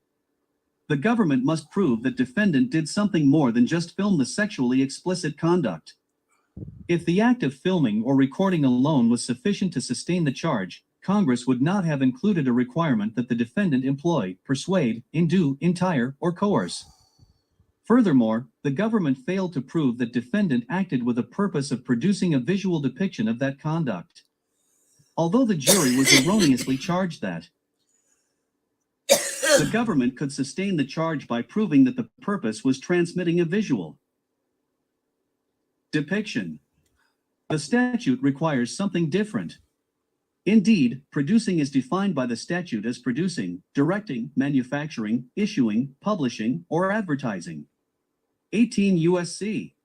Speaker 5: The government must prove that defendant did something more than just film the sexually explicit conduct. If the act of filming or recording alone was sufficient to sustain the charge, Congress would not have included a requirement that the defendant employ, persuade, induce, entice, or coerce. Furthermore, the government failed to prove that defendant acted with a purpose of producing a visual depiction of that conduct. Although the jury was erroneously charged that the government could sustain the charge by proving that the purpose was transmitting a visual depiction. The statute requires something different. Indeed, producing is defined by the statute as producing, directing, manufacturing, issuing, publishing, or advertising. 18 U.S.C.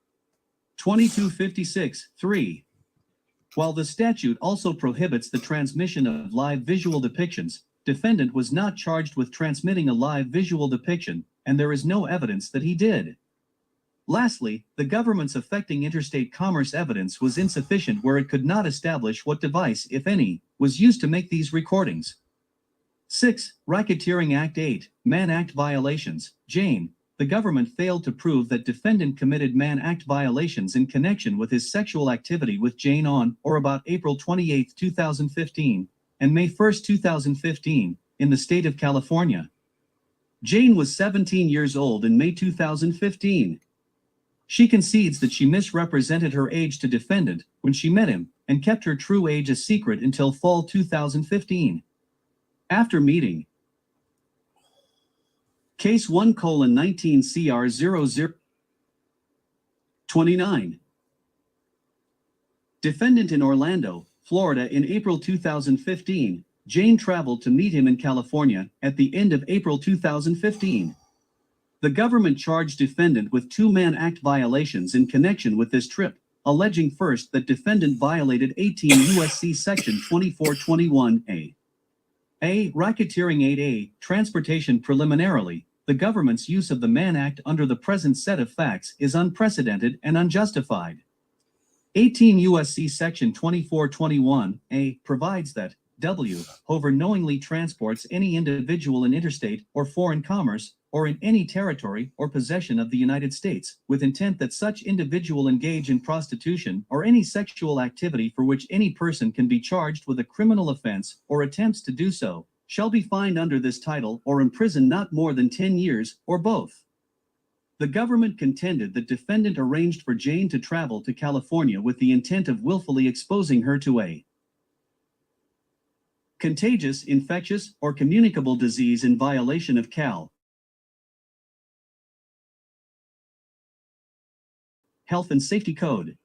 Speaker 5: 2256(3). While the statute also prohibits the transmission of live visual depictions, defendant was not charged with transmitting a live visual depiction, and there is no evidence that he did. Lastly, the government's affecting interstate commerce evidence was insufficient where it could not establish what device, if any, was used to make these recordings. 6. Racketeering Act 8, Mann Act violations. Jane, the government failed to prove that defendant committed Mann Act violations in connection with his sexual activity with Jane on or about April 28, 2015, and May 1, 2015, in the state of California. Jane was 17 years old in May 2015. She concedes that she misrepresented her age to defendant when she met him and kept her true age a secret until fall 2015. After meeting, Case 1:19 CR 0029. Defendant in Orlando, Florida in April 2015, Jane traveled to meet him in California at the end of April 2015. The government charged defendant with 2 Mann Act violations in connection with this trip, alleging first that defendant violated 18 U.S.C. Section 2421A. Racketeering 8A, transportation preliminarily. The government's use of the Mann Act under the present set of facts is unprecedented and unjustified. 18 U.S.C. Section 2421A provides that W. Hover knowingly transports any individual in interstate or foreign commerce, or in any territory or possession of the United States, with intent that such individual engage in prostitution or any sexual activity for which any person can be charged with a criminal offense or attempts to do so, shall be fined under this title or imprisoned not more than 10 years, or both. The government contended that defendant arranged for Jane to travel to California with the intent of willfully exposing her to a contagious, infectious, or communicable disease in violation of Cal. Health and Safety Code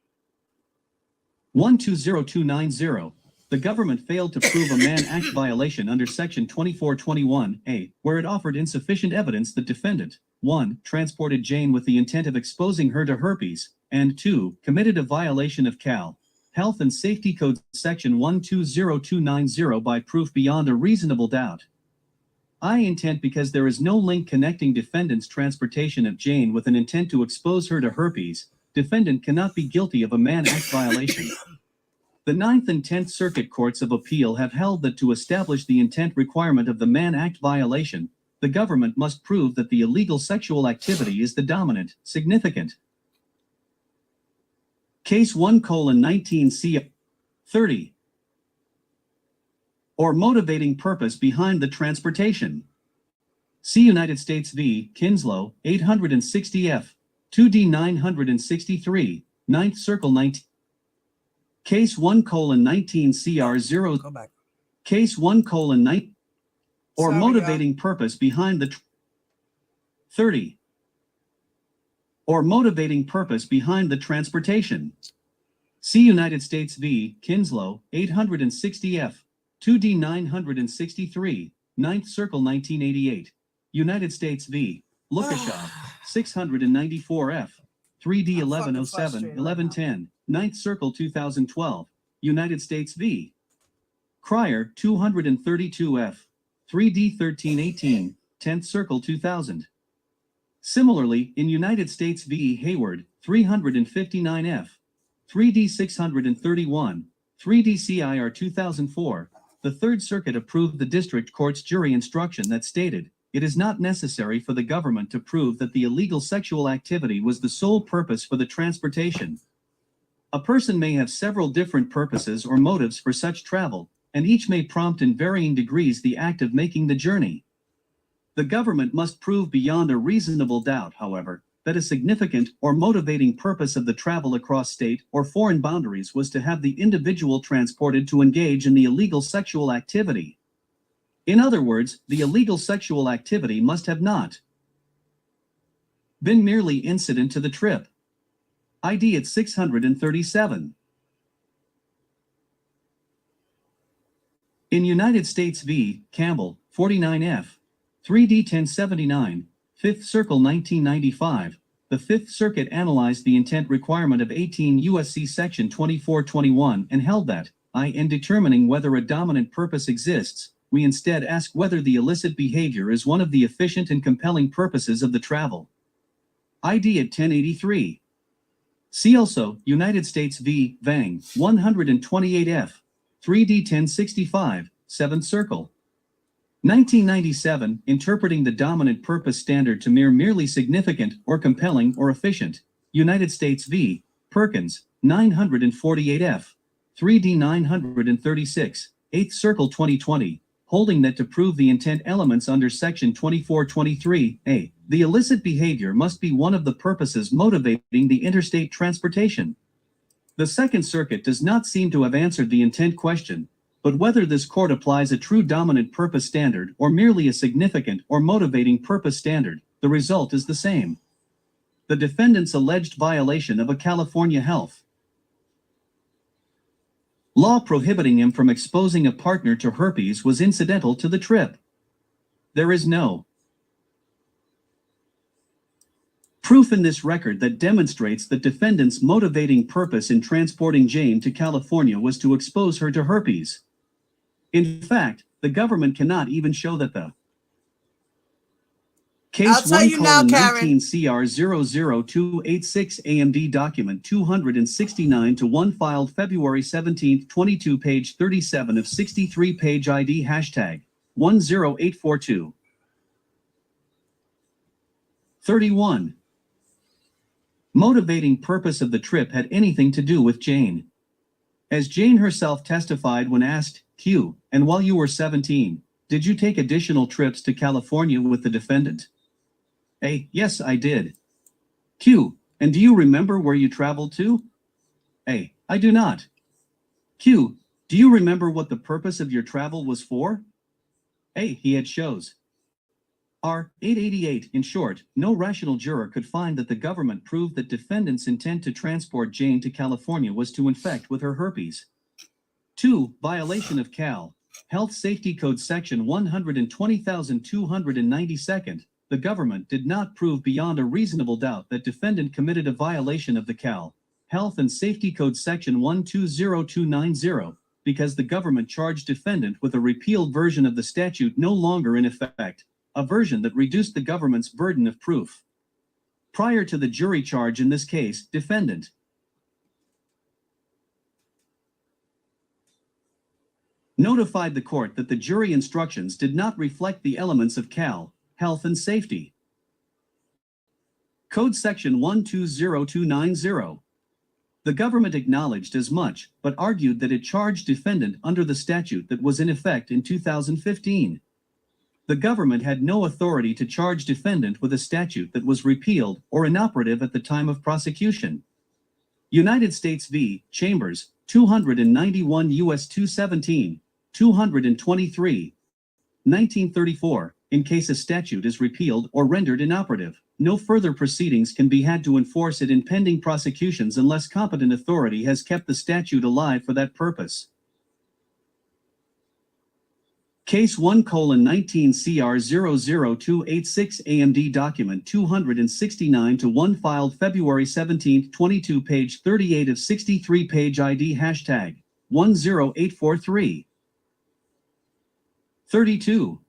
Speaker 5: 120290. The government failed to prove a Mann Act violation under Section 2421A, where it offered insufficient evidence that defendant 1. Transported Jane with the intent of exposing her to herpes, and 2. Committed a violation of Cal. Health and Safety Code Section 120290 by proof beyond a reasonable doubt. Intent because there is no link connecting defendant's transportation of Jane with an intent to expose her to herpes, defendant cannot be guilty of a Mann Act violation. The 9th and 10th Circuit Courts of Appeal have held that to establish the intent requirement of the Mann Act violation, the government must prove that the illegal sexual activity is the dominant, significant. Case 1:19 C. 30. Or motivating purpose behind the transportation. See United States v. Kinslow, 860 F. 2D 963, 9th Circle 19. Case 1:19 CR 0.
Speaker 4: Go back.
Speaker 5: Case 1:9. Or
Speaker 4: Sorry,
Speaker 5: motivating purpose behind the 30. Or motivating purpose behind the transportation. See United States v. Kinslow, 860 F. 2D 963, 9th Circle 1988. United States v. Lukashev, 694 F. 3D 1107, 1110, 9th Circle 2012. United States v. Cryer, 232 F. 3D 1318, 10th Circle 2000. Similarly, in United States v. Hayward, 359 F. 3D 631, 3D CIR 2004, the Third Circuit approved the district court's jury instruction that stated, it is not necessary for the government to prove that the illegal sexual activity was the sole purpose for the transportation. A person may have several different purposes or motives for such travel, and each may prompt in varying degrees the act of making the journey. The government must prove beyond a reasonable doubt, however, that a significant or motivating purpose of the travel across state or foreign boundaries was to have the individual transported to engage in the illegal sexual activity. In other words, the illegal sexual activity must have not been merely incident to the trip. ID at 637. In United States v. Campbell, 49F, 3D 1079, 5th Circle 1995, the Fifth Circuit analyzed the intent requirement of 18 U.S.C. Section 2421 and held that, in determining whether a dominant purpose exists, we instead ask whether the illicit behavior is one of the efficient and compelling purposes of the travel. ID at 1083. See also, United States v. Vang, 128F, 3D 1065, 7th Circle. 1997, interpreting the dominant purpose standard to merely significant or compelling or efficient. United States v. Perkins, 948F, 3D 936, 8th Circle 2020, holding that to prove the intent elements under Section 2423A, the illicit behavior must be one of the purposes motivating the interstate transportation. The Second Circuit does not seem to have answered the intent question, but whether this court applies a true dominant purpose standard or merely a significant or motivating purpose standard, the result is the same. The defendant's alleged violation of a California health law prohibiting him from exposing a partner to herpes was incidental to the trip. There is no proof in this record that demonstrates that defendant's motivating purpose in transporting Jane to California was to expose her to herpes. In fact, the government cannot even show that the Case 1:19 CR 00286 AMD document 269-1 filed February 17, 22 page 37 of 63 page ID hashtag 10842. 31. Motivating purpose of the trip had anything to do with Jane. As Jane herself testified when asked, Q, and while you were 17, did you take additional trips to California with the defendant? A, yes, I did. Q, and do you remember where you traveled to? A, I do not. Q, do you remember what the purpose of your travel was for? A, he had shows. R, 888, in short, no rational juror could find that the government proved that defendant's intent to transport Jane to California was to infect with her herpes. 2. Violation of Cal. Health Safety Code Section 120,292. The government did not prove beyond a reasonable doubt that defendant committed a violation of the Cal. Health and Safety Code Section 120290, because the government charged defendant with a repealed version of the statute no longer in effect, a version that reduced the government's burden of proof. Prior to the jury charge in this case, defendant notified the court that the jury instructions did not reflect the elements of Cal, Health and Safety Code Section 120290. The government acknowledged as much, but argued that it charged defendant under the statute that was in effect in 2015. The government had no authority to charge defendant with a statute that was repealed or inoperative at the time of prosecution. United States v. Chambers, 291 U.S. 217, 223, 1934, in case a statute is repealed or rendered inoperative, no further proceedings can be had to enforce it in pending prosecutions unless competent authority has kept the statute alive for that purpose. Case 1:19 CR 00286 AMD document 269-1 filed February 17, 22 page 38 of 63 page ID hashtag 10843. 32.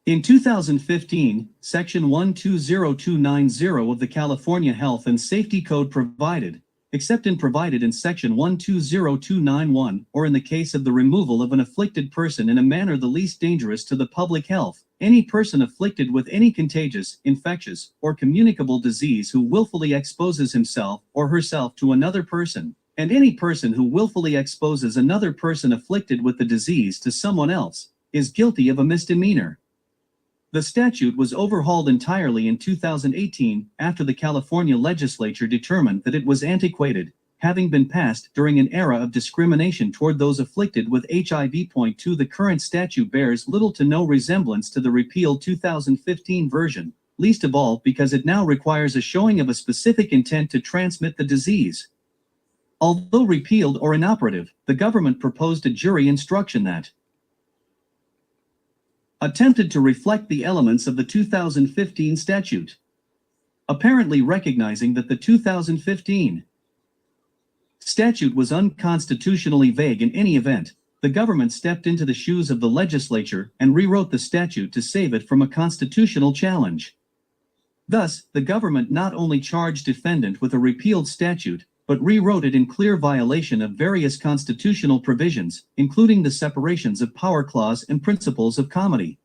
Speaker 5: In 2015, Section 120290 of the California Health and Safety Code provided, except in provided in Section 120291, or in the case of the removal of an afflicted person in a manner the least dangerous to the public health, any person afflicted with any contagious, infectious, or communicable disease who willfully exposes himself or herself to another person, and any person who willfully exposes another person afflicted with the disease to someone else, is guilty of a misdemeanor. The statute was overhauled entirely in 2018 after the California legislature determined that it was antiquated, having been passed during an era of discrimination toward those afflicted with HIV. 2. The current statute bears little to no resemblance to the repealed 2015 version, least of all because it now requires a showing of a specific intent to transmit the disease. Although repealed or inoperative, the government proposed a jury instruction that attempted to reflect the elements of the 2015 statute. Apparently recognizing that the 2015 statute was unconstitutionally vague in any event, the government stepped into the shoes of the legislature and rewrote the statute to save it from a constitutional challenge. Thus, the government not only charged defendant with a repealed statute, but rewrote it in clear violation of various constitutional provisions, including the separations of power clause and principles of comity.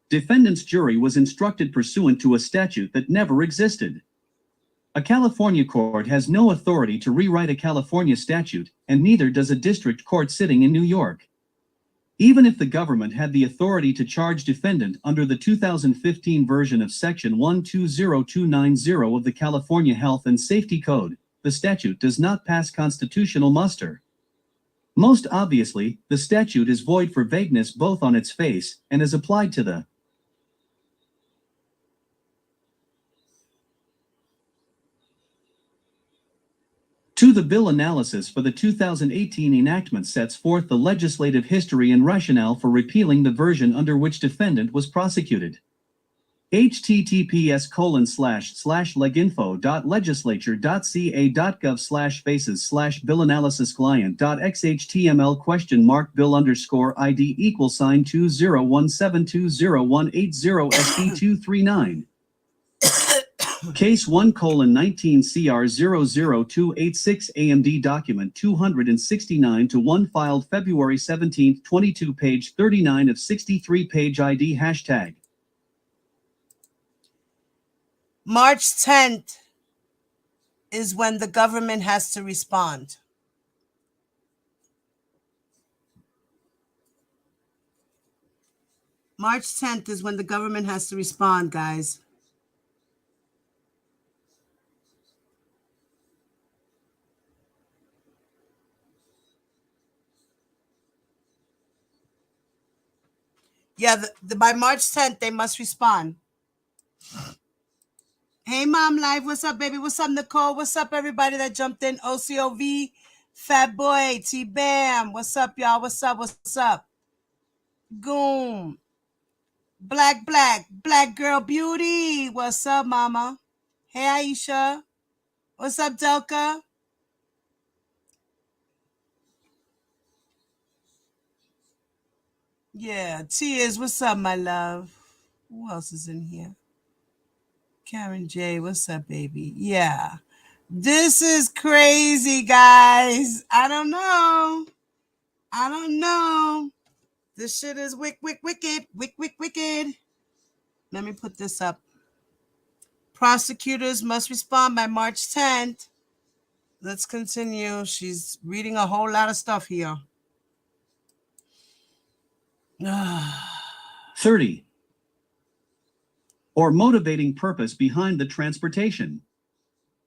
Speaker 5: Defendant's jury was instructed pursuant to a statute that never existed. A California court has no authority to rewrite a California statute, and neither does a district court sitting in New York. Even if the government had the authority to charge defendant under the 2015 version of Section 120290 of the California Health and Safety Code, the statute does not pass constitutional muster. Most obviously, the statute is void for vagueness both on its face and as applied to the bill. Analysis for the 2018 enactment sets forth the legislative history and rationale for repealing the version under which defendant was prosecuted. https://leginfo.legislature.ca.gov/basis/bill-analysis-client.xhtml?mark-bill_id=201720180SB239. Case 1:19 CR 00286 AMD document 269-1 filed February 17, 22 page 39 of 63 page ID hashtag.
Speaker 4: March 10th is when the government has to respond. March 10th is when the government has to respond, guys. Yeah, by March 10th, they must respond. Hey, Mom Life. What's up, baby? What's up, Nicole? What's up, everybody that jumped in? OCOV, Fat Boy, T-Bam. What's up, y'all? What's up? What's up? Goom. Black Girl Beauty. What's up, Mama? Hey, Aisha. What's up, Delka? Yeah, Tears, what's up, my love? Who else is in here? Karen J, what's up, baby? Yeah. This is crazy, guys. I don't know. This shit is wicked. Let me put this up. Prosecutors must respond by March 10th. Let's continue. She's reading a whole lot of stuff here.
Speaker 5: 30. Or motivating purpose behind the transportation.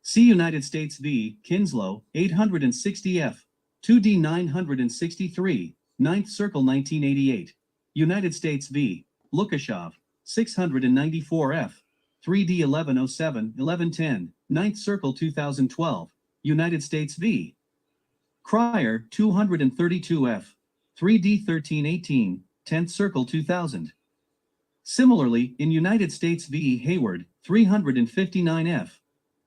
Speaker 5: See United States v. Kinslow, 860F, 2D 963, 9th Circle 1988. United States v. Lukashov, 694F, 3D 1107, 1110, 9th Circle 2012. United States v. Cryer, 232F, 3D 1318, 10th Circle 2000. Similarly, in United States v. Hayward, 359F,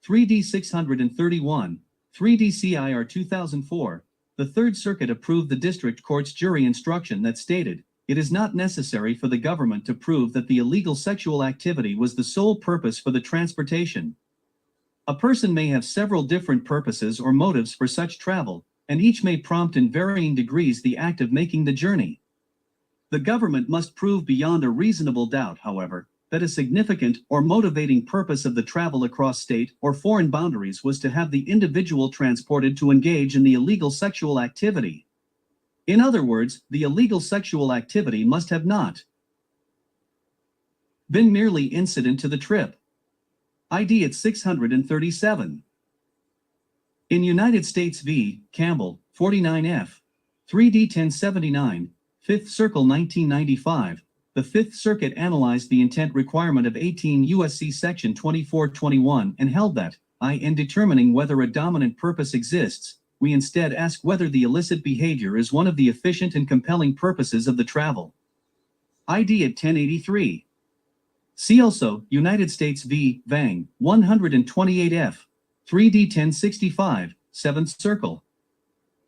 Speaker 5: 3D 631, 3D CIR 2004, the Third Circuit approved the district court's jury instruction that stated, it is not necessary for the government to prove that the illegal sexual activity was the sole purpose for the transportation. A person may have several different purposes or motives for such travel, and each may prompt in varying degrees the act of making the journey. The government must prove beyond a reasonable doubt, however, that a significant or motivating purpose of the travel across state or foreign boundaries was to have the individual transported to engage in the illegal sexual activity. In other words, the illegal sexual activity must have not been merely incident to the trip. ID at 637. In United States v. Campbell, 49F, 3D 1079, 5th Circle 1995, the Fifth Circuit analyzed the intent requirement of 18 U.S.C. Section 2421 and held that, in determining whether a dominant purpose exists, we instead ask whether the illicit behavior is one of the efficient and compelling purposes of the travel. ID at 1083. See also, United States v. Vang, 128F, 3D 1065, 7th Circle.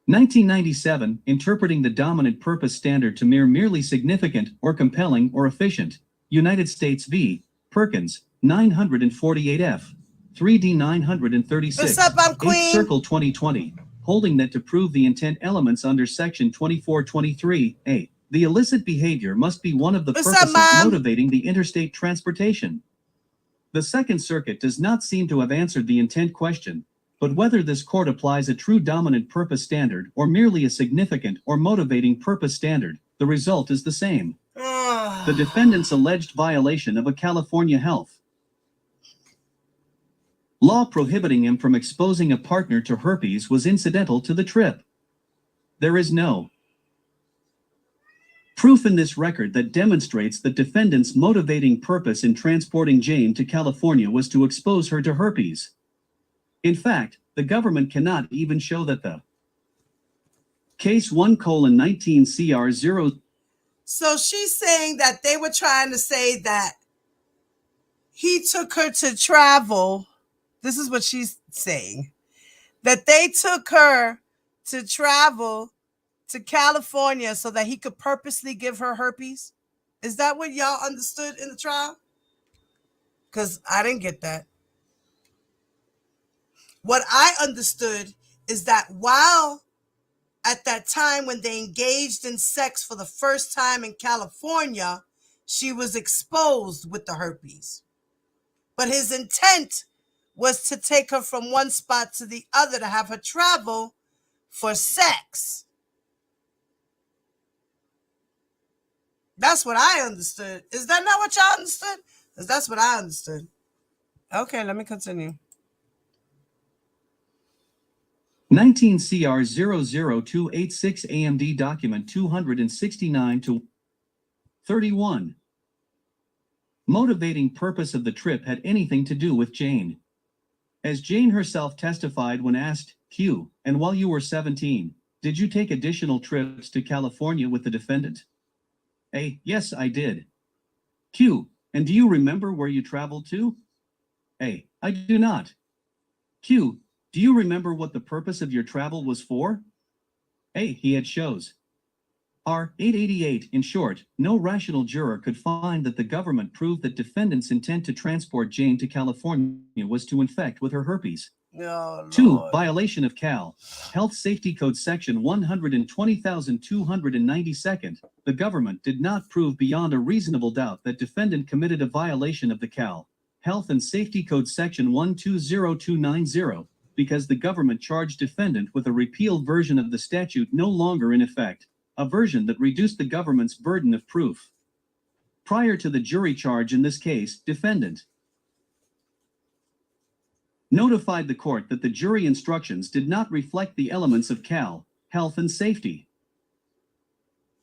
Speaker 5: 1997, interpreting the dominant purpose standard to merely significant or compelling or efficient. United States v. Perkins, 948F, 3D 936,
Speaker 4: What's up, I'm
Speaker 5: 8th
Speaker 4: Queen?
Speaker 5: Circle 2020, holding that to prove the intent elements under Section 2423A, the illicit behavior must be one of the
Speaker 4: What's up,
Speaker 5: purposes
Speaker 4: Mom?
Speaker 5: motivating the interstate transportation. The Second Circuit does not seem to have answered the intent question, but whether this court applies a true dominant purpose standard or merely a significant or motivating purpose standard, the result is the same. The defendant's alleged violation of a California health law prohibiting him from exposing a partner to herpes was incidental to the trip. There is no proof in this record that demonstrates the defendant's motivating purpose in transporting Jane to California was to expose her to herpes. In fact, the government cannot even show that the Case 1:19 CR 0.
Speaker 4: So she's saying that they were trying to say that he took her to travel. This is what she's saying. That they took her to travel to California so that he could purposely give her herpes. Is that what y'all understood in the trial? Because I didn't get that. What I understood is that while at that time when they engaged in sex for the first time in California, she was exposed with the herpes. But his intent was to take her from one spot to the other to have her travel for sex. That's what I understood. Is that not what y'all understood? Because that's what I understood. Okay, let me continue.
Speaker 5: 19 CR 00286 AMD document 269 to 31. Motivating purpose of the trip had anything to do with Jane. As Jane herself testified when asked, Q, and while you were 17, did you take additional trips to California with the defendant? A, yes, I did. Q, and do you remember where you traveled to? A, I do not. Q, do you remember what the purpose of your travel was for? A, he had shows. R, 888, in short, no rational juror could find that the government proved that defendant's intent to transport Jane to California was to infect with her herpes.
Speaker 4: Oh,
Speaker 5: 2. Violation of Cal. Health Safety Code Section 120,292. The government did not prove beyond a reasonable doubt that defendant committed a violation of the Cal Health and Safety Code Section 120290 because the government charged defendant with a repealed version of the statute no longer in effect, a version that reduced the government's burden of proof. Prior to the jury charge in this case, defendant notified the court that the jury instructions did not reflect the elements of Cal Health and Safety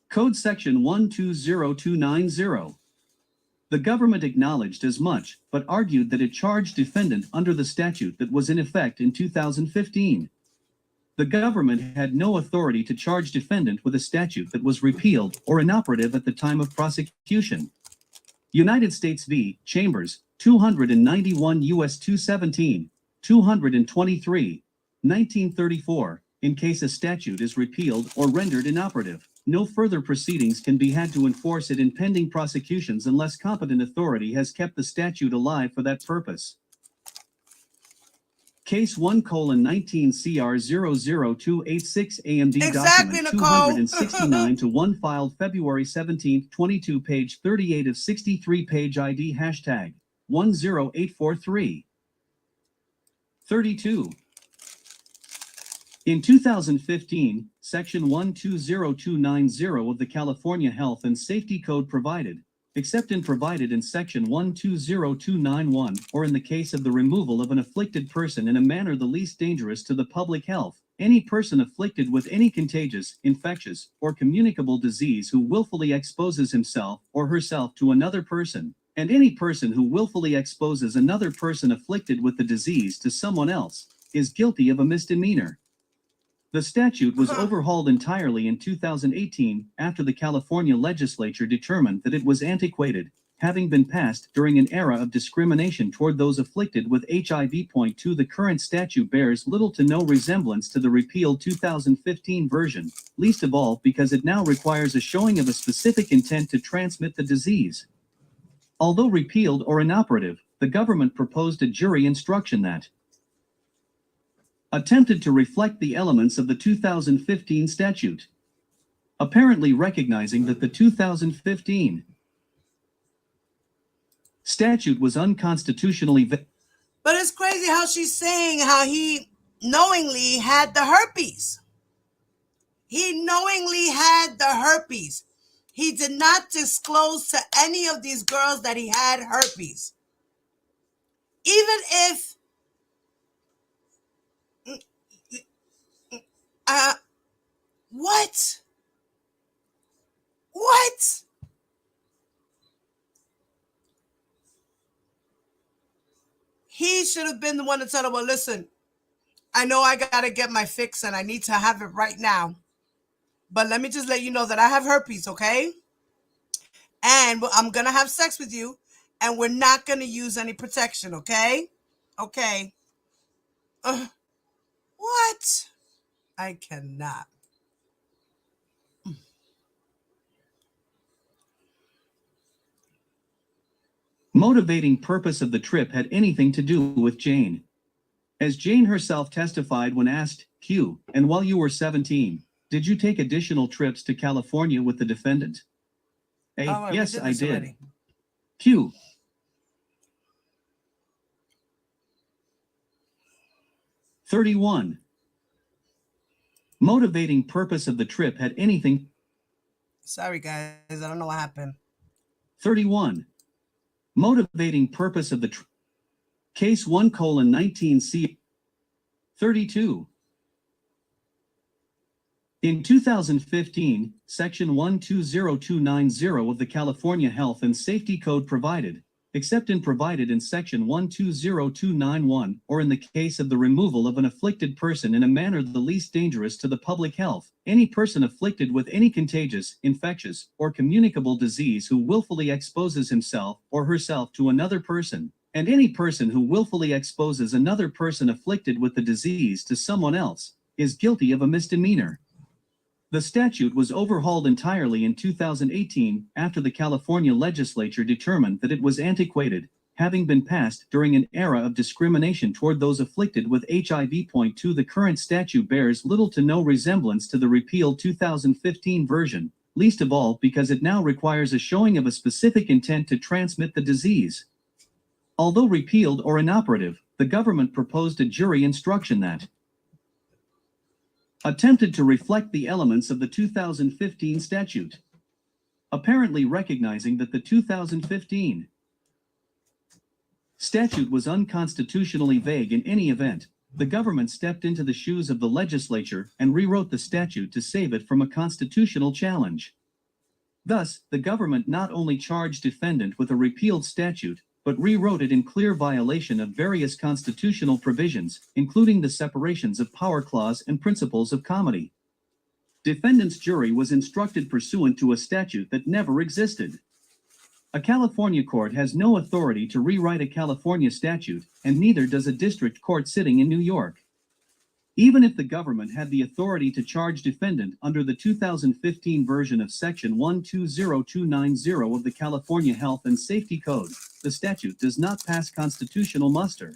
Speaker 5: Code Section 120290. The government acknowledged as much, but argued that it charged defendant under the statute that was in effect in 2015. The government had no authority to charge defendant with a statute that was repealed or inoperative at the time of prosecution. United States v. Chambers, 291 U.S. 217, 223, 1934. In case a statute is repealed or rendered inoperative, no further proceedings can be had to enforce it in pending prosecutions unless competent authority has kept the statute alive for that purpose. Case 1:19 CR 00286 AMD
Speaker 4: Exactly,
Speaker 5: document
Speaker 4: Nicole.
Speaker 5: 269 to 1 filed February 17, 22 page 38 of 63 page ID hashtag 10843. 32. In 2015, Section 120290 of the California Health and Safety Code provided, except in provided in Section 120291 or in the case of the removal of an afflicted person in a manner the least dangerous to the public health, any person afflicted with any contagious, infectious, or communicable disease who willfully exposes himself or herself to another person, and any person who willfully exposes another person afflicted with the disease to someone else, is guilty of a misdemeanor. The statute was overhauled entirely in 2018 after the California legislature determined that it was antiquated, having been passed during an era of discrimination toward those afflicted with HIV.2. The current statute bears little to no resemblance to the repealed 2015 version, least of all because it now requires a showing of a specific intent to transmit the disease. Although repealed or inoperative, the government proposed a jury instruction that attempted to reflect the elements of the 2015 statute, apparently recognizing that the 2015 statute was unconstitutionally
Speaker 4: But it's crazy how she's saying how he knowingly had the herpes. He knowingly had the herpes. He did not disclose to any of these girls that he had herpes. Even if what? What? He should have been the one to tell her, well, listen, I know I got to get my fix and I need to have it right now. But let me just let you know that I have herpes, okay? And I'm going to have sex with you and we're not going to use any protection, okay? Okay. What? I cannot.
Speaker 5: Motivating purpose of the trip had anything to do with Jane. As Jane herself testified when asked, Q, and while you were 17, did you take additional trips to California with the defendant? A, yes, I did. Already. Q. (31) Motivating purpose of the trip had anything.
Speaker 4: Sorry, guys, I don't know what happened.
Speaker 5: 31. Motivating purpose of the case 1:19C. 32. In 2015, Section 120290 of the California Health and Safety Code provided, except in provided in Section 120291, or in the case of the removal of an afflicted person in a manner the least dangerous to the public health, any person afflicted with any contagious, infectious, or communicable disease who willfully exposes himself or herself to another person, and any person who willfully exposes another person afflicted with the disease to someone else, is guilty of a misdemeanor. The statute was overhauled entirely in 2018 after the California legislature determined that it was antiquated, having been passed during an era of discrimination toward those afflicted with HIV.2. The current statute bears little to no resemblance to the repealed 2015 version, least of all because it now requires a showing of a specific intent to transmit the disease. Although repealed or inoperative, the government proposed a jury instruction that attempted to reflect the elements of the 2015 statute, apparently recognizing that the 2015 statute was unconstitutionally vague in any event. The government stepped into the shoes of the legislature and rewrote the statute to save it from a constitutional challenge. Thus, the government not only charged defendant with a repealed statute, but rewrote it in clear violation of various constitutional provisions, including the separations of power clause and principles of comity. Defendant's jury was instructed pursuant to a statute that never existed. A California court has no authority to rewrite a California statute, and neither does a district court sitting in New York. Even if the government had the authority to charge defendant under the 2015 version of Section 120290 of the California Health and Safety Code, the statute does not pass constitutional muster.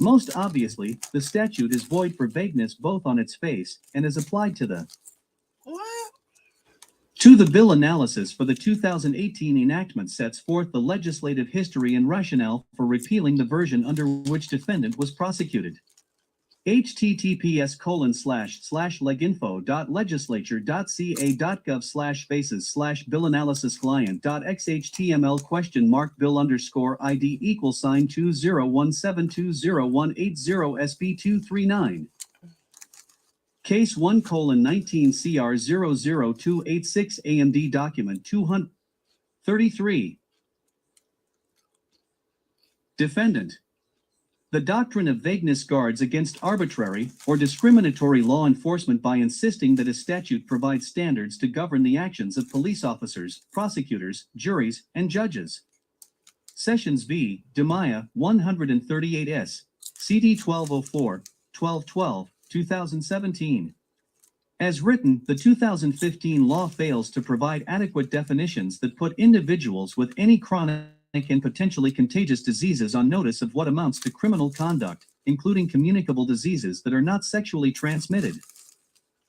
Speaker 5: Most obviously, the statute is void for vagueness both on its face and as applied to the bill analysis for the 2018 enactment sets forth the legislative history and rationale for repealing the version under which defendant was prosecuted. https://leginfo.legislature.ca.gov/basis/bill_client.xhtml?bill_ID=201720180sb239. Case 1:19CR00286 AMD document 233. Defendant. The doctrine of vagueness guards against arbitrary or discriminatory law enforcement by insisting that a statute provides standards to govern the actions of police officers, prosecutors, juries, and judges. Sessions v. DeMaya 138S, CD 1204, 1212, 2017. As written, the 2015 law fails to provide adequate definitions that put individuals with any chronic and potentially contagious diseases on notice of what amounts to criminal conduct, including communicable diseases that are not sexually transmitted.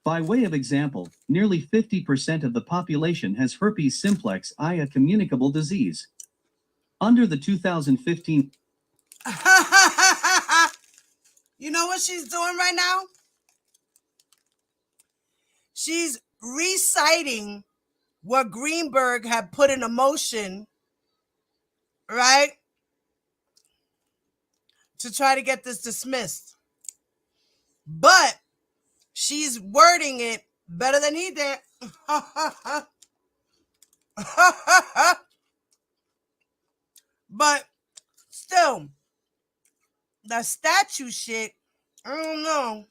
Speaker 5: By way of example, nearly 50% of the population has herpes simplex I, a communicable disease. Under the 2015...
Speaker 4: You know what she's doing right now? She's reciting what Greenberg had put in a motion, right? To try to get this dismissed. But she's wording it better than he did. But still, the statue shit, I don't know.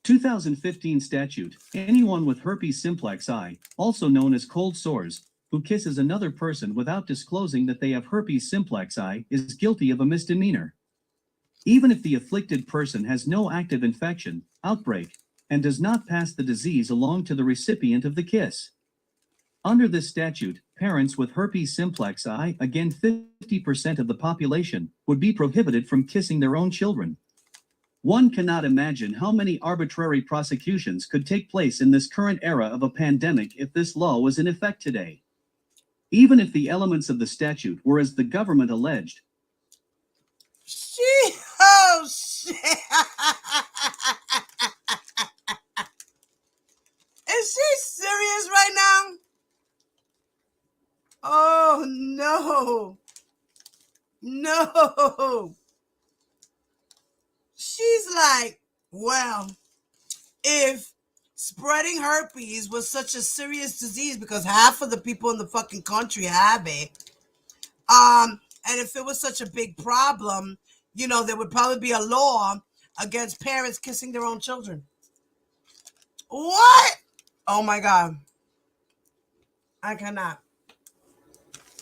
Speaker 5: 2015 statute, anyone with herpes simplex I, also known as cold sores, who kisses another person without disclosing that they have herpes simplex I, is guilty of a misdemeanor. Even if the afflicted person has no active infection, outbreak, and does not pass the disease along to the recipient of the kiss. Under this statute, parents with herpes simplex I, again 50% of the population, would be prohibited from kissing their own children. One cannot imagine how many arbitrary prosecutions could take place in this current era of a pandemic if this law was in effect today. Even if the elements of the statute were as the government alleged.
Speaker 4: Oh shit. Is she serious right now? Oh no. No. She's like, well, if spreading herpes was such a serious disease because half of the people in the fucking country have it, and if it was such a big problem, you know, there would probably be a law against parents kissing their own children. What? Oh my God. I cannot.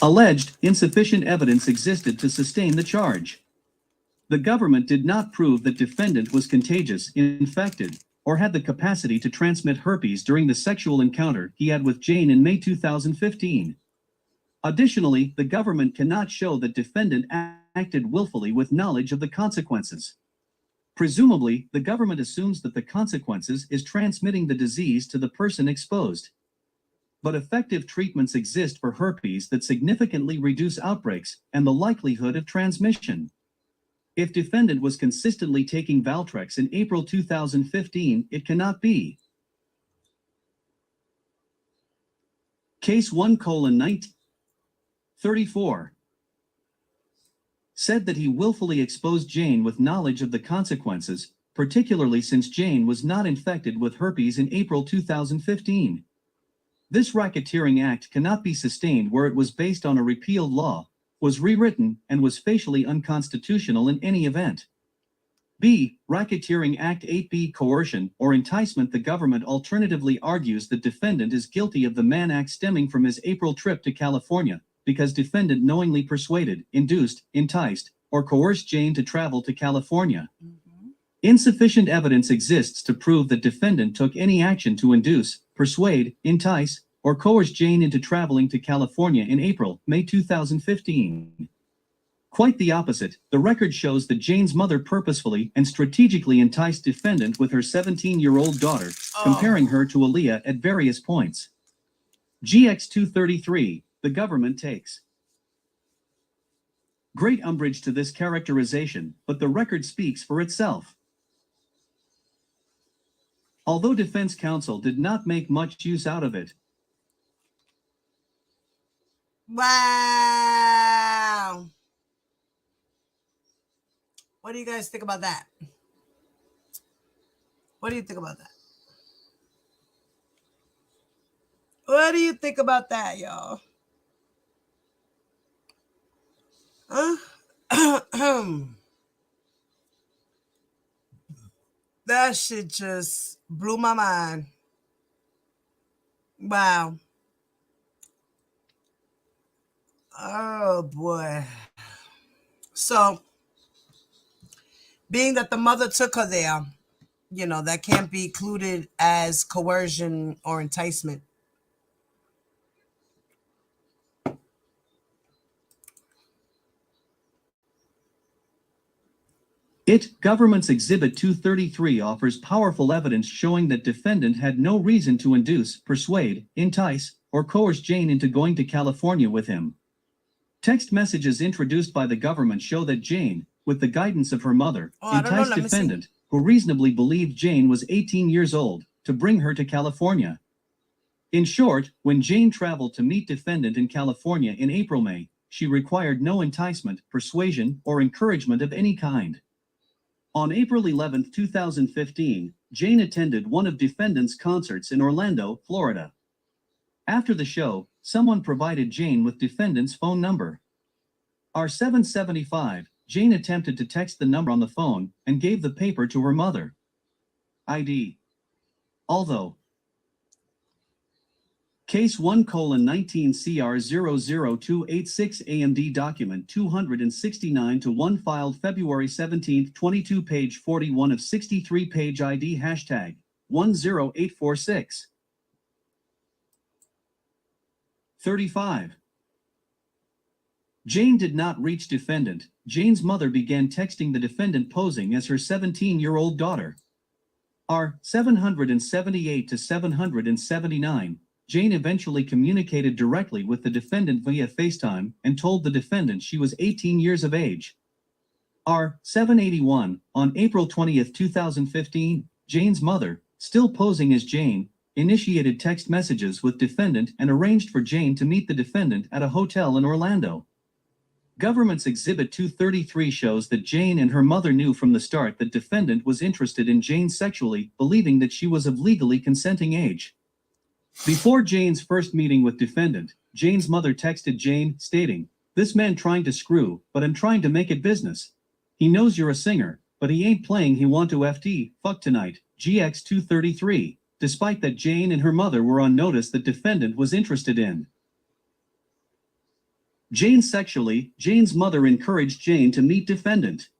Speaker 5: Alleged insufficient evidence existed to sustain the charge. The government did not prove that defendant was contagious, infected, or had the capacity to transmit herpes during the sexual encounter he had with Jane in May 2015. Additionally, the government cannot show that defendant acted willfully with knowledge of the consequences. Presumably, the government assumes that the consequences is transmitting the disease to the person exposed. But effective treatments exist for herpes that significantly reduce outbreaks and the likelihood of transmission. If defendant was consistently taking Valtrex in April 2015, it cannot be. Case 1:1934 said that he willfully exposed Jane with knowledge of the consequences, particularly since Jane was not infected with herpes in April 2015. This racketeering act cannot be sustained where it was based on a repealed law, was rewritten, and was facially unconstitutional in any event. B. Racketeering Act 8B coercion or enticement. The government alternatively argues that defendant is guilty of the Mann Act stemming from his April trip to California, because defendant knowingly persuaded, induced, enticed, or coerced Jane to travel to California. Insufficient evidence exists to prove that defendant took any action to induce, persuade, entice, or coerce Jane into traveling to California in May 2015. Quite the opposite, the record shows that Jane's mother purposefully and strategically enticed defendant with her 17-year-old daughter, comparing her to Aaliyah at various points. GX 233, the government takes great umbrage to this characterization, but the record speaks for itself. Although defense counsel did not make much use out of it.
Speaker 4: Wow. What do you guys think about that? What do you think about that? What do you think about that, y'all? That shit just blew my mind. Wow. Oh boy. So, being that the mother took her there, that can't be included as coercion or enticement.
Speaker 5: Government's Exhibit 233 offers powerful evidence showing that defendant had no reason to induce, persuade, entice, or coerce Jane into going to California with him. Text messages introduced by the government show that Jane, with the guidance of her mother,
Speaker 4: Oh, I don't know.
Speaker 5: enticed
Speaker 4: Let me see.
Speaker 5: defendant, who reasonably believed Jane was 18 years old, to bring her to California. In short, when Jane traveled to meet defendant in California in April-May, she required no enticement, persuasion, or encouragement of any kind. On April 11, 2015, Jane attended one of defendant's concerts in Orlando, Florida. After the show, someone provided Jane with defendant's phone number. R775, Jane attempted to text the number on the phone and gave the paper to her mother. ID. Although Case 1:19 CR 00286 AMD Document 269-1 filed February 17, 22 page 41 of 63 page ID hashtag 10846. 35. Jane did not reach defendant. Jane's mother began texting the defendant posing as her 17-year-old daughter. R. 778 to 779. Jane eventually communicated directly with the defendant via FaceTime and told the defendant she was 18 years of age. R. 781. On April 20, 2015, Jane's mother, still posing as Jane, initiated text messages with defendant and arranged for Jane to meet the defendant at a hotel in Orlando. Government's Exhibit 233 shows that Jane and her mother knew from the start that defendant was interested in Jane sexually, believing that she was of legally consenting age. Before Jane's first meeting with defendant, Jane's mother texted Jane, stating, "This man trying to screw, but I'm trying to make it business. He knows you're a singer, but he ain't playing, he want to fuck tonight, GX 233, despite that Jane and her mother were on notice that defendant was interested in Jane sexually. Jane's mother encouraged Jane to meet defendant.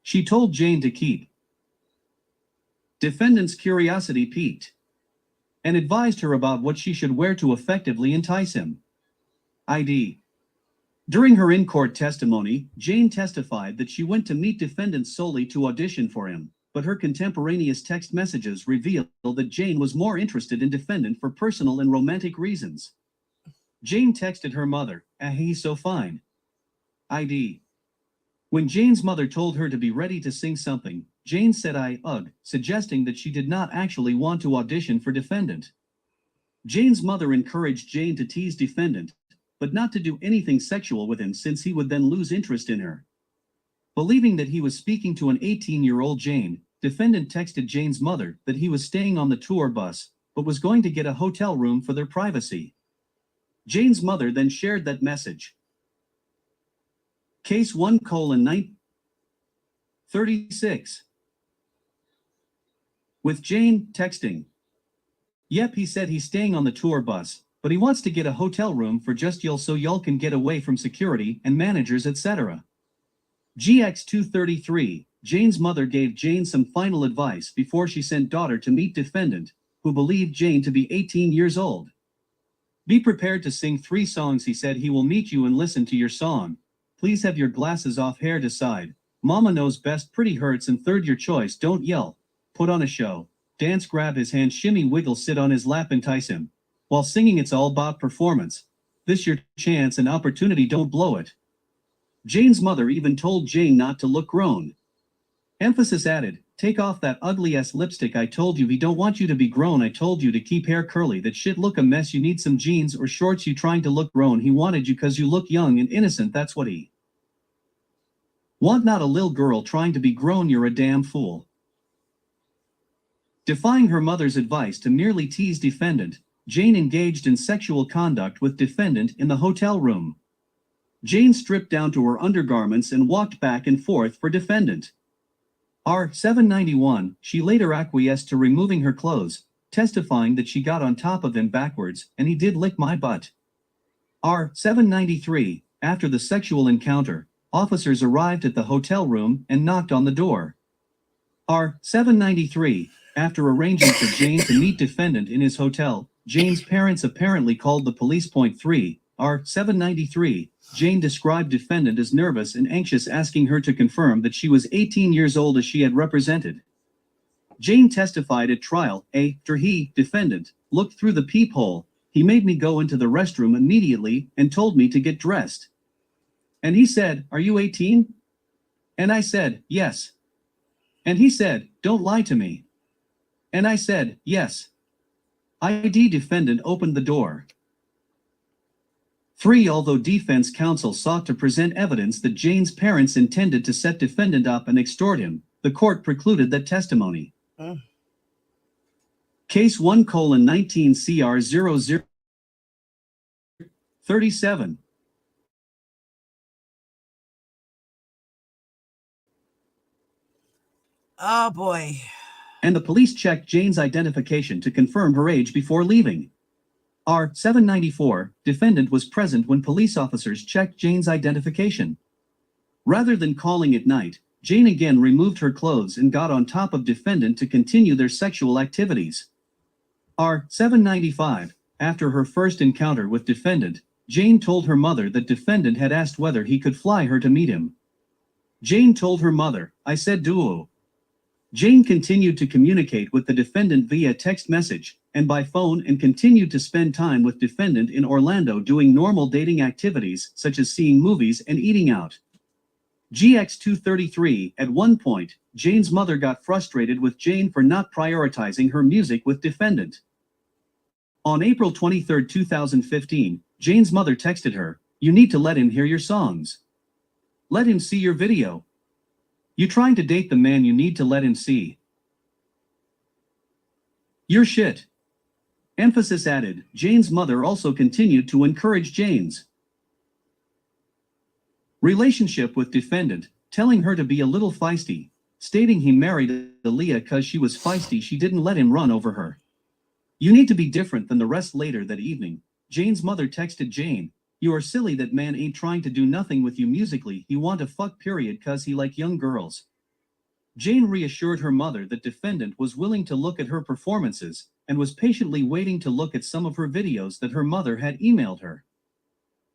Speaker 5: She told Jane to keep defendant's curiosity piqued and advised her about what she should wear to effectively entice him. ID. During her in-court testimony, Jane testified that she went to meet defendant solely to audition for him, but her contemporaneous text messages reveal that Jane was more interested in defendant for personal and romantic reasons. Jane texted her mother, he's so fine. ID. When Jane's mother told her to be ready to sing something, Jane said ugh, suggesting that she did not actually want to audition for defendant. Jane's mother encouraged Jane to tease defendant, but not to do anything sexual with him since he would then lose interest in her. Believing that he was speaking to an 18-year-old Jane, defendant texted Jane's mother that he was staying on the tour bus, but was going to get a hotel room for their privacy. Jane's mother then shared that message. Case 1:36. With Jane texting. Yep, he said he's staying on the tour bus, but he wants to get a hotel room for just y'all so y'all can get away from security and managers, etc. GX 233. Jane's mother gave Jane some final advice before she sent daughter to meet defendant, who believed Jane to be 18 years old. Be prepared to sing 3 songs. He said he will meet you and listen to your song. Please have your glasses off, hair to side. Mama knows best, pretty hurts, and third your choice. Don't yell. Put on a show. Dance, grab his hand, shimmy, wiggle, sit on his lap, entice him. While singing, it's all about performance. This your chance and opportunity, don't blow it. Jane's mother even told Jane not to look grown. Emphasis added, take off that ugly ass lipstick. I told you he don't want you to be grown. I told you to keep hair curly. That shit look a mess. You need some jeans or shorts. You trying to look grown. He wanted you cause you look young and innocent. That's what he want, not a lil girl trying to be grown. You're a damn fool. Defying her mother's advice to merely tease defendant, Jane engaged in sexual conduct with defendant in the hotel room. Jane stripped down to her undergarments and walked back and forth for defendant. R791, she later acquiesced to removing her clothes, testifying that she got on top of him backwards and he did lick my butt. R793, after the sexual encounter, officers arrived at the hotel room and knocked on the door. R793, after arranging for Jane to meet defendant in his hotel, Jane's parents apparently called the police. Point 3, R793, Jane described defendant as nervous and anxious, asking her to confirm that she was 18 years old as she had represented. Jane testified at trial, after he, defendant, looked through the peephole, he made me go into the restroom immediately and told me to get dressed. And he said, "Are you 18? And I said, "Yes." And he said, "Don't lie to me." And I said, "Yes." ID defendant opened the door. 3. Although defense counsel sought to present evidence that Jane's parents intended to set defendant up and extort him, the court precluded that testimony. Case 1:19 CR 0037.
Speaker 4: Oh boy.
Speaker 5: And the police checked Jane's identification to confirm her age before leaving. R794, defendant was present when police officers checked Jane's identification. Rather than calling at night, Jane again removed her clothes and got on top of defendant to continue their sexual activities. R795, after her first encounter with defendant, Jane told her mother that defendant had asked whether he could fly her to meet him. Jane told her mother, "I said duo." Jane continued to communicate with the defendant via text message and by phone and continued to spend time with defendant in Orlando doing normal dating activities such as seeing movies and eating out. GX233, at one point, Jane's mother got frustrated with Jane for not prioritizing her music with defendant. On April 23, 2015, Jane's mother texted her, "You need to let him hear your songs. Let him see your video. You trying to date the man, you need to let him see your shit." Emphasis added. Jane's mother also continued to encourage Jane's relationship with defendant, telling her to be a little feisty, stating he married Aaliyah cause she was feisty, she didn't let him run over her. "You need to be different than the rest." Later that evening, Jane's mother texted Jane, "You are silly, that man ain't trying to do nothing with you musically, he want to fuck period cause he like young girls." Jane reassured her mother that defendant was willing to look at her performances and was patiently waiting to look at some of her videos that her mother had emailed her.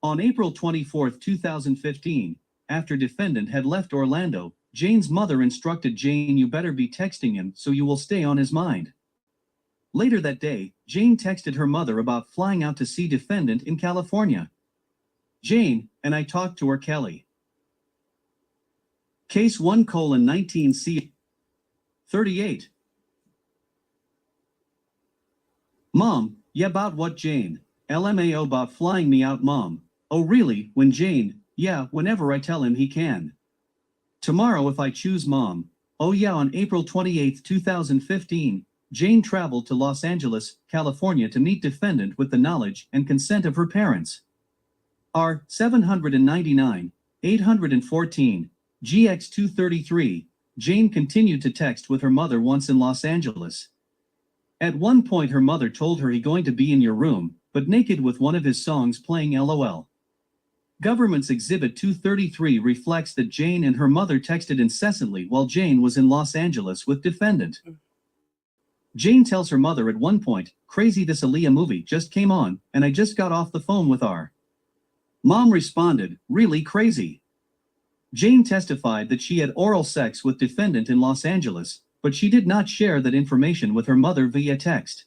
Speaker 5: On April 24, 2015, after defendant had left Orlando, Jane's mother instructed Jane, "You better be texting him so you will stay on his mind." Later that day, Jane texted her mother about flying out to see defendant in California. Jane, and I talked to her, Kelly. Case 1:19 C 38. Mom, yeah, about what, Jane? LMAO, about flying me out, Mom. Oh really? When, Jane? Yeah, whenever I tell him he can. Tomorrow if I choose, Mom. Oh yeah. On April 28, 2015, Jane traveled to Los Angeles, California to meet defendant with the knowledge and consent of her parents. R799, 814, GX233, Jane continued to text with her mother once in Los Angeles. At one point her mother told her, "He going to be in your room, but naked with one of his songs playing, LOL." Government's Exhibit 233 reflects that Jane and her mother texted incessantly while Jane was in Los Angeles with defendant. Jane tells her mother at one point, "Crazy, this Aaliyah movie just came on, and I just got off the phone with R." Mom responded, "Really crazy?" Jane testified that she had oral sex with defendant in Los Angeles, but she did not share that information with her mother via text.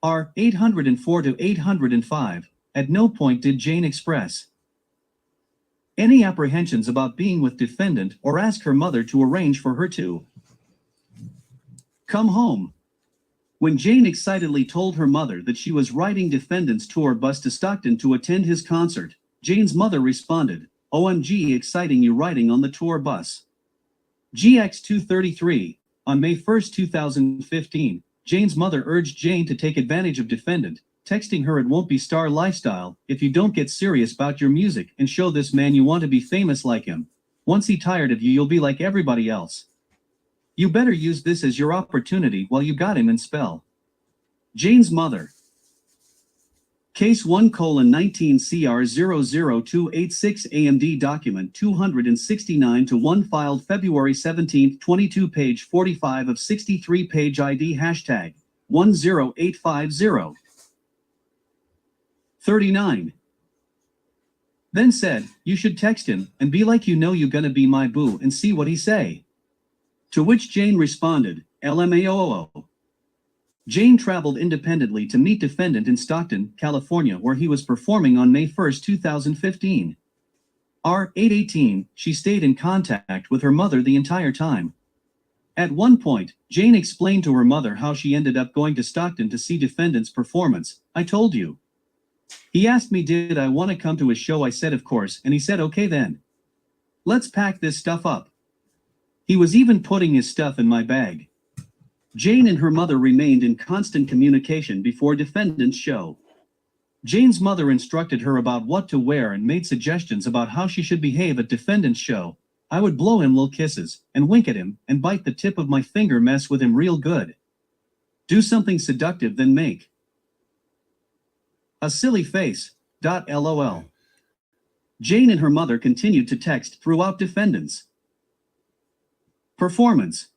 Speaker 5: R804 to 805, at no point did Jane express any apprehensions about being with defendant or ask her mother to arrange for her to come home. When Jane excitedly told her mother that she was riding defendant's tour bus to Stockton to attend his concert, Jane's mother responded, "OMG, exciting, you riding on the tour bus." GX233, on May 1, 2015, Jane's mother urged Jane to take advantage of defendant, texting her it won't be star lifestyle if you don't get serious about your music and show this man you want to be famous like him. Once he tired of you, you'll be like everybody else. You better use this as your opportunity while you got him in spell. Jane's mother. Case 1:19 CR 00286 AMD document 269-1 filed February 17, 22 page 45 of 63 page ID hashtag 10850. 39. Then said, you should text him and be like you know you gonna be my boo and see what he say. To which Jane responded, LMAOO. Jane traveled independently to meet defendant in Stockton, California, where he was performing on May 1, 2015. R818, she stayed in contact with her mother the entire time. At one point, Jane explained to her mother how she ended up going to Stockton to see defendant's performance. I told you. He asked me did I want to come to his show. I said of course, and he said okay then. Let's pack this stuff up. He was even putting his stuff in my bag. Jane and her mother remained in constant communication before defendant's show. Jane's mother instructed her about what to wear and made suggestions about how she should behave at defendant's show. I would blow him little kisses, and wink at him, and bite the tip of my finger, mess with him real good. Do something seductive, then make a silly face. LOL. Jane and her mother continued to text throughout defendant's performance.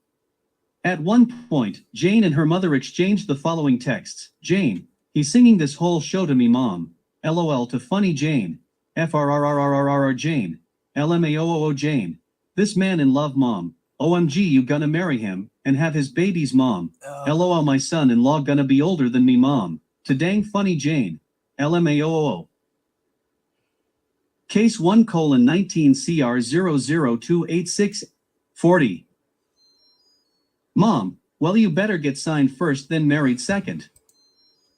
Speaker 5: At one point, Jane and her mother exchanged the following texts. Jane, he's singing this whole show to me, Mom. LOL to funny Jane. FRRRRRRR Jane. LMAOOO Jane. This man in love, Mom. OMG, you gonna marry him and have his babies, Mom. LOL, my son-in-law gonna be older than me, Mom. To dang funny Jane. LMAOOO. Case 1:19 CR 00286 40. Mom, well you better get signed first then married second.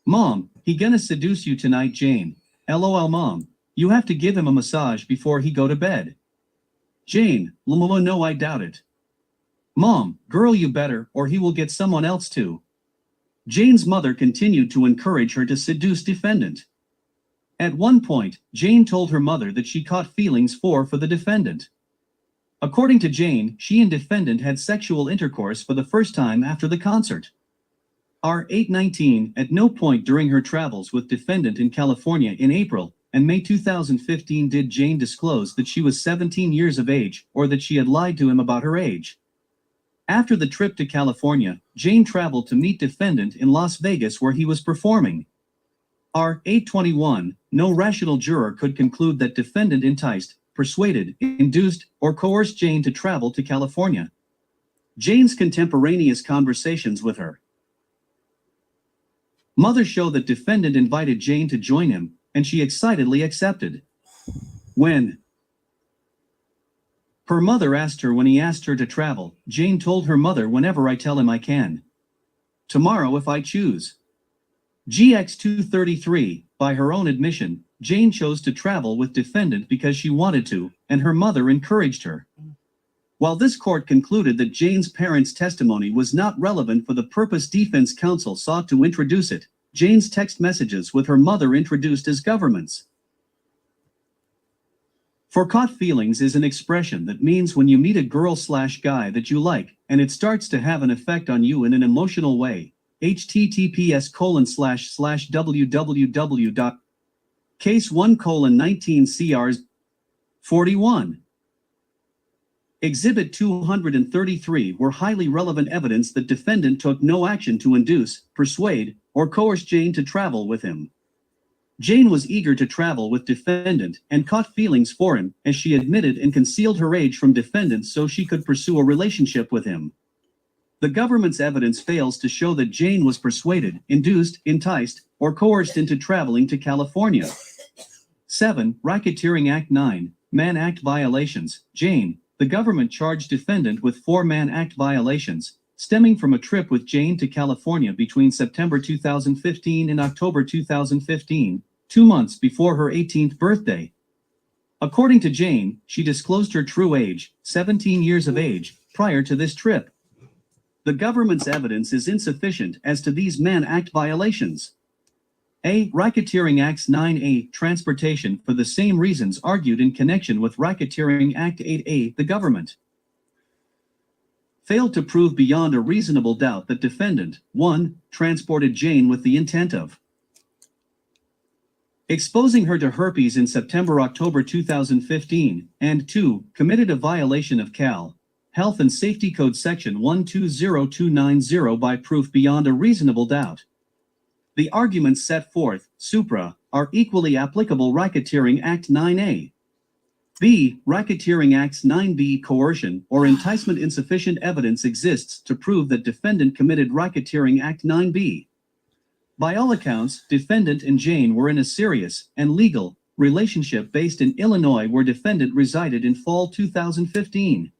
Speaker 5: Mom, he gonna seduce you tonight, Jane. LOL Mom, you have to give him a massage before he go to bed. Jane, LMO no I doubt it. Mom, girl you better or he will get someone else too. Jane's mother continued to encourage her to seduce defendant. At one point, Jane told her mother that she caught feelings for the defendant. According to Jane, she and defendant had sexual intercourse for the first time after the concert. R819, at no point during her travels with defendant in California in April and May 2015 did Jane disclose that she was 17 years of age or that she had lied to him about her age. After the trip to California, Jane traveled to meet defendant in Las Vegas where he was performing. R821, no rational juror could conclude that defendant enticed, persuaded, induced, or coerced Jane to travel to California. Jane's contemporaneous conversations with her mother show that defendant invited Jane to join him, and she excitedly accepted. When her mother asked her when he asked her to travel, Jane told her mother whenever I tell him I can. Tomorrow if I choose. GX233, by her own admission, Jane chose to travel with defendant because she wanted to, and her mother encouraged her. While this court concluded that Jane's parents' testimony was not relevant for the purpose defense counsel sought to introduce it, Jane's text messages with her mother introduced as governments. For caught feelings is an expression that means when you meet a girl/guy that you like, and it starts to have an effect on you in an emotional way. https://www. Case 1:19 CRs 41. Exhibit 233 were highly relevant evidence that defendant took no action to induce, persuade, or coerce Jane to travel with him. Jane was eager to travel with defendant and caught feelings for him, as she admitted and concealed her age from defendant so she could pursue a relationship with him. The government's evidence fails to show that Jane was persuaded, induced, enticed, or coerced into traveling to California. 7. Racketeering Act 9, Mann Act violations. Jane, the government charged defendant with 4 Mann Act violations, stemming from a trip with Jane to California between September 2015 and October 2015, 2 months before her 18th birthday. According to Jane, she disclosed her true age, 17 years of age, prior to this trip. The government's evidence is insufficient as to these Mann Act violations. A. Racketeering Acts 9A, transportation for the same reasons argued in connection with Racketeering Act 8A, the government failed to prove beyond a reasonable doubt that defendant 1. Transported Jane with the intent of exposing her to herpes in September-October 2015, and 2. Committed a violation of Cal. Health and Safety Code Section 120290 by proof beyond a reasonable doubt. The arguments set forth, supra, are equally applicable Racketeering Act 9A. B. Racketeering Acts 9B, coercion or enticement. Insufficient evidence exists to prove that defendant committed Racketeering Act 9B. By all accounts, defendant and Jane were in a serious and legal relationship based in Illinois, where defendant resided in fall 2015.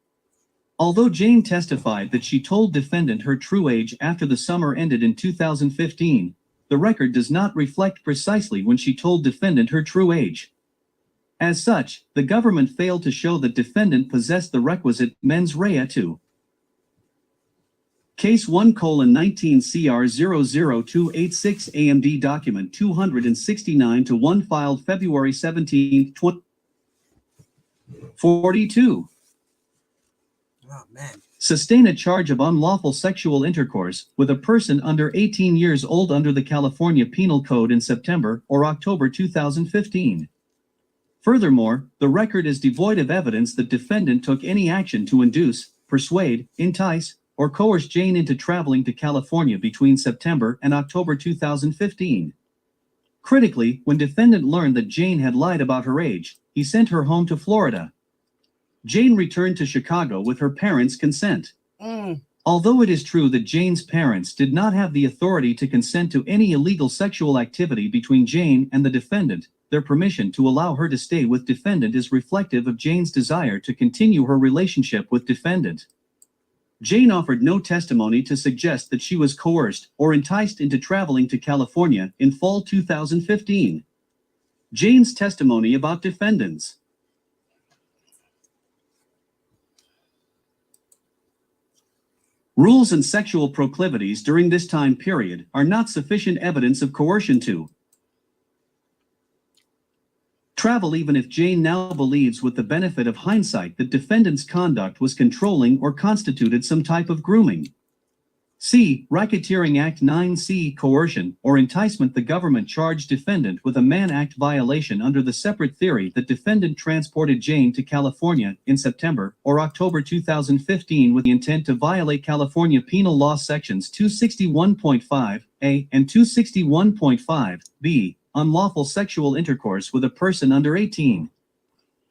Speaker 5: Although Jane testified that she told defendant her true age after the summer ended in 2015, the record does not reflect precisely when she told defendant her true age. As such, the government failed to show that defendant possessed the requisite mens rea to Case 1:19 CR 00286 AMD document 269-1 filed February 17, 2042.
Speaker 4: Oh, man.
Speaker 5: Sustain a charge of unlawful sexual intercourse with a person under 18 years old under the California Penal Code in September or October 2015. Furthermore, the record is devoid of evidence that defendant took any action to induce, persuade, entice, or coerce Jane into traveling to California between September and October 2015. Critically, when defendant learned that Jane had lied about her age, he sent her home to Florida. Jane returned to Chicago with her parents' consent. Although it is true that Jane's parents did not have the authority to consent to any illegal sexual activity between Jane and the defendant, their permission to allow her to stay with defendant is reflective of Jane's desire to continue her relationship with defendant. Jane offered no testimony to suggest that she was coerced or enticed into traveling to California in fall 2015. Jane's testimony about defendants. Rules and sexual proclivities during this time period are not sufficient evidence of coercion to travel, even if Jane now believes with the benefit of hindsight that defendant's conduct was controlling or constituted some type of grooming. C. Racketeering Act 9C, coercion or enticement. The government charged defendant with a Mann Act violation under the separate theory that defendant transported Jane to California in September or October 2015 with the intent to violate California Penal Law Sections 261.5a and 261.5b, unlawful sexual intercourse with a person under 18.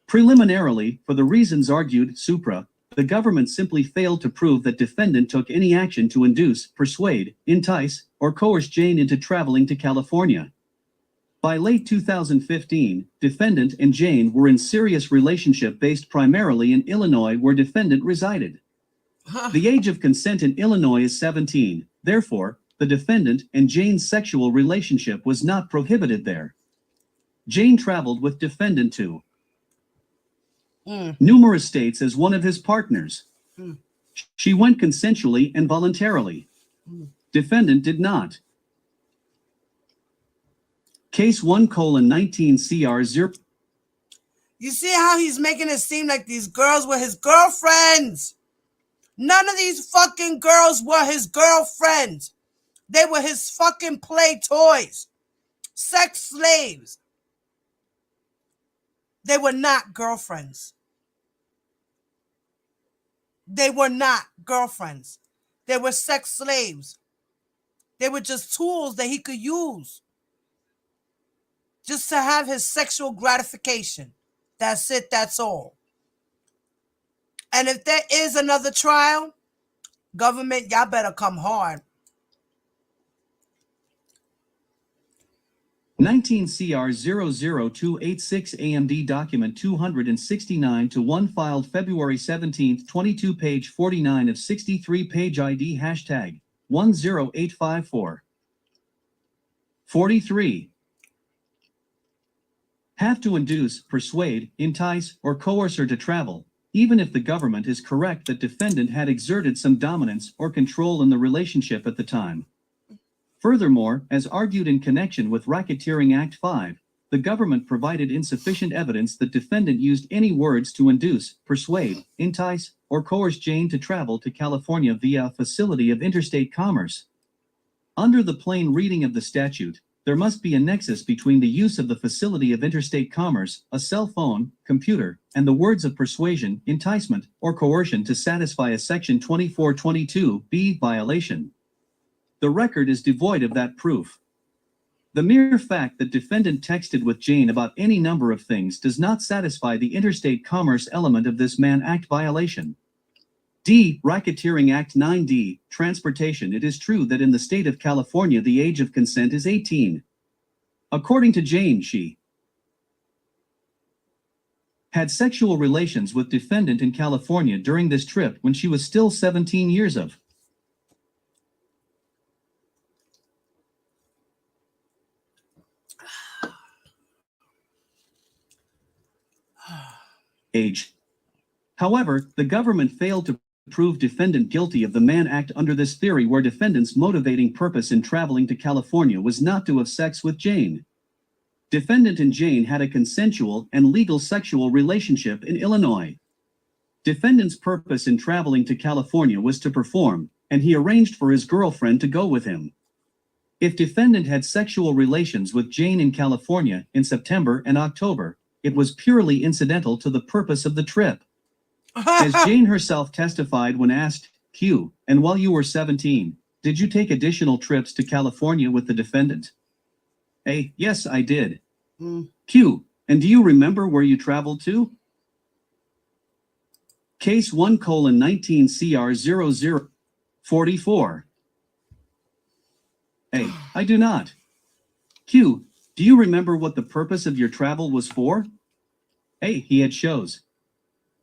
Speaker 5: Preliminarily, for the reasons argued supra, the government simply failed to prove that defendant took any action to induce, persuade, entice, or coerce Jane into traveling to California. By late 2015, defendant and Jane were in serious relationship based primarily in Illinois, where defendant resided. The age of consent in Illinois is 17, therefore, the defendant and Jane's sexual relationship was not prohibited there. Jane traveled with defendant to numerous states as one of his partners. She went consensually and voluntarily. Defendant did not. Case 1:19 CR 0.
Speaker 4: You see how he's making it seem like these girls were his girlfriends? None of these fucking girls were his girlfriends. They were his fucking play toys. Sex slaves. They were not girlfriends. They were not girlfriends. They were sex slaves. They were just tools that he could use just to have his sexual gratification. That's it. That's all. And if there is another trial, government, y'all better come hard.
Speaker 5: 19 CR 00286 AMD document 269-1 filed February 17, 22, page 49 of 63, page ID hashtag 10854. 43. Have to induce, persuade, entice, or coerce her to travel, even if the government is correct that defendant had exerted some dominance or control in the relationship at the time. Furthermore, as argued in connection with Racketeering Act 5, the government provided insufficient evidence that defendant used any words to induce, persuade, entice, or coerce Jane to travel to California via a facility of interstate commerce. Under the plain reading of the statute, there must be a nexus between the use of the facility of interstate commerce, a cell phone, computer, and the words of persuasion, enticement, or coercion to satisfy a Section 2422(b) violation. The record is devoid of that proof. The mere fact that defendant texted with Jane about any number of things does not satisfy the interstate commerce element of this Mann Act violation. D. Racketeering Act 9D, Transportation. It is true that in the state of California the age of consent is 18. According to Jane, she had sexual relations with defendant in California during this trip when she was still 17 years of age. However, the government failed to prove defendant guilty of the Mann Act under this theory, where defendant's motivating purpose in traveling to California was not to have sex with Jane. Defendant and Jane had a consensual and legal sexual relationship in Illinois. Defendant's purpose in traveling to California was to perform, and he arranged for his girlfriend to go with him. If defendant had sexual relations with Jane in California in September and October, it was purely incidental to the purpose of the trip. As Jane herself testified when asked, Q, and while you were 17, did you take additional trips to California with the defendant? A, yes, I did. Q, and do you remember where you traveled to? Case 1:19 CR 0044. A, I do not. Q, do you remember what the purpose of your travel was for? A, he had shows.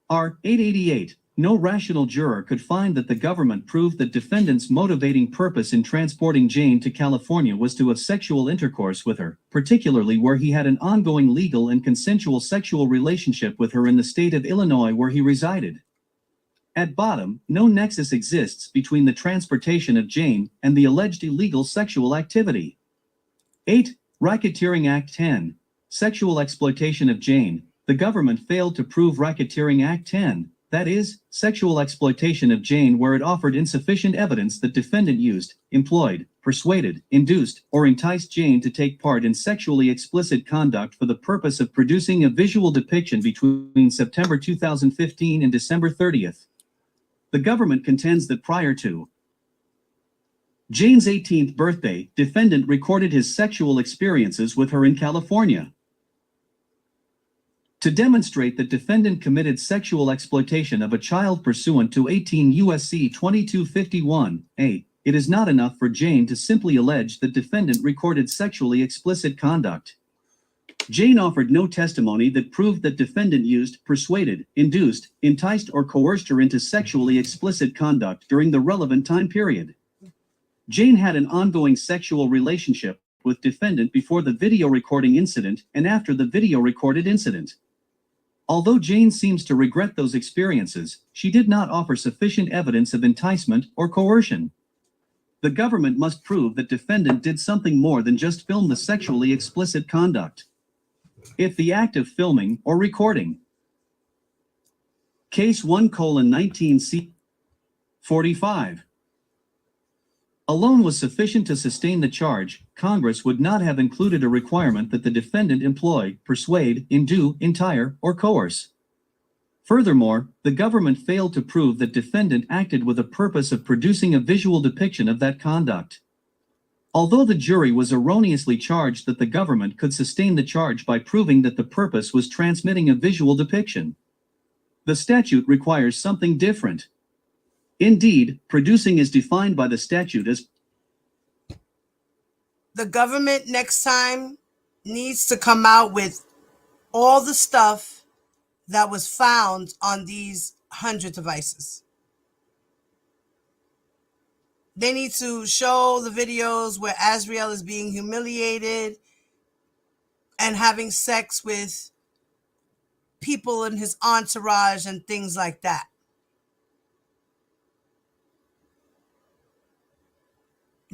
Speaker 5: R. 888. No rational juror could find that the government proved that defendant's motivating purpose in transporting Jane to California was to have sexual intercourse with her, particularly where he had an ongoing legal and consensual sexual relationship with her in the state of Illinois where he resided. At bottom, no nexus exists between the transportation of Jane and the alleged illegal sexual activity. 8. Racketeering Act 10. Sexual exploitation of Jane. The government failed to prove Racketeering Act 10, that is, sexual exploitation of Jane, where it offered insufficient evidence that defendant used, employed, persuaded, induced, or enticed Jane to take part in sexually explicit conduct for the purpose of producing a visual depiction between September 2015 and December 30th. The government contends that prior to Jane's 18th birthday, defendant recorded his sexual experiences with her in California. To demonstrate that defendant committed sexual exploitation of a child pursuant to 18 U.S.C. 2251(a), it is not enough for Jane to simply allege that defendant recorded sexually explicit conduct. Jane offered no testimony that proved that defendant used, persuaded, induced, enticed, or coerced her into sexually explicit conduct during the relevant time period. Jane had an ongoing sexual relationship with defendant before the video recording incident and after the video recorded incident. Although Jane seems to regret those experiences, she did not offer sufficient evidence of enticement or coercion. The government must prove that defendant did something more than just film the sexually explicit conduct. If the act of filming or recording, Case 1:19 C. 45, alone was sufficient to sustain the charge, Congress would not have included a requirement that the defendant employ, persuade, indue, entire, or coerce. Furthermore, the government failed to prove that defendant acted with a purpose of producing a visual depiction of that conduct. Although the jury was erroneously charged that the government could sustain the charge by proving that the purpose was transmitting a visual depiction, the statute requires something different. Indeed, producing is defined by the statute as
Speaker 4: The government next time needs to come out with all the stuff that was found on these 100 devices. They need to show the videos where Azriel is being humiliated and having sex with people in his entourage and things like that.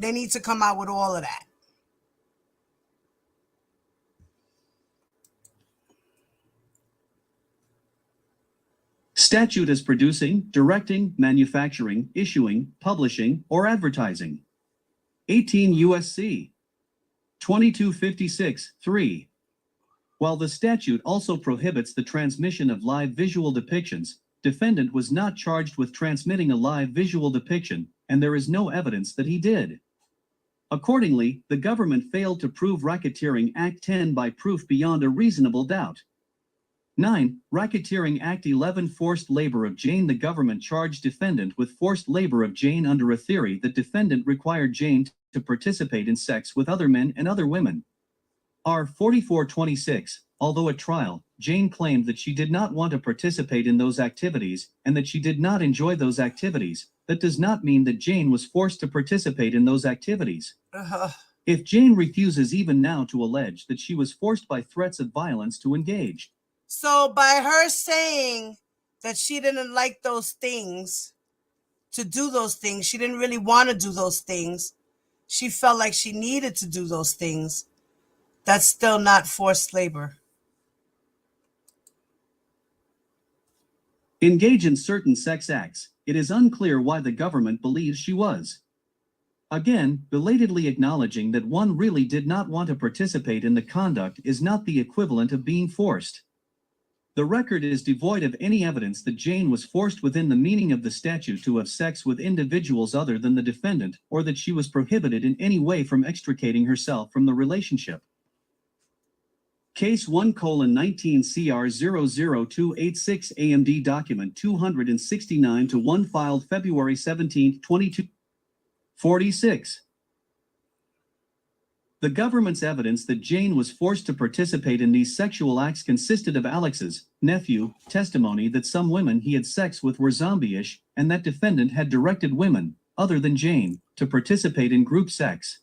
Speaker 4: They need to come out with all of that.
Speaker 5: Statute as producing, directing, manufacturing, issuing, publishing, or advertising. 18 U.S.C. 2256(3). While the statute also prohibits the transmission of live visual depictions, defendant was not charged with transmitting a live visual depiction, and there is no evidence that he did. Accordingly, the government failed to prove Racketeering Act 10 by proof beyond a reasonable doubt. 9. Racketeering Act 11 Forced labor of Jane. The government charged defendant with forced labor of Jane under a theory that defendant required Jane to participate in sex with other men and other women. R. 4426. Although at trial, Jane claimed that she did not want to participate in those activities and that she did not enjoy those activities, that does not mean that Jane was forced to participate in those activities. If Jane refuses even now to allege that she was forced by threats of violence to engage.
Speaker 4: So by her saying that she didn't like those things, to do those things, she didn't really want to do those things, she felt like she needed to do those things, that's still not forced labor.
Speaker 5: Engage in certain sex acts. It is unclear why the government believes she was. Again, belatedly acknowledging that one really did not want to participate in the conduct is not the equivalent of being forced. The record is devoid of any evidence that Jane was forced within the meaning of the statute to have sex with individuals other than the defendant, or that she was prohibited in any way from extricating herself from the relationship. Case 1:19 CR 00286 AMD document 269-1 filed February 17, 2246. The government's evidence that Jane was forced to participate in these sexual acts consisted of Alex's nephew testimony that some women he had sex with were zombie-ish, and that defendant had directed women, other than Jane, to participate in group sex.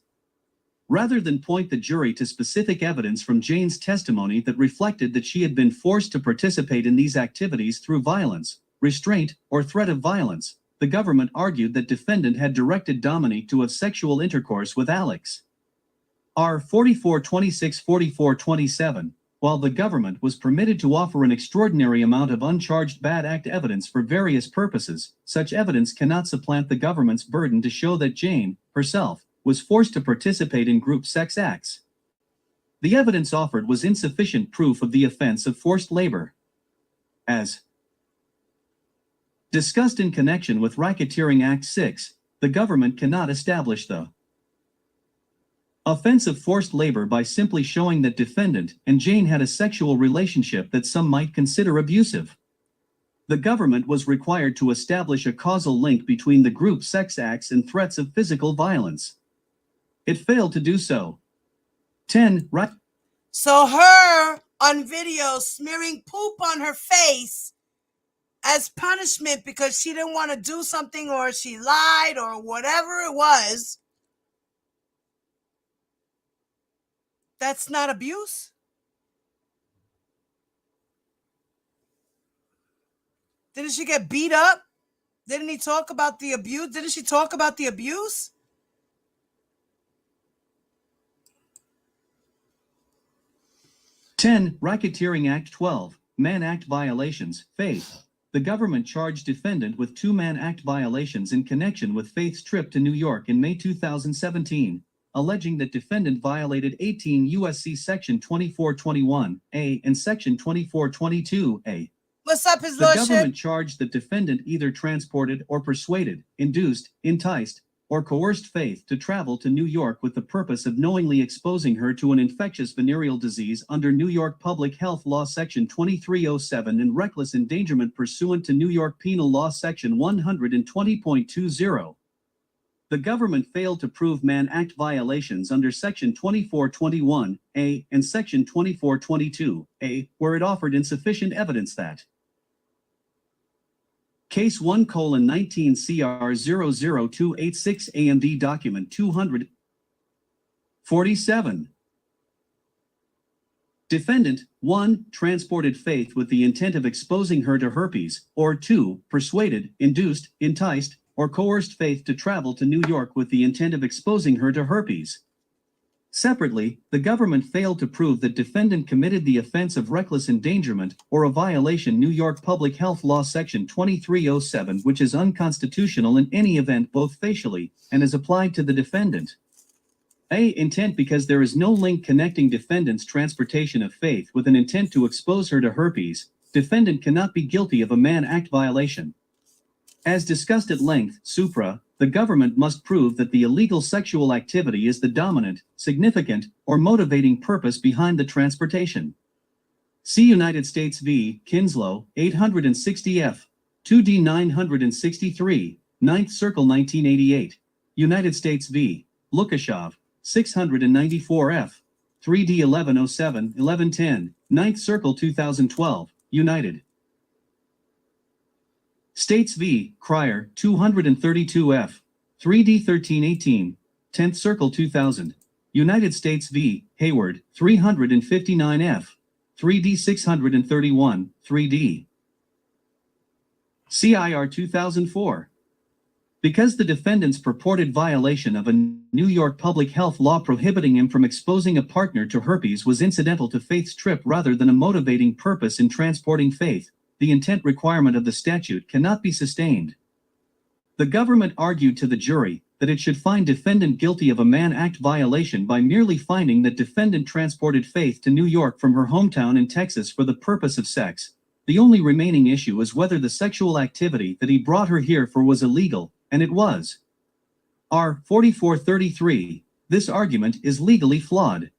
Speaker 5: Rather than point the jury to specific evidence from Jane's testimony that reflected that she had been forced to participate in these activities through violence, restraint, or threat of violence, the government argued that defendant had directed Dominique to have sexual intercourse with Alex. R. 4426-4427. While the government was permitted to offer an extraordinary amount of uncharged bad act evidence for various purposes, such evidence cannot supplant the government's burden to show that Jane, herself, was forced to participate in group sex acts. The evidence offered was insufficient proof of the offense of forced labor. As discussed in connection with Racketeering Act 6, the government cannot establish the offense of forced labor by simply showing that defendant and Jane had a sexual relationship that some might consider abusive. The government was required to establish a causal link between the group sex acts and threats of physical violence. It failed to do so. 10.
Speaker 4: So her on video smearing poop on her face as punishment because she didn't want to do something, or she lied, or whatever it was, that's not abuse? Didn't she get beat up? Didn't he talk about the abuse? Didn't she talk about the abuse?
Speaker 5: Racketeering Act 12, Mann Act violations, Faith. The government charged defendant with 2 Mann Act violations in connection with Faith's trip to New York in May 2017, alleging that defendant violated 18 U.S.C. Section 2421A and Section 2422A.
Speaker 4: What's up, His
Speaker 5: The
Speaker 4: Lordship?
Speaker 5: government charged that defendant either transported or persuaded, induced, enticed, or coerced Faith to travel to New York with the purpose of knowingly exposing her to an infectious venereal disease under New York Public Health Law Section 2307 and reckless endangerment pursuant to New York Penal Law Section 120.20. The government failed to prove Mann Act violations under Section 2421A and Section 2422A, where it offered insufficient evidence that Case 1:19 CR 00286 AMD document 247. Defendant 1. Transported Faith with the intent of exposing her to herpes, or 2. Persuaded, induced, enticed, or coerced Faith to travel to New York with the intent of exposing her to herpes. Separately, the government failed to prove that defendant committed the offense of reckless endangerment or a violation New York Public Health Law Section 2307, which is unconstitutional in any event both facially and as applied to the defendant. A. Intent. Because there is no link connecting defendant's transportation of Faith with an intent to expose her to herpes, defendant cannot be guilty of a Mann Act violation. As discussed at length, supra, the government must prove that the illegal sexual activity is the dominant, significant, or motivating purpose behind the transportation. See United States v. Kinslow, 860 F. 2D 963, 9th Circle 1988. United States v. Lukashov, 694 F. 3D 1107, 1110, 9th Circle 2012, United States v. Cryer, 232 F. 3D 1318, 10th Circle 2000, United States v. Hayward, 359 F. 3D 631, 3D. CIR 2004. Because the defendant's purported violation of a New York public health law prohibiting him from exposing a partner to herpes was incidental to Faith's trip rather than a motivating purpose in transporting Faith, the intent requirement of the statute cannot be sustained. The government argued to the jury that it should find defendant guilty of a Mann Act violation by merely finding that defendant transported Faith to New York from her hometown in Texas for the purpose of sex. The only remaining issue is whether the sexual activity that he brought her here for was illegal, and it was. R. 4433. This argument is legally flawed.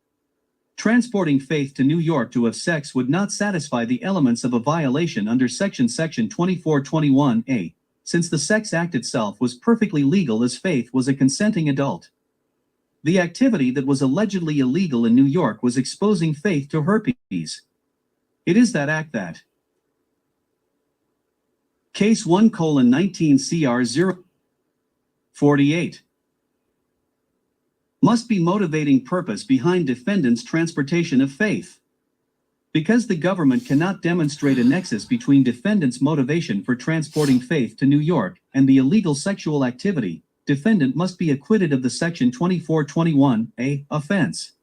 Speaker 5: Transporting Faith to New York to have sex would not satisfy the elements of a violation under Section 2421A, since the Sex Act itself was perfectly legal as Faith was a consenting adult. The activity that was allegedly illegal in New York was exposing Faith to herpes. It is that act that. Case 1:19 CR 048. Must be motivating purpose behind defendant's transportation of Faith. Because the government cannot demonstrate a nexus between defendant's motivation for transporting Faith to New York and the illegal sexual activity, defendant must be acquitted of the Section 2421A offense.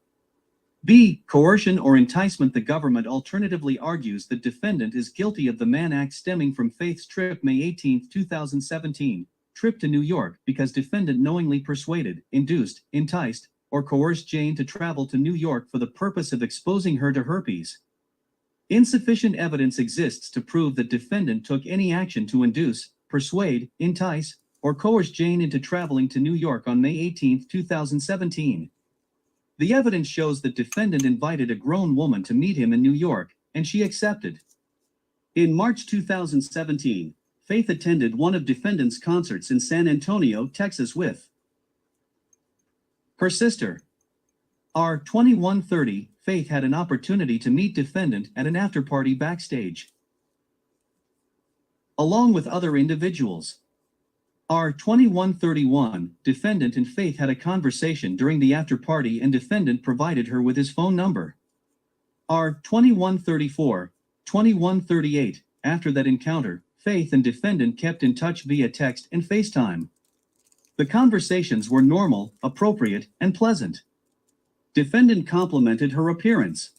Speaker 5: B. Coercion or enticement. The government alternatively argues that defendant is guilty of the Mann Act stemming from Faith's trip May 18, 2017. Trip to New York because defendant knowingly persuaded, induced, enticed, or coerced Jane to travel to New York for the purpose of exposing her to herpes. Insufficient evidence exists to prove that defendant took any action to induce, persuade, entice, or coerce Jane into traveling to New York on May 18, 2017. The evidence shows that defendant invited a grown woman to meet him in New York, and she accepted. In March 2017, Faith attended one of defendant's concerts in San Antonio, Texas with her sister. R. 2130, Faith had an opportunity to meet defendant at an after-party backstage, along with other individuals. R. 2131, defendant and Faith had a conversation during the after-party and defendant provided her with his phone number. R. 2134, 2138, after that encounter, Faith and defendant kept in touch via text and FaceTime. The conversations were normal, appropriate, and pleasant. Defendant complimented her appearance.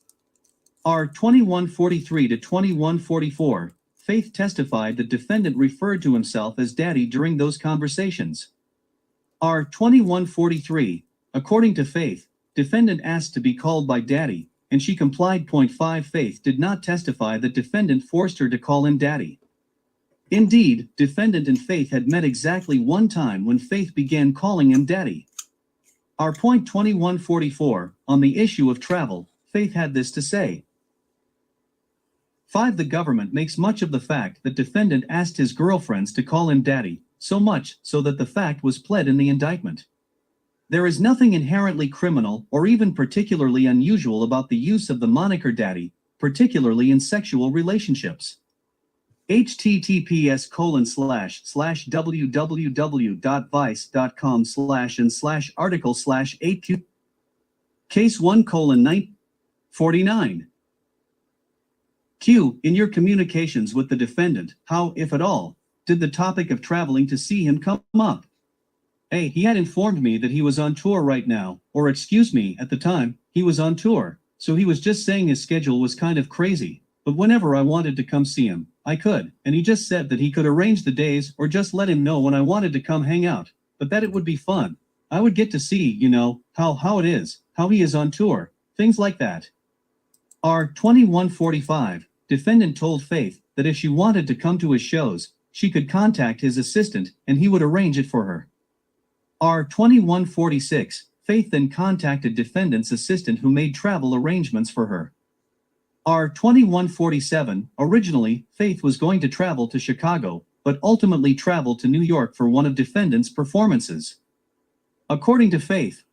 Speaker 5: R. 2143 to 2144, Faith testified that defendant referred to himself as Daddy during those conversations. R. 2143, according to Faith, defendant asked to be called by Daddy, and she complied. 5 Faith did not testify that defendant forced her to call him Daddy. Indeed, defendant and Faith had met exactly one time when Faith began calling him Daddy. R. 2144, on the issue of travel, Faith had this to say. 5. The government makes much of the fact that defendant asked his girlfriends to call him Daddy, so much so that the fact was pled in the indictment. There is nothing inherently criminal or even particularly unusual about the use of the moniker Daddy, particularly in sexual relationships. https://www.vice.com/and/article/8q Case 1:949. Q. In your communications with the defendant, how, if at all, did the topic of traveling to see him come up? A. He had informed me that he was on tour right now, or excuse me, at the time, he was on tour, so he was just saying his schedule was kind of crazy, but whenever I wanted to come see him, I could, and he just said that he could arrange the days or just let him know when I wanted to come hang out, but that it would be fun. I would get to see, you know, how it is, how he is on tour, things like that. R. 2145, defendant told Faith that if she wanted to come to his shows, she could contact his assistant and he would arrange it for her. R. 2146, Faith then contacted defendant's assistant who made travel arrangements for her. R. 2147, originally, Faith was going to travel to Chicago, but ultimately traveled to New York for one of defendant's performances. According to Faith,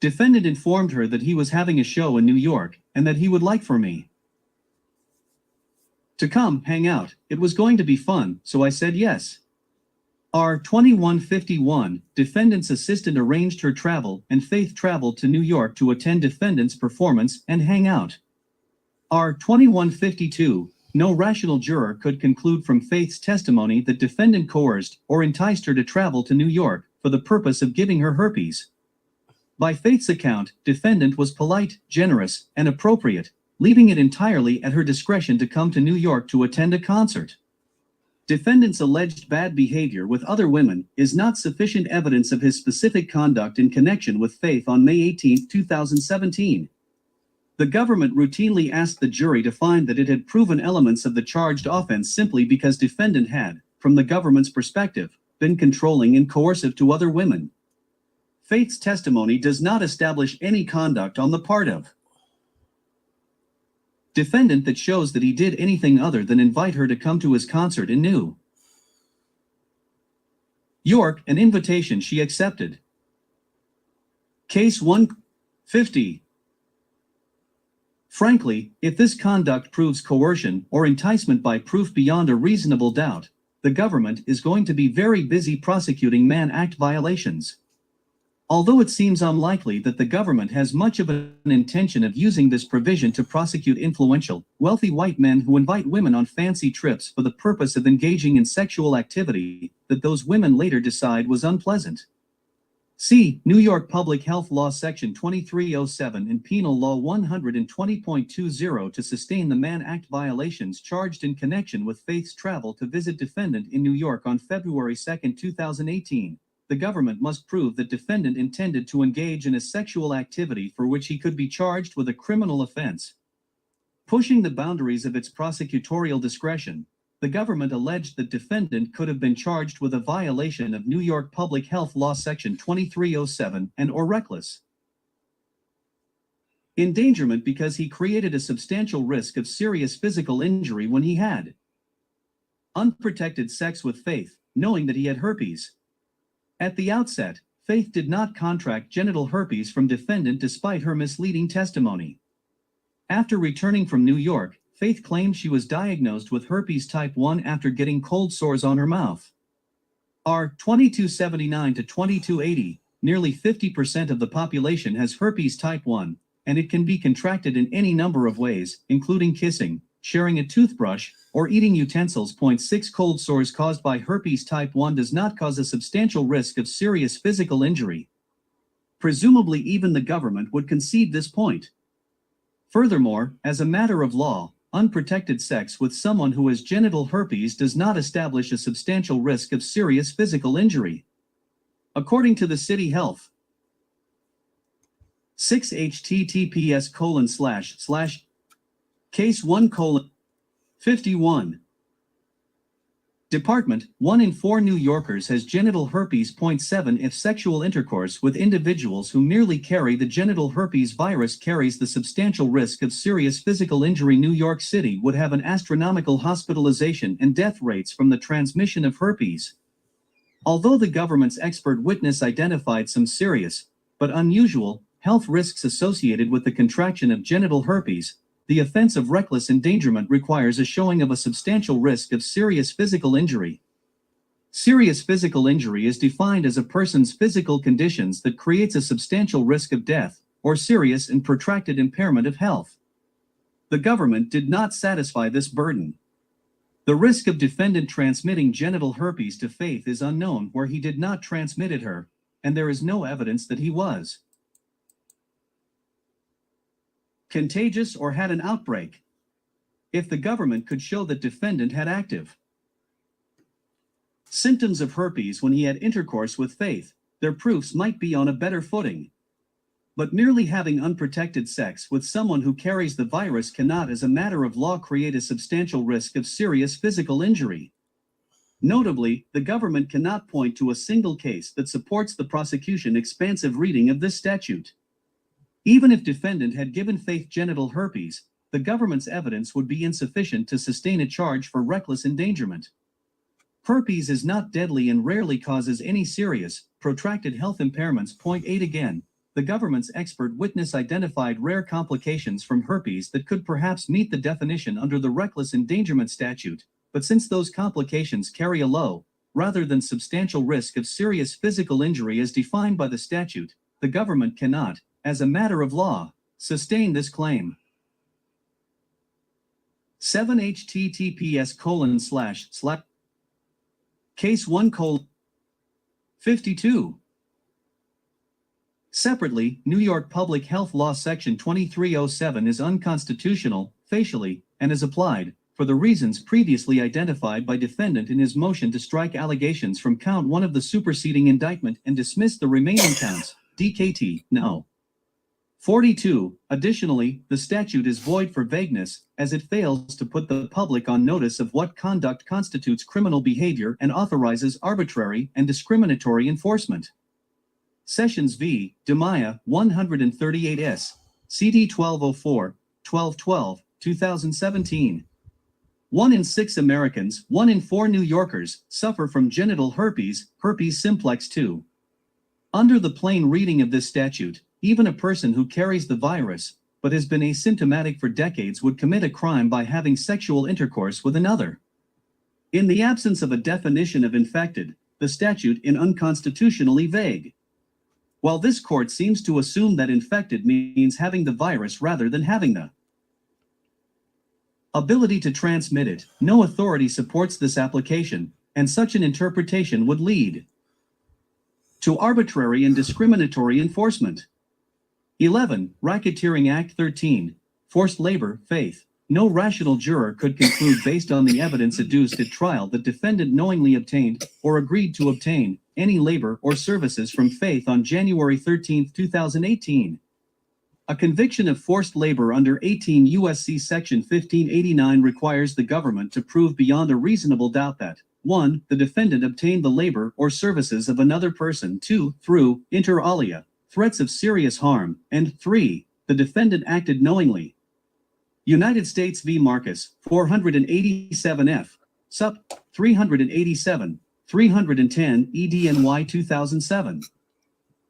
Speaker 5: defendant informed her that he was having a show in New York and that he would like for me to come hang out. It was going to be fun, so I said yes. R. 2151, defendant's assistant arranged her travel and Faith traveled to New York to attend defendant's performance and hang out. R. 2152, no rational juror could conclude from Faith's testimony that defendant coerced or enticed her to travel to New York for the purpose of giving her herpes. By Faith's account, defendant was polite, generous, and appropriate, leaving it entirely at her discretion to come to New York to attend a concert. Defendant's alleged bad behavior with other women is not sufficient evidence of his specific conduct in connection with Faith on May 18, 2017. The government routinely asked the jury to find that it had proven elements of the charged offense simply because defendant had, from the government's perspective, been controlling and coercive to other women. Faith's testimony does not establish any conduct on the part of defendant that shows that he did anything other than invite her to come to his concert in New York, an invitation she accepted. Case 150. Frankly, if this conduct proves coercion or enticement by proof beyond a reasonable doubt, the government is going to be very busy prosecuting Mann Act violations. Although it seems unlikely that the government has much of an intention of using this provision to prosecute influential, wealthy white men who invite women on fancy trips for the purpose of engaging in sexual activity that those women later decide was unpleasant. See New York Public Health Law Section 2307 and Penal Law 120.20 to sustain the Mann Act violations charged in connection with Faith's travel to visit defendant in New York on February 2, 2018. The government must prove that defendant intended to engage in a sexual activity for which he could be charged with a criminal offense. Pushing the boundaries of its prosecutorial discretion, the government alleged that defendant could have been charged with a violation of New York Public Health Law Section 2307 and or reckless endangerment because he created a substantial risk of serious physical injury when he had unprotected sex with Faith, knowing that he had herpes. At the outset, Faith did not contract genital herpes from defendant despite her misleading testimony. After returning from New York, Faith claimed she was diagnosed with herpes type 1 after getting cold sores on her mouth. R. 2279 to 2280, nearly 50% of the population has herpes type 1, and it can be contracted in any number of ways, including kissing, sharing a toothbrush, or eating utensils. 6 Cold sores caused by herpes type 1 does not cause a substantial risk of serious physical injury. Presumably even the government would concede this point. Furthermore, as a matter of law, unprotected sex with someone who has genital herpes does not establish a substantial risk of serious physical injury. According to the City Health 6 https:// case 1:51 Department, 1 in 4 New Yorkers has genital herpes. 7 If sexual intercourse with individuals who merely carry the genital herpes virus carries the substantial risk of serious physical injury, New York City would have an astronomical hospitalization and death rates from the transmission of herpes. Although the government's expert witness identified some serious, but unusual, health risks associated with the contraction of genital herpes, the offense of reckless endangerment requires a showing of a substantial risk of serious physical injury. Serious physical injury is defined as a person's physical conditions that creates a substantial risk of death, or serious and protracted impairment of health. The government did not satisfy this burden. The risk of defendant transmitting genital herpes to Faith is unknown where he did not transmit it her, and there is no evidence that he was contagious or had an outbreak. If the government could show that defendant had active symptoms of herpes when he had intercourse with Faith, their proofs might be on a better footing. But merely having unprotected sex with someone who carries the virus cannot, as a matter of law, create a substantial risk of serious physical injury. Notably, the government cannot point to a single case that supports the prosecution's expansive reading of this statute. Even if defendant had given Faith genital herpes, the government's evidence would be insufficient to sustain a charge for reckless endangerment. Herpes is not deadly and rarely causes any serious, protracted health impairments. Point 8 again. The government's expert witness identified rare complications from herpes that could perhaps meet the definition under the reckless endangerment statute, but since those complications carry a low, rather than substantial risk of serious physical injury as defined by the statute, the government cannot, as a matter of law, sustain this claim. 7 https:// Case 1:52. Separately, New York Public Health Law Section 2307 is unconstitutional, facially, and is applied, for the reasons previously identified by defendant in his motion to strike allegations from count 1 of the superseding indictment and dismiss the remaining counts. DKT, no. 42. Additionally, the statute is void for vagueness, as it fails to put the public on notice of what conduct constitutes criminal behavior and authorizes arbitrary and discriminatory enforcement. Sessions v. DeMaia, 138 CD 1204, 1212, 2017. 1 in 6 Americans, 1 in 4 New Yorkers, suffer from genital herpes, herpes simplex 2. Under the plain reading of this statute, even a person who carries the virus, but has been asymptomatic for decades, would commit a crime by having sexual intercourse with another. In the absence of a definition of infected, the statute is unconstitutionally vague. While this court seems to assume that infected means having the virus rather than having the ability to transmit it, no authority supports this application, and such an interpretation would lead to arbitrary and discriminatory enforcement. 11. Racketeering Act 13. Forced labor, Faith. No rational juror could conclude based on the evidence adduced at trial that defendant knowingly obtained, or agreed to obtain, any labor or services from Faith on January 13, 2018. A conviction of forced labor under 18 U.S.C. Section 1589 requires the government to prove beyond a reasonable doubt that 1. The defendant obtained the labor or services of another person, 2. Through, inter alia, threats of serious harm, and 3. The defendant acted knowingly. United States v. Marcus, 487 F. Sup. 387, 310 EDNY 2007.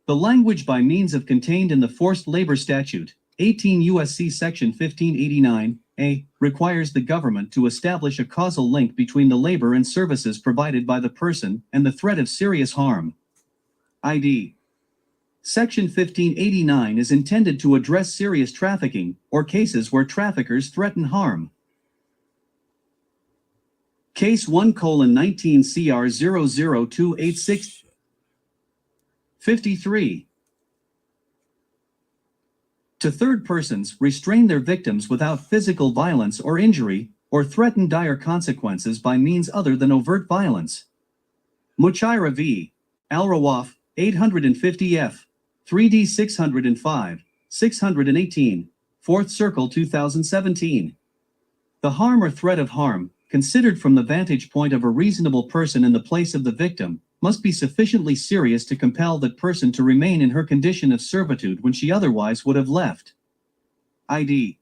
Speaker 5: The language by means of contained in the forced labor statute, 18 U.S.C. Section 1589, A, requires the government to establish a causal link between the labor and services provided by the person and the threat of serious harm. ID. Section 1589 is intended to address serious trafficking, or cases where traffickers threaten harm. Case 1:19 CR 00286 53. To third persons, restrain their victims without physical violence or injury, or threaten dire consequences by means other than overt violence. Muchaira v. Al-Rawaf, 850 F. 3D 605, 618, 4th Circle 2017. The harm or threat of harm, considered from the vantage point of a reasonable person in the place of the victim, must be sufficiently serious to compel that person to remain in her condition of servitude when she otherwise would have left. ID.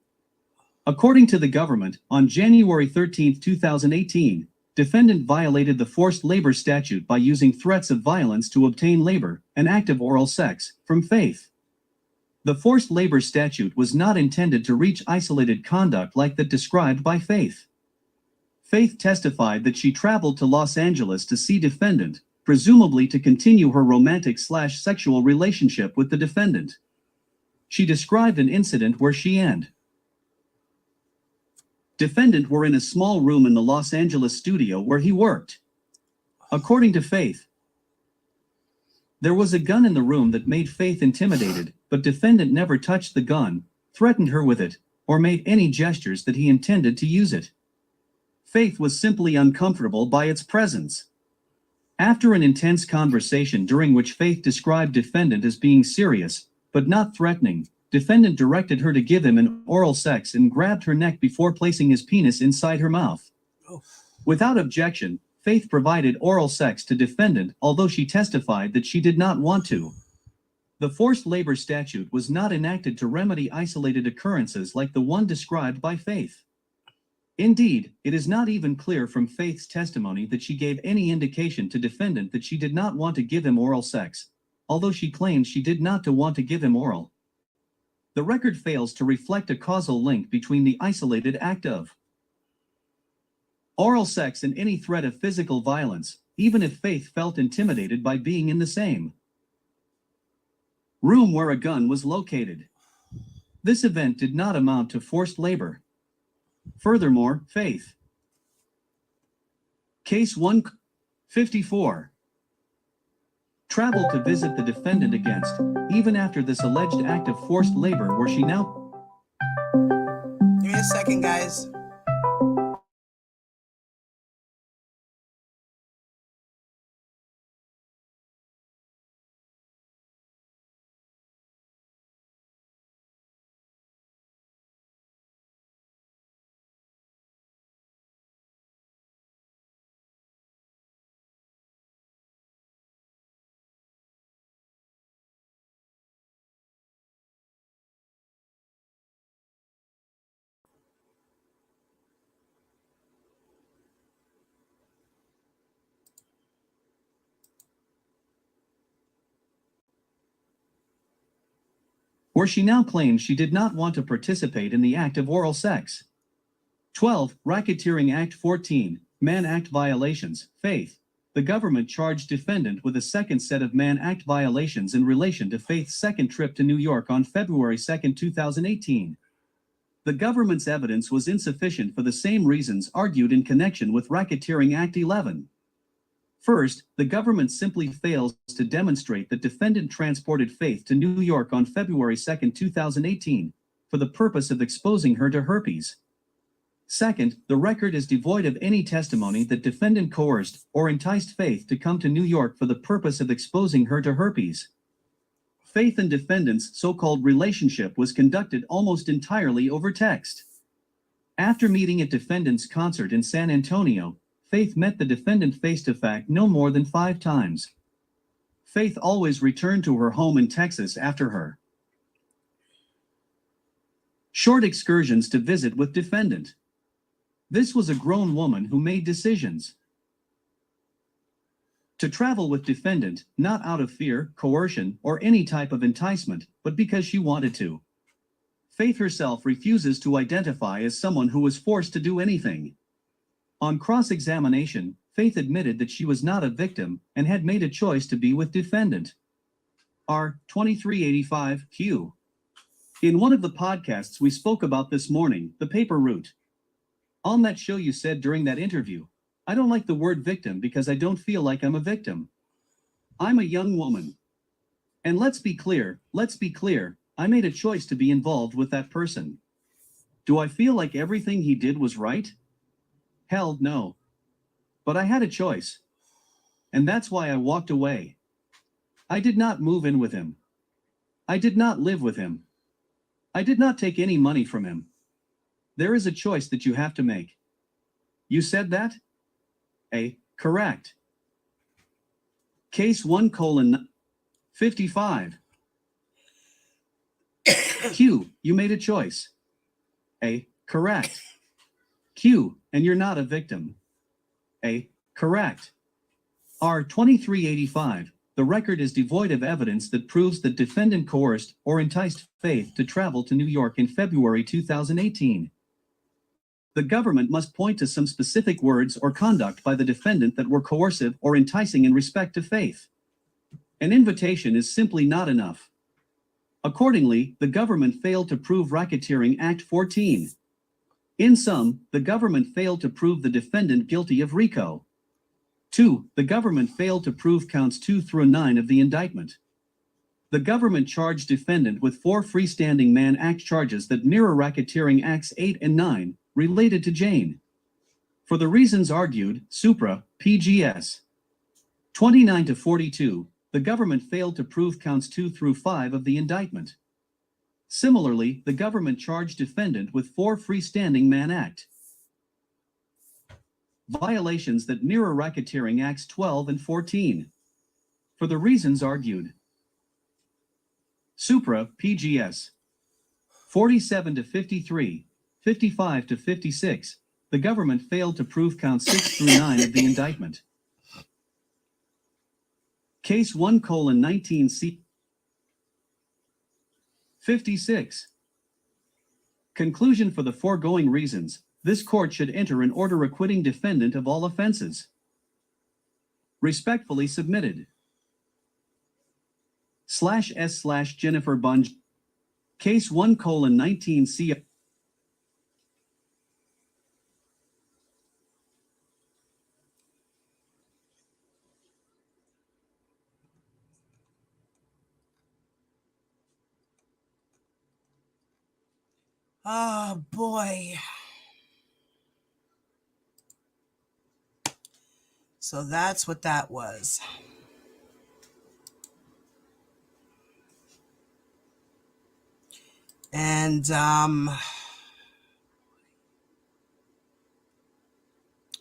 Speaker 5: According to the government, on January 13, 2018, defendant violated the forced labor statute by using threats of violence to obtain labor, an act of oral sex, from Faith. The forced labor statute was not intended to reach isolated conduct like that described by Faith. Faith testified that she traveled to Los Angeles to see defendant, presumably to continue her romantic/sexual relationship with the defendant. She described an incident where she and Defendant were in a small room in the Los Angeles studio where he worked. According to Faith, there was a gun in the room that made Faith intimidated, but defendant never touched the gun, threatened her with it, or made any gestures that he intended to use it. Faith was simply uncomfortable by its presence. After an intense conversation during which Faith described defendant as being serious, but not threatening, defendant directed her to give him an oral sex and grabbed her neck before placing his penis inside her mouth. Without objection, Faith provided oral sex to defendant, although she testified that she did not want to. The forced labor statute was not enacted to remedy isolated occurrences like the one described by Faith. Indeed, it is not even clear from Faith's testimony that she gave any indication to defendant that she did not want to give him oral sex, although she claims she did not want to give him oral. The record fails to reflect a causal link between the isolated act of oral sex and any threat of physical violence, even if Faith felt intimidated by being in the same room where a gun was located. This event did not amount to forced labor. Furthermore, Faith. Case 154. Traveled to visit the defendant against, even after this alleged act of forced labor where she now...
Speaker 4: Give me a second, guys.
Speaker 5: Where she now claims she did not want to participate in the act of oral sex. 12. Racketeering Act 14, Mann Act violations. Faith. The government charged defendant with a second set of Mann Act violations in relation to Faith's second trip to New York on February 2, 2018. The government's evidence was insufficient for the same reasons argued in connection with Racketeering Act 11. First, the government simply fails to demonstrate that defendant transported Faith to New York on February 2, 2018, for the purpose of exposing her to herpes. Second, the record is devoid of any testimony that defendant coerced or enticed Faith to come to New York for the purpose of exposing her to herpes. Faith and defendant's so-called relationship was conducted almost entirely over text. After meeting at defendant's concert in San Antonio, Faith met the defendant face-to-face no more than 5 times. Faith always returned to her home in Texas after her short excursions to visit with defendant. This was a grown woman who made decisions to travel with defendant, not out of fear, coercion, or any type of enticement, but because she wanted to. Faith herself refuses to identify as someone who was forced to do anything. On cross-examination, Faith admitted that she was not a victim and had made a choice to be with defendant. R. 2385 Q. In one of the podcasts we spoke about this morning, the paper route. On that show you said during that interview, I don't like the word victim because I don't feel like I'm a victim. I'm a young woman. And let's be clear, I made a choice to be involved with that person. Do I feel like everything he did was right? Hell no. But I had a choice. And that's why I walked away. I did not move in with him. I did not live with him. I did not take any money from him. There is a choice that you have to make. You said that? A. Correct. Case 1:55. Q. You made a choice. A. Correct. Q. And you're not a victim. A. Correct. R. 2385. The record is devoid of evidence that proves that defendant coerced or enticed Faith to travel to New York in February 2018. The government must point to some specific words or conduct by the defendant that were coercive or enticing in respect to Faith. An invitation is simply not enough. Accordingly, the government failed to prove Racketeering Act 14. In sum, the government failed to prove the defendant guilty of RICO. 2. The government failed to prove counts 2 through 9 of the indictment. The government charged defendant with 4 freestanding Mann Act charges that mirror racketeering Acts 8 and 9, related to Jane. For the reasons argued, supra, PGS 29 to 42, the government failed to prove counts 2 through 5 of the indictment. Similarly, the government charged defendant with 4 freestanding Mann Act violations that mirror racketeering Acts 12 and 14. For the reasons argued, supra, PGS 47 to 53, 55 to 56, the government failed to prove counts 6 through 9 of the indictment. Case 1:19C 56. Conclusion: for the foregoing reasons, this court should enter an order acquitting defendant of all offenses. Respectfully submitted. /S/ Jennifer Bonjean. Case 1:19C.
Speaker 4: Oh boy. So that's what that was. And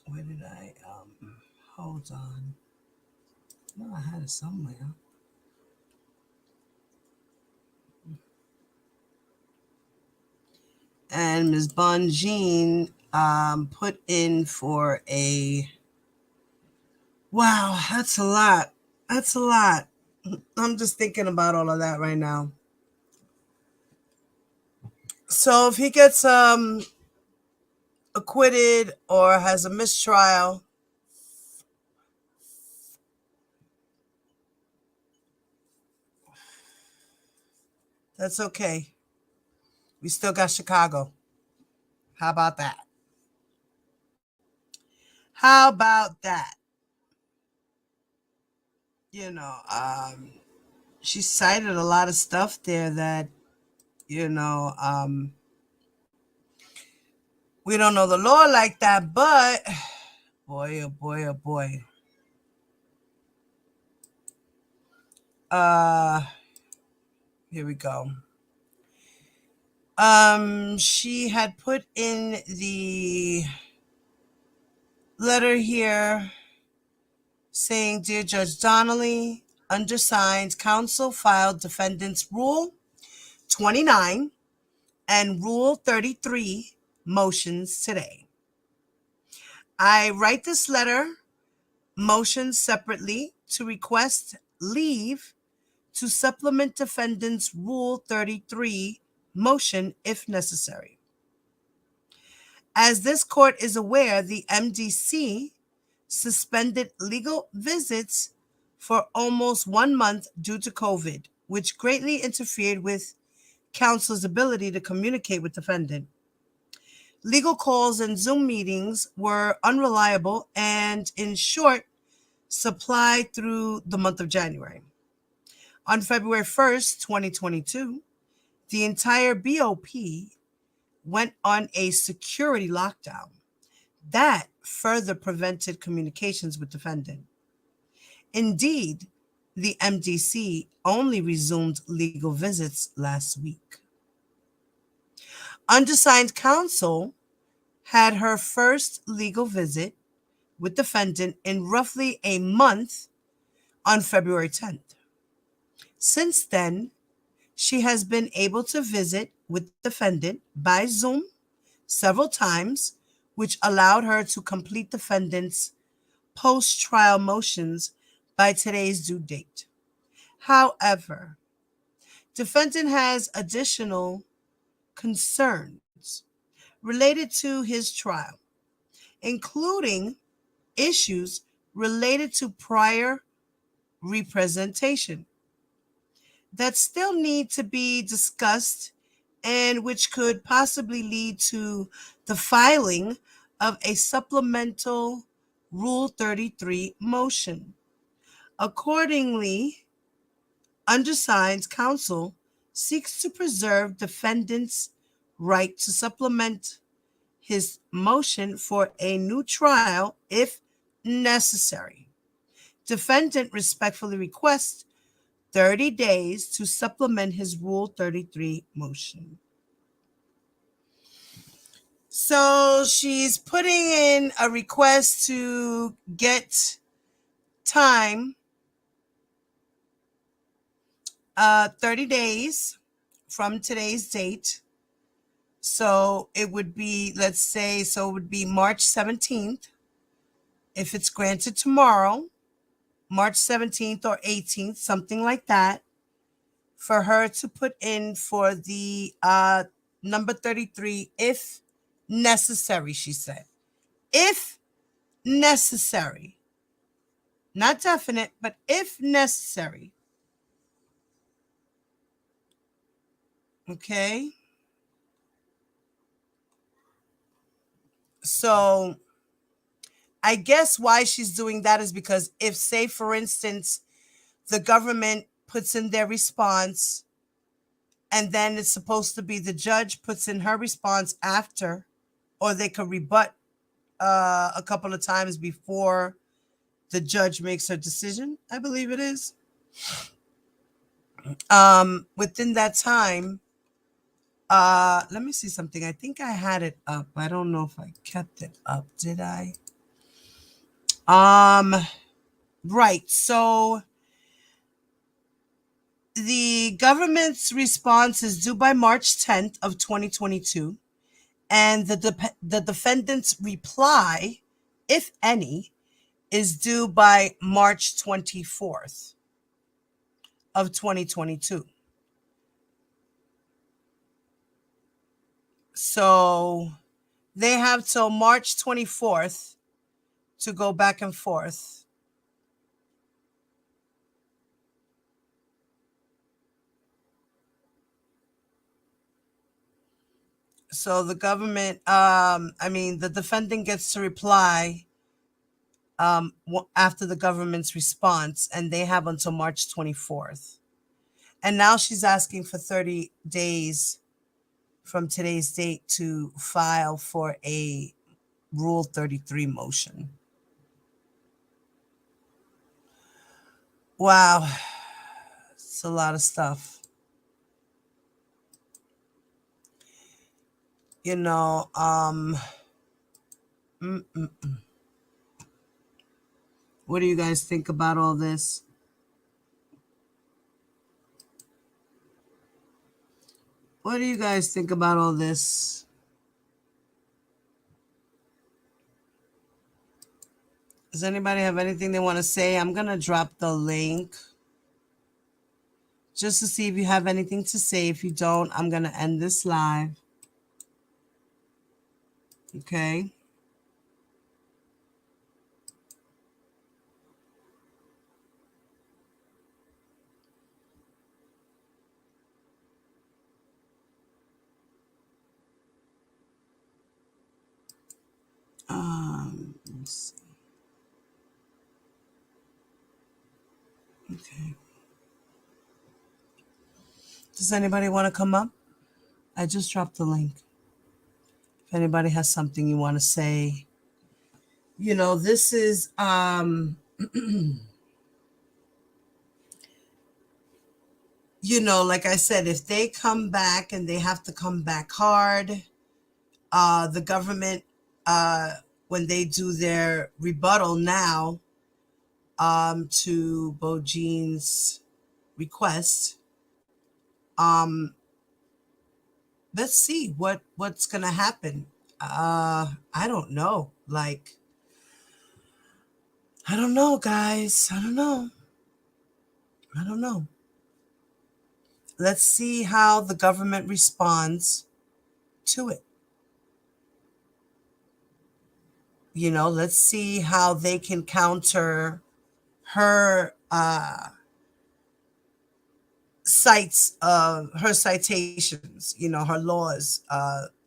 Speaker 4: where did I hold on? No, I had it somewhere. And Ms. Bonjean put in for a, wow, that's a lot. That's a lot. I'm just thinking about all of that right now. So if he gets acquitted or has a mistrial, that's okay. We still got Chicago. How about that? How about that? You know, she cited a lot of stuff there that, you know, we don't know the law like that, but boy, oh boy, oh boy. Here we go. She had put in the letter here saying, Dear Judge Donnelly, undersigned counsel filed defendant's Rule 29 and Rule 33 motions today. I write this letter motion separately to request leave to supplement defendant's Rule 33 motion if necessary. As this court is aware, the MDC suspended legal visits for almost 1 month due to COVID, which greatly interfered with counsel's ability to communicate with defendant. Legal calls and Zoom meetings were unreliable and, in short, supplied through the month of January. On February 1st, 2022, the entire BOP went on a security lockdown. That further prevented communications with defendant. Indeed, the MDC only resumed legal visits last week. Undersigned counsel had her first legal visit with defendant in roughly a month on February 10th. Since then, she has been able to visit with defendant by Zoom several times, which allowed her to complete defendant's post-trial motions by today's due date. However, defendant has additional concerns related to his trial, including issues related to prior representation that still need to be discussed and which could possibly lead to the filing of a supplemental Rule 33 motion. Accordingly, undersigned's counsel seeks to preserve defendant's right to supplement his motion for a new trial if necessary. Defendant respectfully requests 30 days to supplement his Rule 33 motion. So she's putting in a request to get time, 30 days from today's date. So it would be, let's say, so it would be March 17th. If it's granted tomorrow, March 17th or 18th, something like that, for her to put in for the number 33, if necessary, she said. If necessary. Not definite, but if necessary. Okay? So I guess why she's doing that is because if, say, for instance, the government puts in their response and then it's supposed to be the judge puts in her response after, or they could rebut a couple of times before the judge makes her decision, I believe it is. Within that time, let me see something. I think I had it up. I don't know if I kept it up. Did I? Right. So the government's response is due by March 10th of 2022. And the defendant's reply, if any, is due by March 24th of 2022. So they have till March 24th to go back and forth. So the government, the defendant gets to reply after the government's response, and they have until March 24th. And now she's asking for 30 days from today's date to file for a Rule 33 motion. Wow. It's a lot of stuff. You know, what do you guys think about all this? What do you guys think about all this? Does anybody have anything they want to say? I'm going to drop the link just to see if you have anything to say. If you don't, I'm going to end this live. Okay. Let's see. Okay. Does anybody want to come up? I just dropped the link. If anybody has something you want to say, you know, this is you know, like I said, if they come back and they have to come back hard, the government, when they do their rebuttal now to Bonjean's request, let's see what's gonna happen. I don't know. Like, I don't know, guys. I don't know. Let's see how the government responds to it. You know, let's see how they can counter her cites her citations, her laws,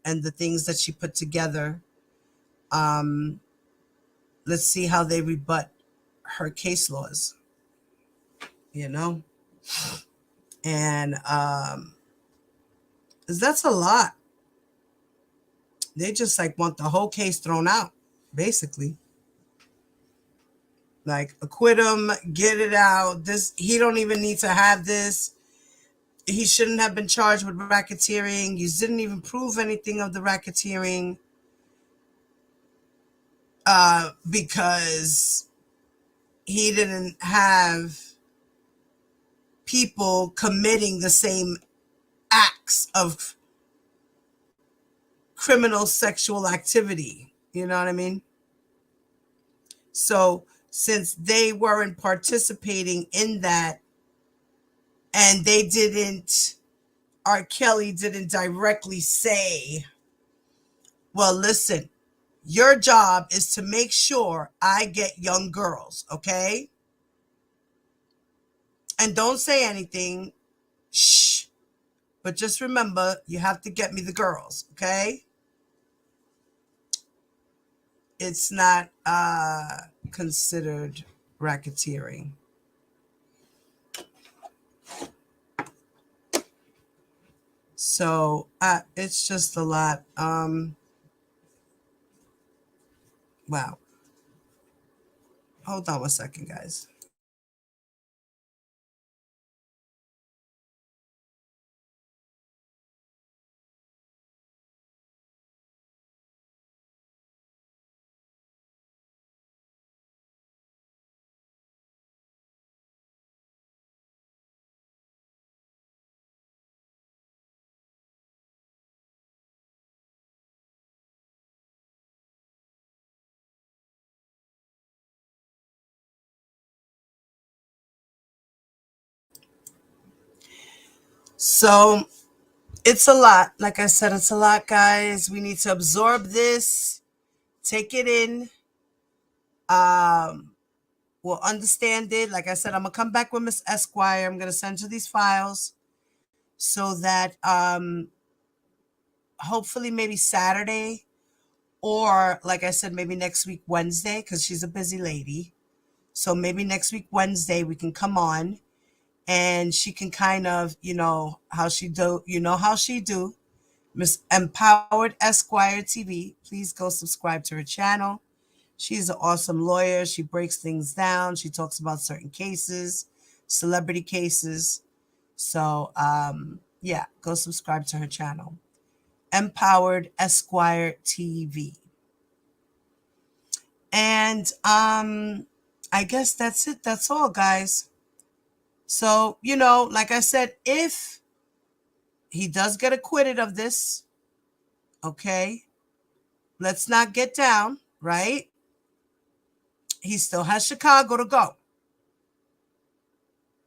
Speaker 4: and the things that she put together. Let's see how they rebut her case laws, and that's a lot. They just like want the whole case thrown out, basically. Like, acquit him, get it out. He don't even need to have this. He shouldn't have been charged with racketeering. You didn't even prove anything of the racketeering, because he didn't have people committing the same acts of criminal sexual activity. You know what I mean? So since they weren't participating in that, and they didn't, R. Kelly didn't directly say, well, listen, your job is to make sure I get young girls, okay? And don't say anything. Shh. But just remember, you have to get me the girls, okay? It's not considered racketeering. So it's just a lot. Wow. Hold on one second, guys. So it's a lot. Like I said, it's a lot, guys. We need to absorb this, take it in. We'll understand it. Like I said, I'm gonna come back with Miss Esquire. I'm gonna send her these files so that hopefully maybe Saturday, or like I said, maybe next week Wednesday, because she's a busy lady. So maybe next week Wednesday we can come on, and she can kind of, how she do. Miss Empowered Esquire TV. Please go subscribe to her channel. She's an awesome lawyer. She breaks things down. She talks about certain cases, celebrity cases. So yeah, go subscribe to her channel. Empowered Esquire TV. And I guess that's it. That's all, guys. So, like I said, if he does get acquitted of this, okay, let's not get down, right? He still has Chicago to go.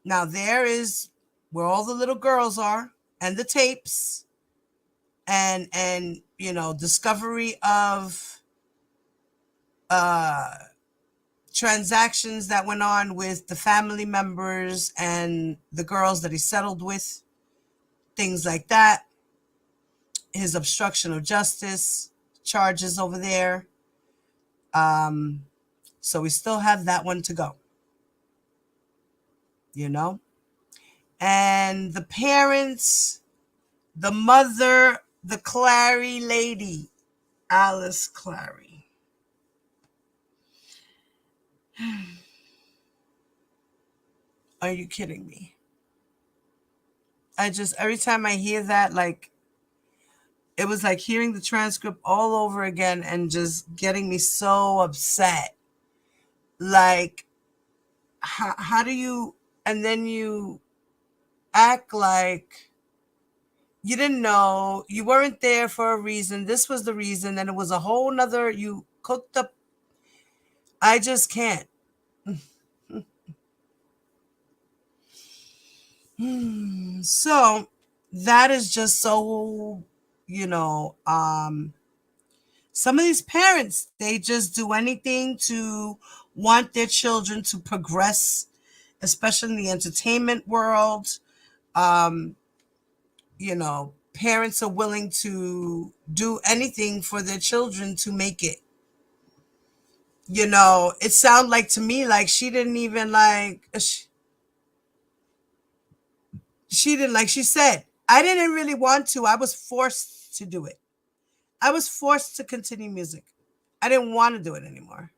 Speaker 4: Now, there is where all the little girls are, and the tapes, and discovery of transactions that went on with the family members and the girls that he settled with, things like that. His obstruction of justice charges over there. So we still have that one to go, and the parents, the mother, the Clary lady, Alice Clary. Are you kidding me? Every time I hear that, like, it was like hearing the transcript all over again and just getting me so upset. Like, how do you, and then you act like you didn't know, you weren't there for a reason. This was the reason. And it was a whole nother, you cooked up. I just can't. So that is just so, some of these parents, they just do anything to want their children to progress, especially in the entertainment world. You know, parents are willing to do anything for their children to make it. You know, it sounded like to me like she didn't even like, she didn't like, she said, I didn't really want to. I was forced to do it. I was forced to continue music. I didn't want to do it anymore.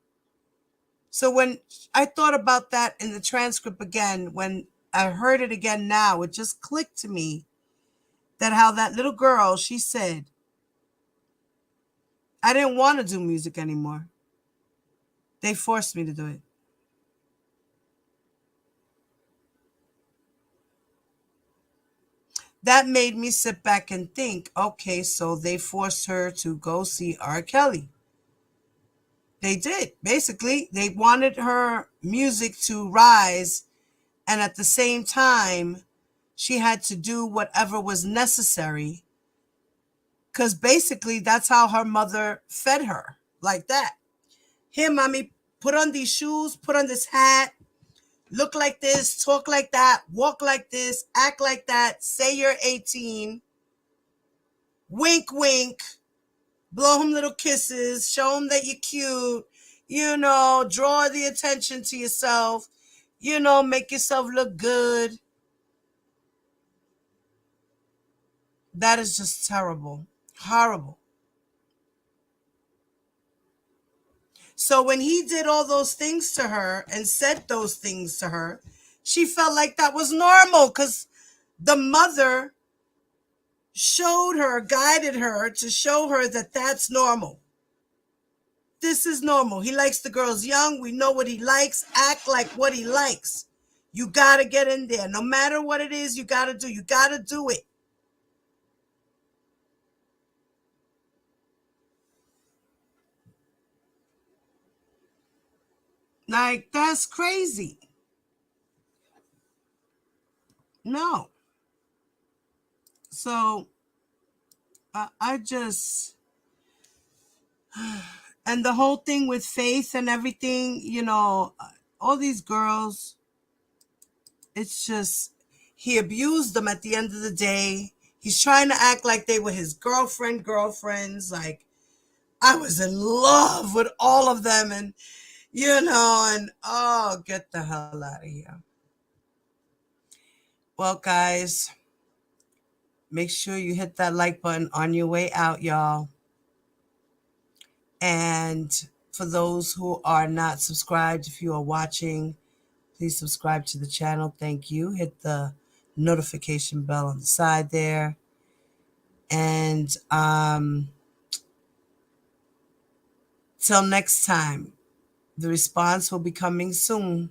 Speaker 4: So when I thought about that in the transcript again, when I heard it again now, it just clicked to me that how that little girl, she said, I didn't want to do music anymore. They forced me to do it. That made me sit back and think, okay, so they forced her to go see R. Kelly. They did. Basically, they wanted her music to rise, and at the same time, she had to do whatever was necessary, because basically that's how her mother fed her, like that. Here, mommy, put on these shoes, put on this hat, look like this, talk like that, walk like this, act like that, say you're 18, wink, wink, blow him little kisses, show him that you're cute, you know, draw the attention to yourself, you know, make yourself look good. That is just terrible, horrible. So when he did all those things to her and said those things to her, she felt like that was normal because the mother showed her, guided her to show her that that's normal. This is normal. He likes the girls young. We know what he likes. Act like what he likes. You got to get in there. No matter what it is you got to do, you got to do it. Like, that's crazy. No. So I just, and the whole thing with Faith and everything, you know, all these girls, it's just, he abused them at the end of the day. He's trying to act like they were his girlfriends. Like, I was in love with all of them. And, you know, and oh, get the hell out of here. Well, guys, make sure you hit that like button on your way out, y'all. And for those who are not subscribed, if you are watching, please subscribe to the channel. Thank you. Hit the notification bell on the side there. And till next time, the response will be coming soon.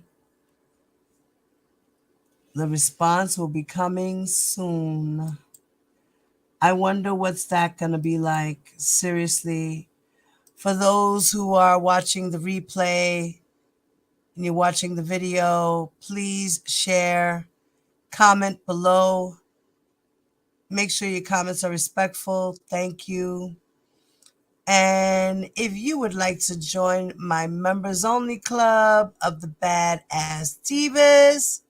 Speaker 4: The response will be coming soon. I wonder what's that going to be like. Seriously. For those who are watching the replay and you're watching the video, please share, comment below. Make sure your comments are respectful. Thank you. And if you would like to join my members only club of the Badass Divas,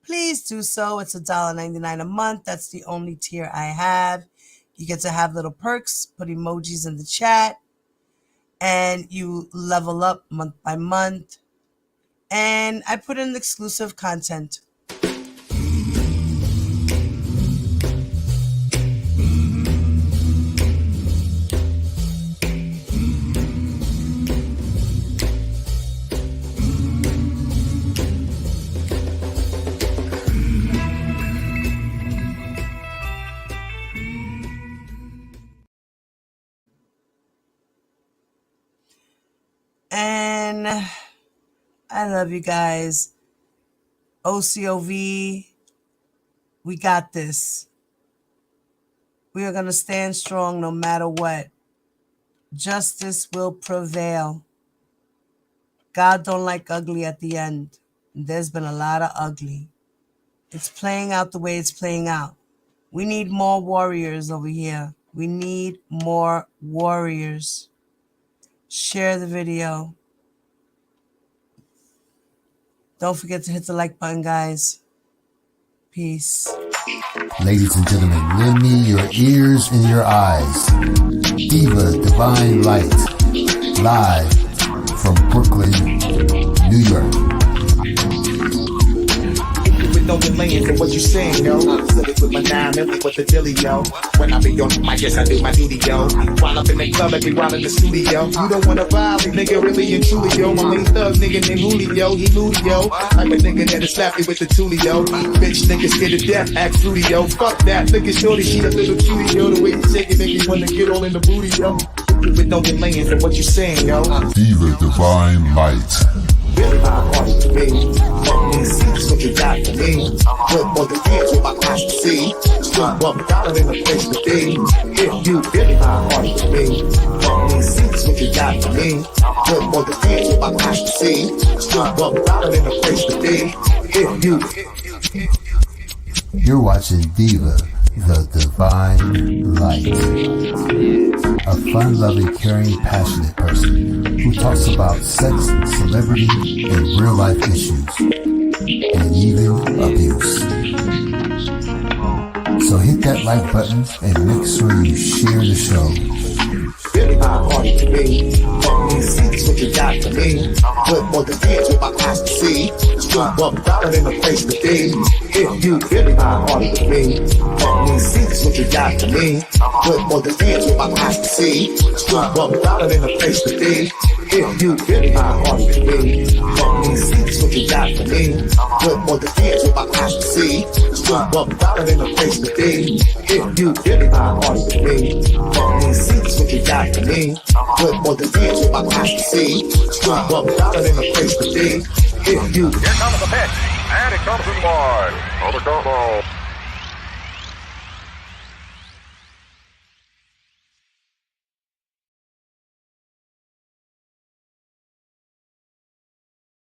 Speaker 4: please do so. It's $1.99 a month. That's the only tier I have. You get to have little perks, put emojis in the chat, and you level up month by month. And I put in exclusive content. And I love you guys. OCOV, we got this. We are going to stand strong no matter what. Justice will prevail. God don't like ugly at the end. There's been a lot of ugly. It's playing out the way it's playing out. We need more warriors over here. We need more warriors. Share the video. Don't forget to hit the like button, guys. Peace.
Speaker 1: Ladies and gentlemen, lend me your ears and your eyes. Diva Divine Light, live from Brooklyn, New York.
Speaker 2: With no delaying for what you saying, yo. Silly with my 9 million with the dilly, yo. When I be on my guess I do my duty, yo. While up in the club, like we while in the studio. You don't wanna violate, nigga, really and truly, yo. My main thug nigga named Julio, he moody, yo. Like a nigga that'll slap me with the toolie, yo. Bitch nigga scared to death, act fruity, yo. Fuck that, look at shorty, she a little cutie, yo. The way you shake it, make me wanna get all in the booty, yo. With no delaying for what you saying, yo.
Speaker 1: Diva Divine Light.
Speaker 2: Really my party to me. That's what you got for me. Put more than hands with my eyes to see. Jump up, dollar in the place to be. If you really my party to me. That's what you got for me. Put more than hands with my eyes to see. Jump up, dollar in the place to be. If you.
Speaker 1: You're watching Diva, the Divine Light. A fun-loving, caring, passionate person who talks about sex, celebrity, and real-life issues, and even abuse. So hit that like button and make sure you share the show.
Speaker 2: Really my party to me. That's what you got for me. Put more than hands with my eyes to see. Jump up, dollar in the place to be. If you really my party to me. That's what you got for me. Put more than hands with my eyes to see. Jump up, dollar in the place to be. If you really my party to me. That's what you got for me. Put more than hands with my eyes to see. Jump up, dollar in the place to be. If you really my party to me. That's what you got for me. Put more than hands with my eyes to see. Jump up, dollar in the place to be. If you.
Speaker 3: Here comes the pitch, and it comes in wide. On the go ball.